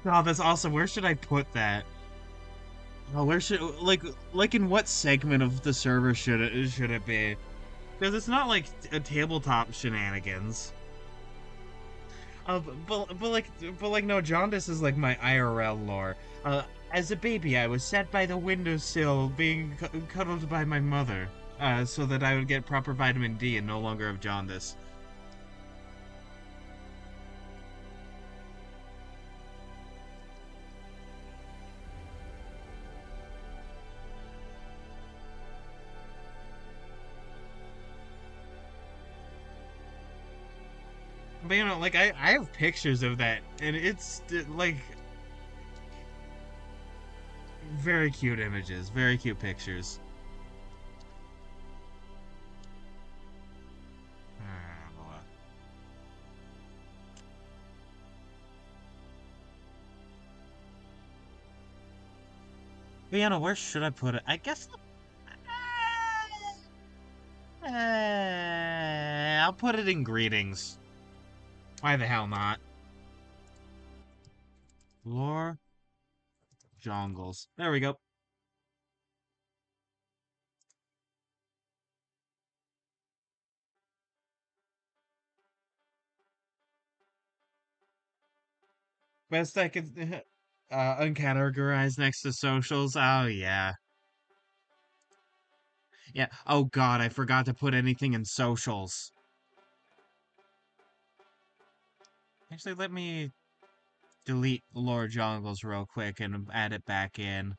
Oh, that's awesome. Where should I put that? Oh, where should like in what segment of the server should it be? Because it's not like a tabletop shenanigans. But like no, jaundice is like my IRL lore. As a baby, I was sat by the windowsill, being cuddled by my mother, so that I would get proper vitamin D and no longer have jaundice. But like I have pictures of that, and it's like very cute images, very cute pictures. Ah, where should I put it? I guess I'll put it in greetings. Why the hell not? Lore Jongles. There we go. Best I could uncategorized next to socials. Oh yeah. Yeah. Oh god, I forgot to put anything in socials. Actually, let me delete Lore Jongles real quick and add it back in.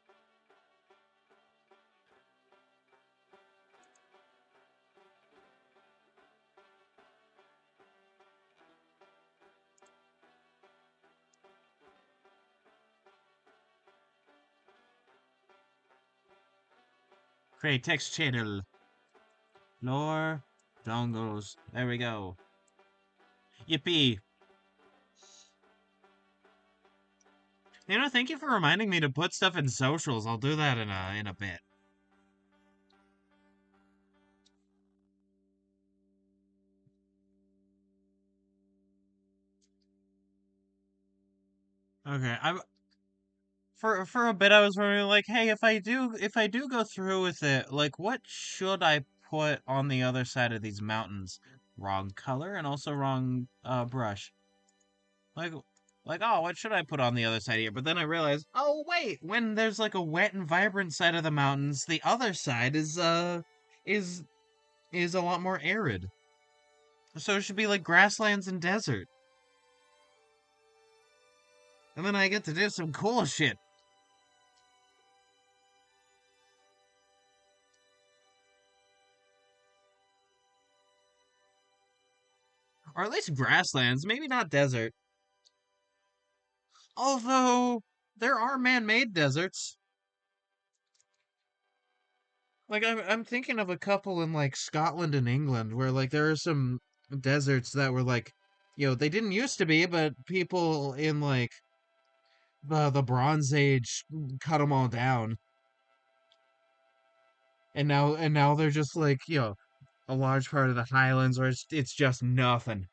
Create text channel. Lore Jongles. There we go. Yippee. Thank you for reminding me to put stuff in socials. I'll do that in a bit. Okay, I'm for a bit I was wondering like, hey, if I do go through with it, like what should I put on the other side of these mountains? Wrong color and also wrong brush. Like oh, what should I put on the other side here? But then I realized, oh wait, when there's like a wet and vibrant side of the mountains, the other side is is a lot more arid. So it should be like grasslands and desert. And then I get to do some cool shit. Or at least grasslands, maybe not desert. Although there are man-made deserts. Like I'm thinking of a couple in like Scotland and England where like there are some deserts that were like, they didn't used to be, but people in like the Bronze Age cut them all down, and now they're just like a large part of the Highlands where it's just nothing.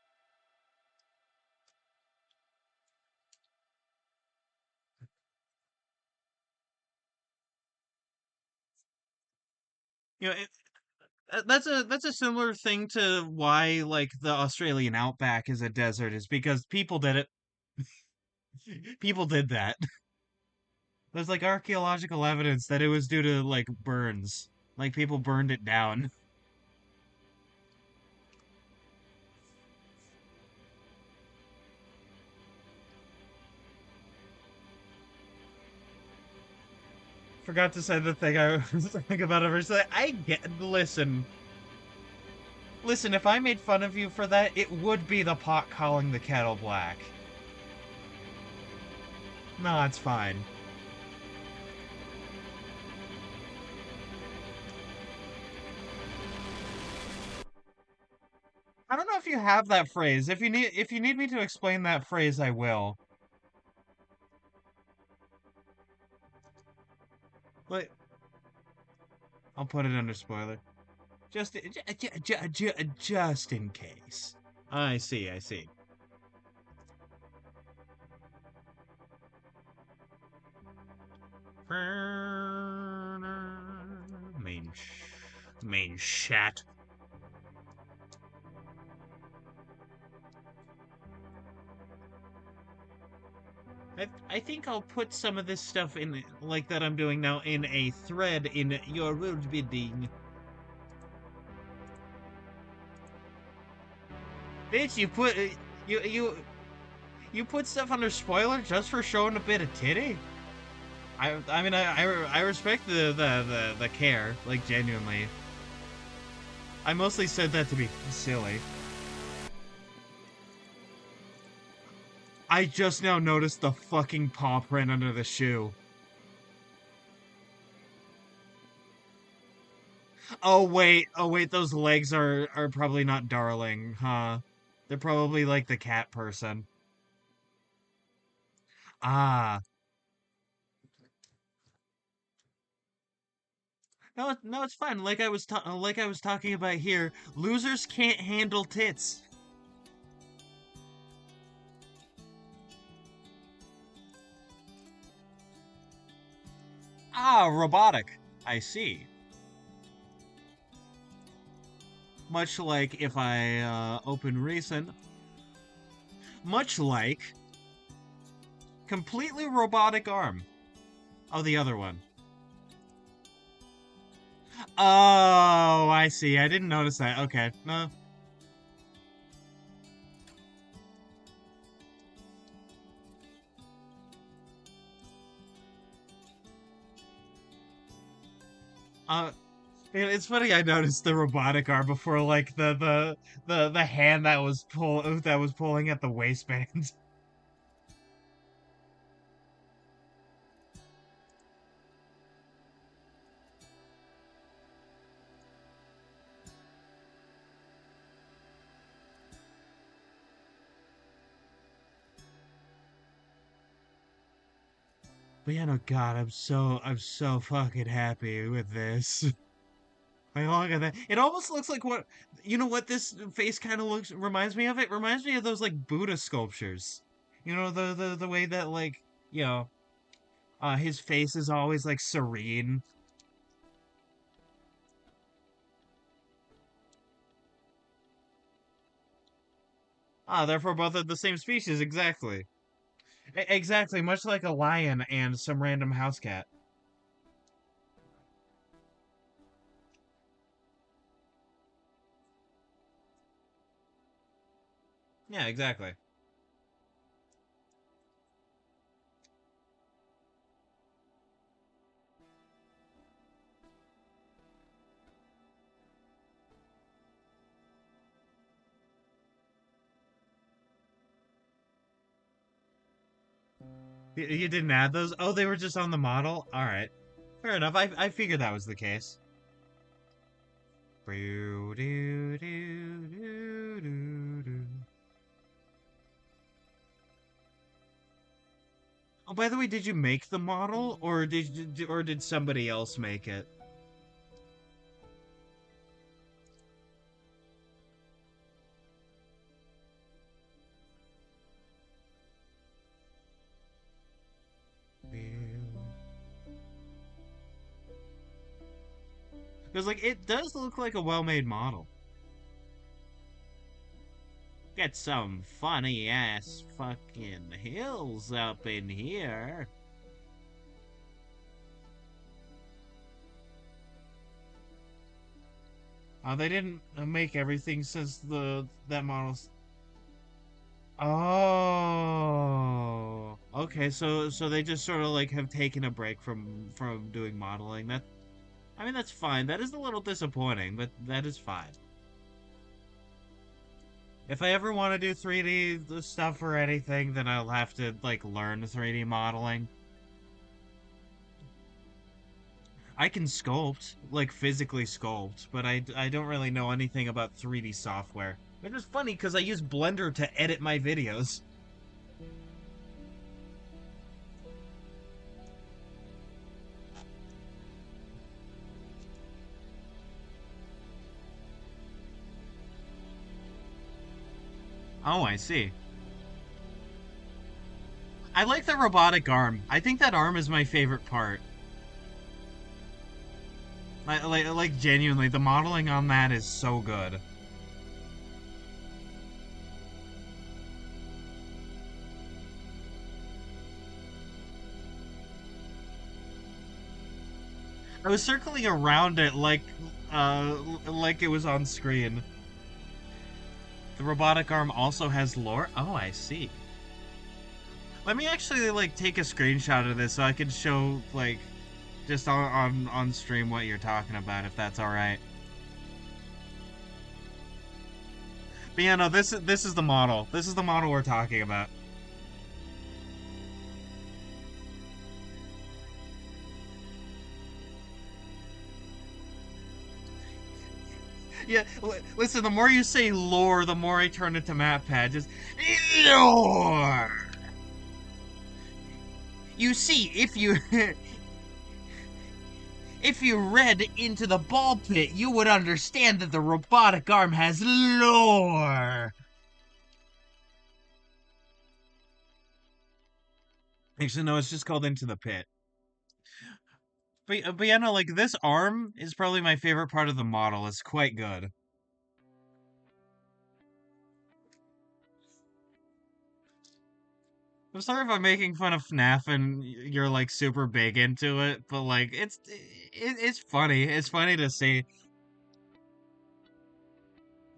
You know, That's a similar thing to why like the Australian outback is a desert is because people did it. People did that. There's like archaeological evidence that it was due to like burns. Like people burned it down. Forgot to say the thing I was thinking about ever say. I get listen, if I made fun of you for that, it would be the pot calling the kettle black. No, it's fine. I don't know if you have that phrase. If you need me to explain that phrase, I will. But I'll put it under spoiler. Just in case. I see, I see. Main main chat. I think I'll put some of this stuff in like that I'm doing now in a thread in your world bidding. Bitch, you you you put stuff under spoiler just for showing a bit of titty? I mean I respect the care, like genuinely. I mostly said that to be silly. I just now noticed the fucking paw print under the shoe. Oh wait, those legs are probably not darling, huh? They're probably like the cat person. Ah, no, no, it's fine. Like I was talking about here, losers can't handle tits. Ah, robotic. I see. Much like if I open recent, much like completely robotic arm. Oh, the other one. Oh, I see. I didn't notice that. Okay, no. Uh, it's funny. I noticed the robotic arm before, like the hand that was pulling at the waistband. But yeah, no, God, I'm so fucking happy with this. Like, look at that. It almost looks like what you know what this face kind of looks reminds me of. It reminds me of those like Buddha sculptures. You know the way that like you know his face is always like serene. Ah, therefore both of the same species, exactly. Exactly, much like a lion and some random house cat. Yeah, exactly. You didn't add those? Oh, they were just on the model? Alright. Fair enough. I figured that was the case. Oh, by the way, did you make the model or did somebody else make it? Because, like, it does look like a well-made model. Get some funny-ass fucking hills up in here. They didn't make everything since that model's... Oh, okay. So they just sort of like have taken a break from doing modeling. I mean, that's fine. That is a little disappointing, but that is fine. If I ever want to do 3D stuff or anything, then I'll have to like learn 3D modeling. I can sculpt, like physically sculpt, but I don't really know anything about 3D software. Which is funny because I use Blender to edit my videos. Oh, I see. I like the robotic arm. I think that arm is my favorite part. Like genuinely, the modeling on that is so good. I was circling around it like it was on screen. The robotic arm also has lore. Oh, I see. Let me actually like take a screenshot of this so I can show like just on stream what you're talking about if that's all right. But yeah, no, this is the model. This is the model we're talking about. Yeah, listen, the more you say lore, the more I turn into MatPat. Just lore. You see, if you read Into the Ball Pit, you would understand that the robotic arm has lore. Actually, no, it's just called Into the Pit. But yeah, no, like this arm is probably my favorite part of the model. It's quite good. I'm sorry if I'm making fun of FNAF and you're like super big into it, but like it's funny. It's funny to see.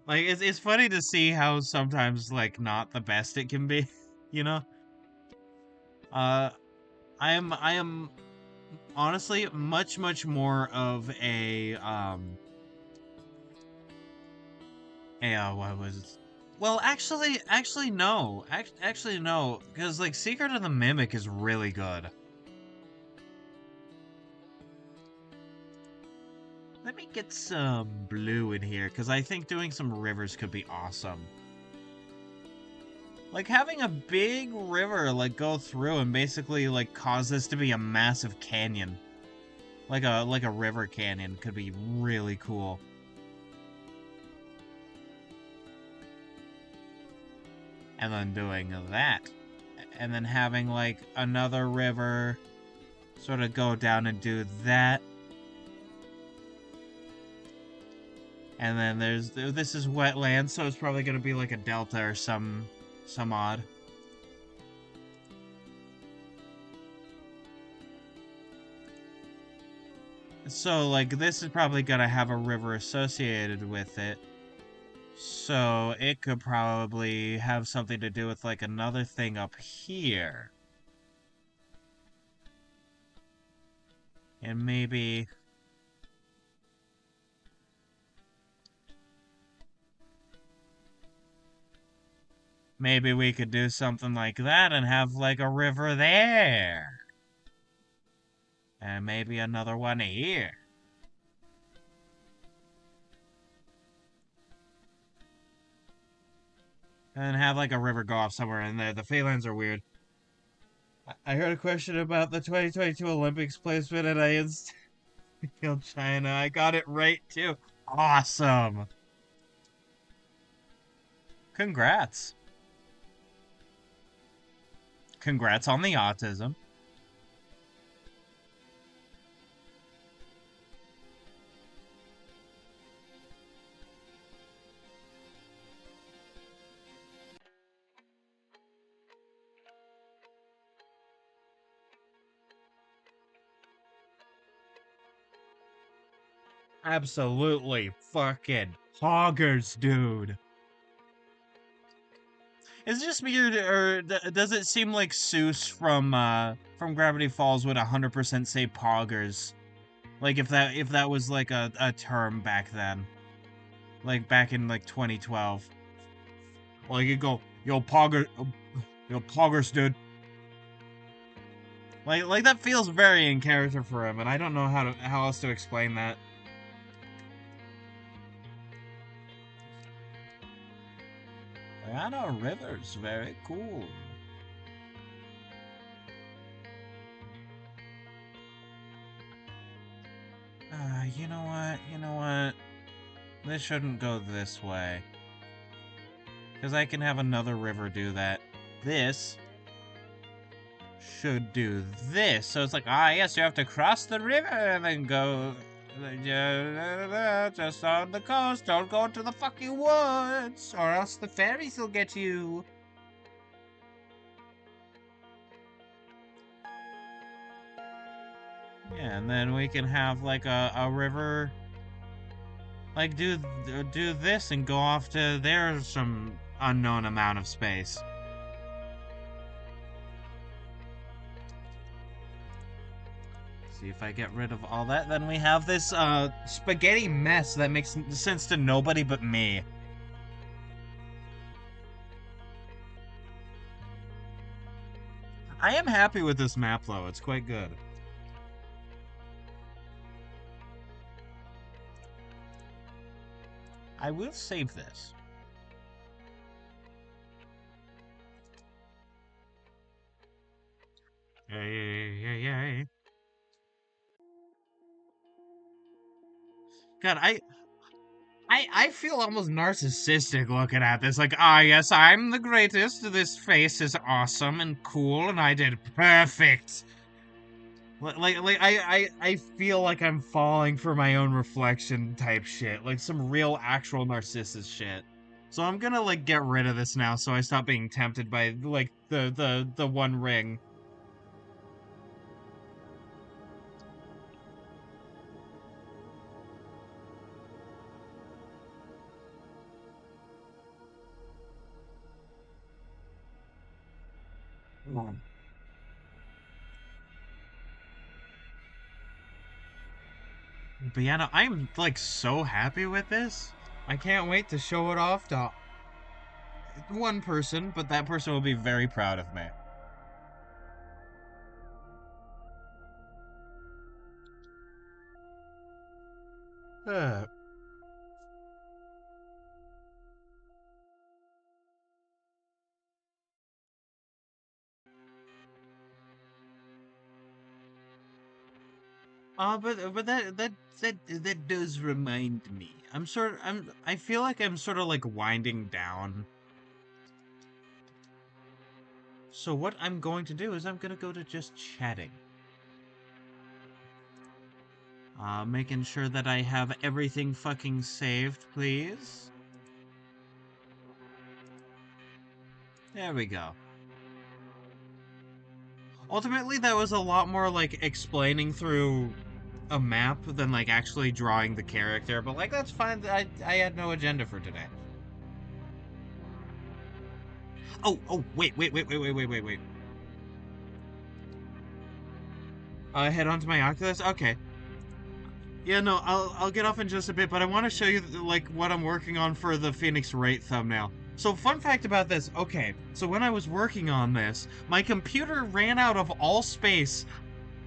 Like it's funny to see how sometimes like not the best it can be, you know? Uh I am honestly much more of a what was it? Well, actually no. Actually no, cuz like Secret of the Mimic is really good. Let me get some blue in here cuz I think doing some rivers could be awesome. Like having a big river like go through and basically like cause this to be a massive canyon. Like a river canyon could be really cool. And then doing that. And then having like another river sort of go down and do that. And then this is wetland, so it's probably gonna be like a delta or some odd. So like this is probably gonna have a river associated with it. So it could probably have something to do with like another thing up here. And maybe we could do something like that and have like a river there. And maybe another one here. And then have like a river go off somewhere in there. The Phalanx are weird. I heard a question about the 2022 Olympics placement and I instantly feel China. I got it right too. Awesome. Congrats. Congrats on the autism. Absolutely fucking hoggers, dude. Is it just weird, or does it seem like Seuss from Gravity Falls would 100% say poggers? Like if that was like a term back then, like back in like 2012. Like you go, yo poggers, dude. Like that feels very in character for him, and I don't know how else to explain that. Diana Rivers, very cool. You know what? You know what? This shouldn't go this way. Because I can have another river do that. This should do this. So it's like, ah, yes, you have to cross the river and then go just on the coast. Don't go to the fucking woods, or else the fairies will get you. Yeah, and then we can have like a river, like do this and go off to there's some unknown amount of space. See if I get rid of all that, then we have this spaghetti mess that makes sense to nobody but me. I am happy with this map though, it's quite good. I will save this. Yay. God, I feel almost narcissistic looking at this. Like, ah, yes, I'm the greatest. This face is awesome and cool, and I did perfect. I feel like I'm falling for my own reflection type shit. Like some real, actual narcissist shit. So I'm gonna, like, get rid of this now so I stop being tempted by, like, the one ring. But yeah, no, I'm like so happy with this. I can't wait to show it off to one person, but that person will be very proud of me. Uh, but that does remind me. I feel like I'm sort of like winding down. So what I'm going to do is I'm gonna go to just chatting. Making sure that I have everything fucking saved, please. There we go. Ultimately, that was a lot more like explaining through a map than like actually drawing the character, but like that's fine. I had no agenda for today. Oh, wait. Head on to my Oculus? Okay. Yeah, no, I'll get off in just a bit, but I want to show you like what I'm working on for the Phoenix Wright thumbnail. So fun fact about this, okay, so when I was working on this, my computer ran out of all space.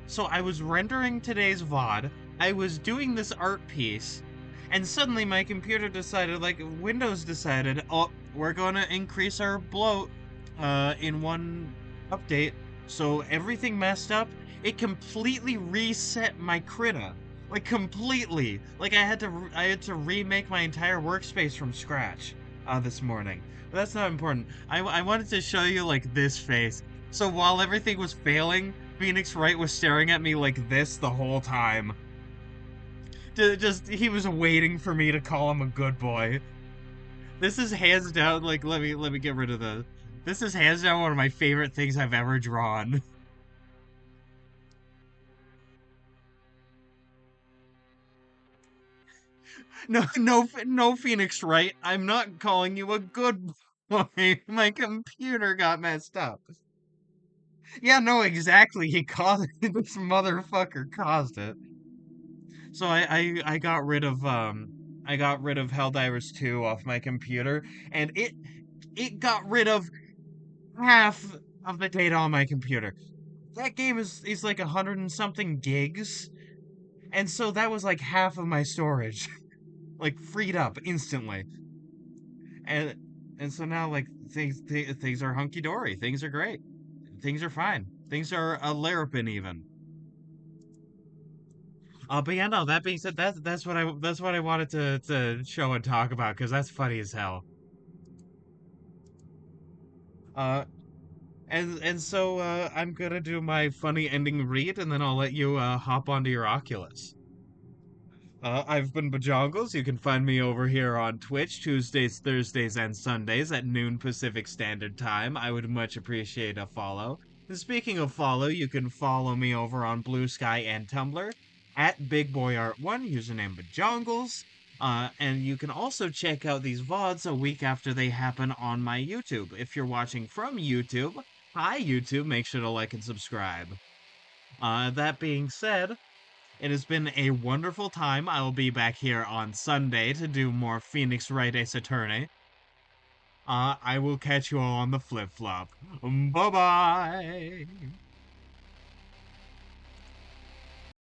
So I was rendering today's VOD, I was doing this art piece, and suddenly my computer decided, like Windows decided, oh, we're gonna increase our bloat in one update. So everything messed up. It completely reset my Krita. Like completely. Like I had to remake my entire workspace from scratch this morning. But that's not important. I wanted to show you like this face. So while everything was failing, Phoenix Wright was staring at me like this the whole time. Just he was waiting for me to call him a good boy. This is hands down like let me get rid of the. This is hands down one of my favorite things I've ever drawn. No, Phoenix Wright. I'm not calling you a good boy. My computer got messed up. Yeah, no, exactly. He caused it. This motherfucker caused it. So I got rid of Helldivers 2 off my computer, and it got rid of half of the data on my computer. That game is like 100 and something gigs, and so that was like half of my storage, like freed up instantly. And and so now like things are hunky dory. Things are great. Things are fine. Things are a Larapin even. But yeah, no. That being said, that's what I wanted to show and talk about because that's funny as hell. Uh, and so I'm gonna do my funny ending read, and then I'll let you hop onto your Oculus. I've been Bajongles. You can find me over here on Twitch Tuesdays, Thursdays, and Sundays at noon Pacific Standard Time. I would much appreciate a follow. And speaking of follow, you can follow me over on Bluesky and Tumblr at BigBoyArt1, username Bajongles. And you can also check out these VODs a week after they happen on my YouTube. If you're watching from YouTube, hi YouTube, make sure to like and subscribe. That being said, it has been a wonderful time. I will be back here on Sunday to do more Phoenix Wright Ace Attorney. I will catch you all on the flip flop. Bye bye.